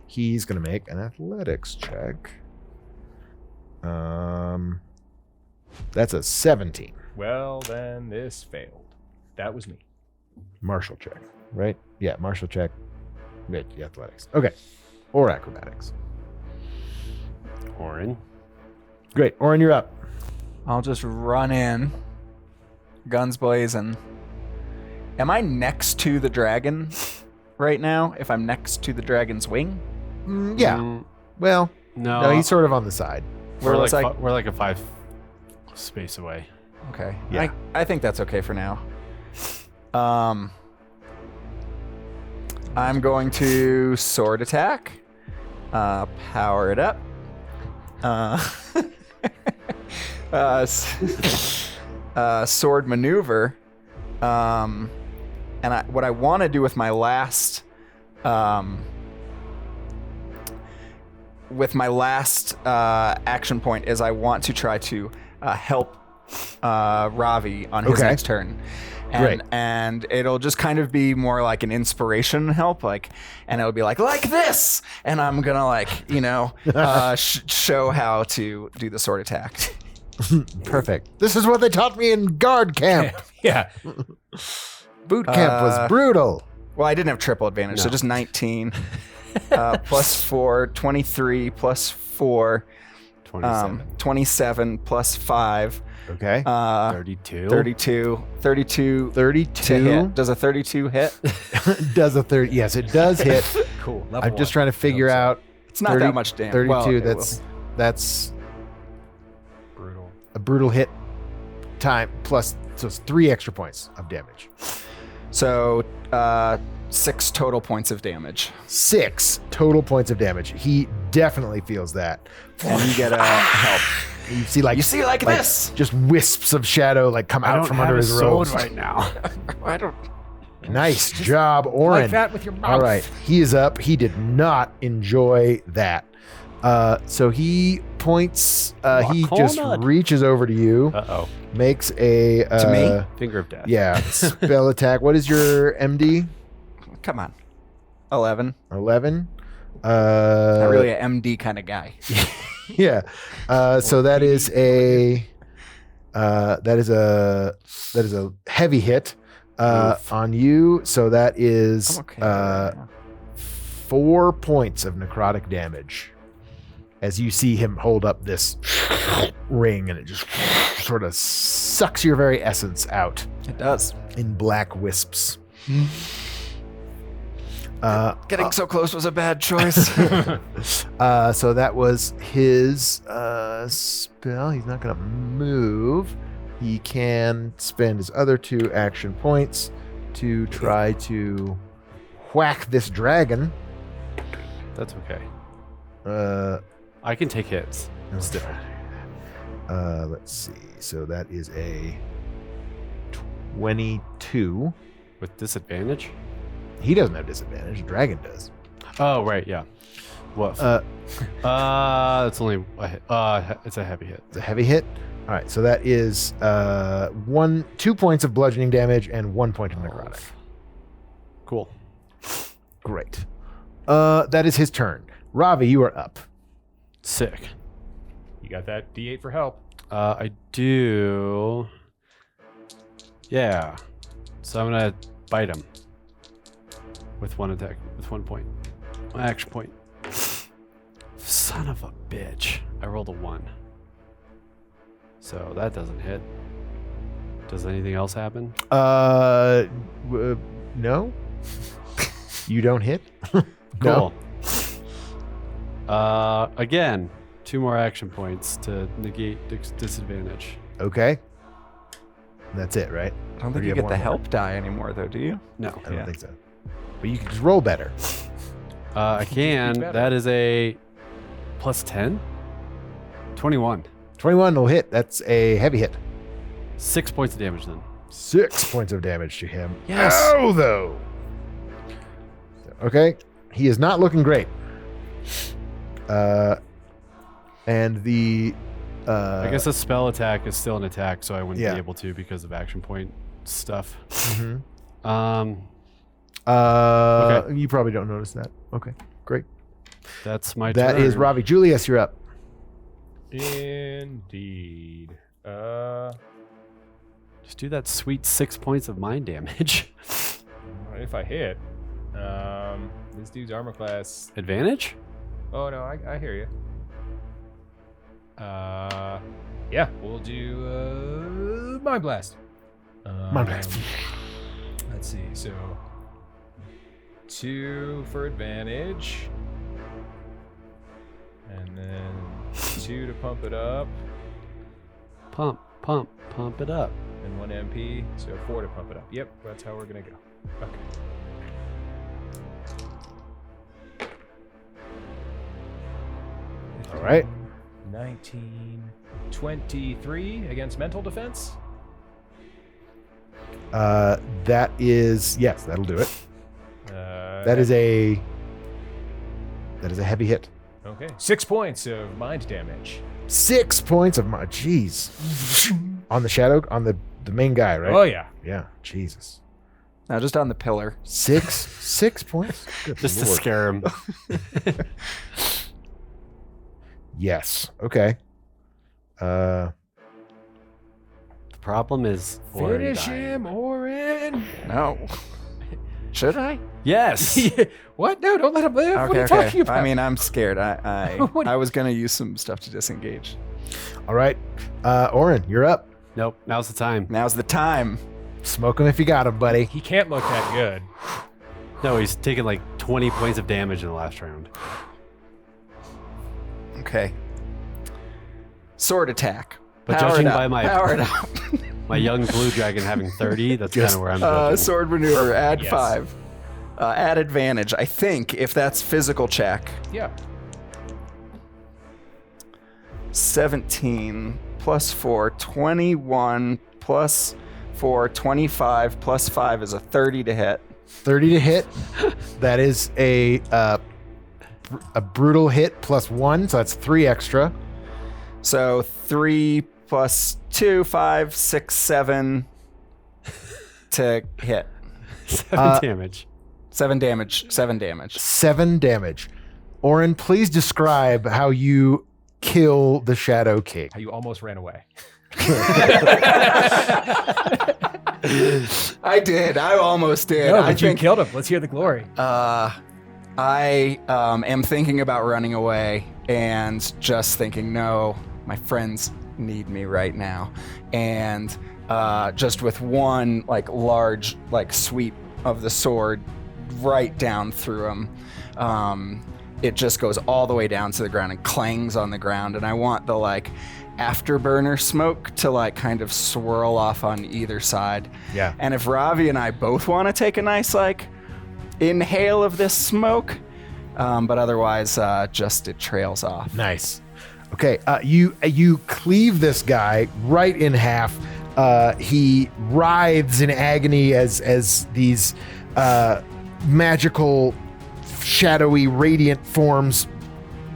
He's gonna make an athletics check. That's a 17. Well, then this failed. That was me. Martial check, right? Yeah, martial check. Yeah, athletics. Okay. Or acrobatics. Orrin. Great. Orrin, you're up. I'll just run in, guns blazing. Am I next to the dragon right now? If I'm next to the dragon's wing? Yeah. Mm, Well, no, no, he's sort of on the side. we're was like I- we're like a 5 space away. Okay. Yeah. I think that's okay for now. I'm going to sword attack. Power it up. Sword maneuver. And what I want to do with my last action point is I want to try to help Ravi on his Okay. next turn. Great. And it'll just kind of be more like an inspiration help, and it'll be like this, and I'm gonna show how to do the sword attack. Perfect. This is what they taught me in guard camp. Yeah. Boot camp was brutal. Well, I didn't have triple advantage, so just 19 plus 4, 23 plus 4, 27 plus 5. Okay. 32. 32 to 32 hit. Does a 32 hit? does a 30. Yes, it does hit. Cool. I'm just trying to figure out. It's not that much damage. 32. Well, okay, that's Brutal. a brutal hit time plus. So it's 3 extra points of damage. So 6 total points of damage. 6 total points of damage. He definitely feels that. And you get a help. You see this. just wisps of shadow come out from under his robes. right now. I don't. Nice job, Orrin. Like that with your mouth. All right, he is up. He did not enjoy that. So he points. He just Cornered. reaches over to you, Uh-oh. makes a To me? Finger of death. Yeah, spell attack. What is your MD? Come on. 11. 11. Not really an MD kind of guy. Yeah. So that is a heavy hit on you. So that is I'm okay. 4 points of necrotic damage. as you see him hold up this ring, and it just sort of sucks your very essence out It does. in black wisps. Getting so close was a bad choice. So that was his spell. He's not going to move. He can spend his other 2 action points to try to whack this dragon. That's okay. Uh, I can take hits. still. Let's see. So that is a 22. With disadvantage? He doesn't have disadvantage. The dragon does. Oh, right, yeah. Woof. It's only a hit. It's a heavy hit. It's a heavy hit. All right. So that is 2 points of bludgeoning damage and 1 point of necrotic. Cool. Great. That is his turn. Ravi, you are up. Sick. You got that D8 for help. I do. Yeah. So I'm gonna bite him with 1 attack, with 1 point, 1 action point. Son of a bitch! I rolled a 1, so that doesn't hit. Does anything else happen? No. You don't hit. Cool. Again, 2 more action points to negate disadvantage. Okay. That's it, right? I don't Or think do you have get one the more? help die anymore, though, do you? No. I don't think so. But you can just roll better. I can. better. That is a plus 10. 21. 21 will hit. That's a heavy hit. 6 points of damage then. 6 points of damage to him. Yes. Oh, though. Okay. He is not looking great. And the... I guess a spell attack is still an attack, so I wouldn't Yeah. be able to because of action point stuff. mhm. Okay. You probably don't notice that. Okay, great. That's my That turn. is Ravi. Julius, you're up. Indeed. Just do that sweet 6 points of mind damage. If I hit, this dude's armor class. Advantage? Oh no, I hear you. Yeah, we'll do Mind Blast. Mind Blast. Let's see. So 2 for advantage, and then 2 to pump it up, Pump it up. and 1 MP. So 4 to pump it up. Yep, that's how we're gonna go. Okay. All right. 19, 23 against mental defense. That is... Yes, that'll do it. That is a heavy hit. Okay. 6 points of mind damage. 6 points of my... Jeez. On the shadow... On the main guy, right? Oh yeah. Yeah. Jesus. No, just on the pillar. 6 points? Good Just to Lord. scare him. Yes. Okay. The problem is Orrin Finish dying. him, Orrin. No. Should I? Yes. What? No, don't let him live. What are you Okay. talking about? I mean, I'm scared. I What- I was gonna use some stuff to disengage. All right. Orrin, you're up. Nope. Now's the time. Now's the time. Smoke him if you got him, buddy. he can't look that good. No, he's taken like 20 points of damage in the last round. Okay. Sword attack. But Powered judging up. by my Powered up. my young blue dragon having 30, that's kind of where I'm judging. Sword maneuver. Add Yes. 5. Add advantage. I think if that's physical check. Yeah. 17 plus 4, 21 plus 4, 25 plus 5 is a 30 to hit. 30 to hit. That is a brutal hit plus 1, so that's 3 extra. So 3 plus 2, 5, 6, 7 to hit. 7 damage. 7 damage. 7 damage. 7 damage. Orrin, please describe how you kill the Shadow King. How you almost ran away. I did. I almost did. No, I but you think killed him. Let's hear the glory. I am thinking about running away and just thinking, no, my friends need me right now. And just with one like large like sweep of the sword right down through him, it just goes all the way down to the ground and clangs on the ground. And I want the like afterburner smoke to like kind of swirl off on either side. Yeah. And if Ravi and I both want to take a nice like inhale of this smoke, but otherwise just it trails off. Nice. Okay, you cleave this guy right in half. He writhes in agony as these magical, shadowy, radiant forms,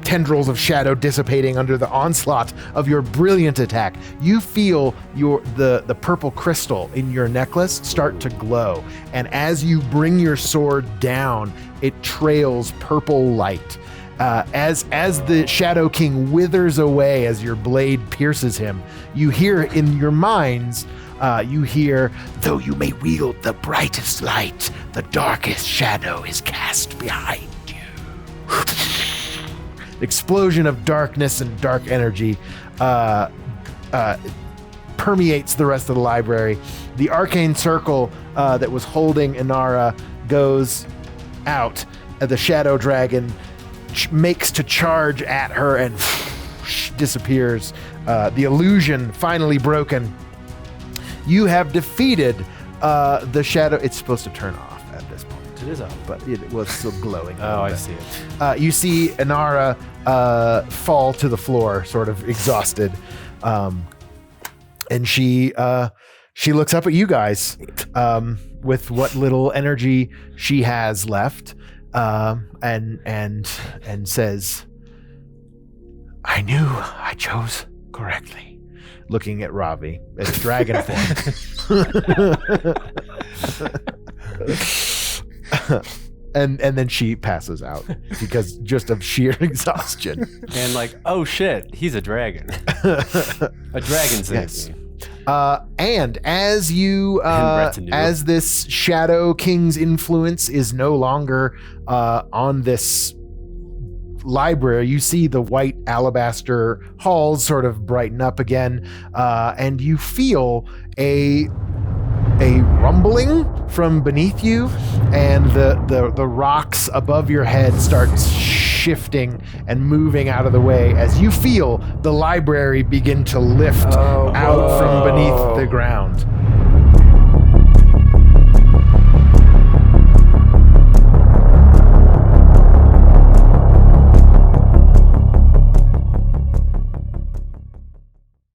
tendrils of shadow dissipating under the onslaught of your brilliant attack. You feel the purple crystal in your necklace start to glow, and as you bring your sword down, it trails purple light. As the Shadow King withers away as your blade pierces him, you hear in your minds, though you may wield the brightest light, the darkest shadow is cast behind you. Explosion of darkness and dark energy permeates the rest of the library. The arcane circle that was holding Inara goes out. The shadow dragon makes to charge at her and disappears. The illusion finally broken. You have defeated the shadow. It's supposed to turn off at this point. It is up. But it was still glowing. Oh, I see it. You see Inara fall to the floor, sort of exhausted, and she looks up at you guys with what little energy she has left, and says, "I knew I chose correctly." Looking at Ravi, it's dragon form. And then she passes out because just of sheer exhaustion. And like, oh shit, he's a dragon. A dragon saved Yes. me. And as you, as this Shadow King's influence is no longer on this library, you see the white alabaster halls sort of brighten up again, and you feel a rumbling from beneath you, and the rocks above your head start shifting and moving out of the way as you feel the library begin to lift out from beneath the ground.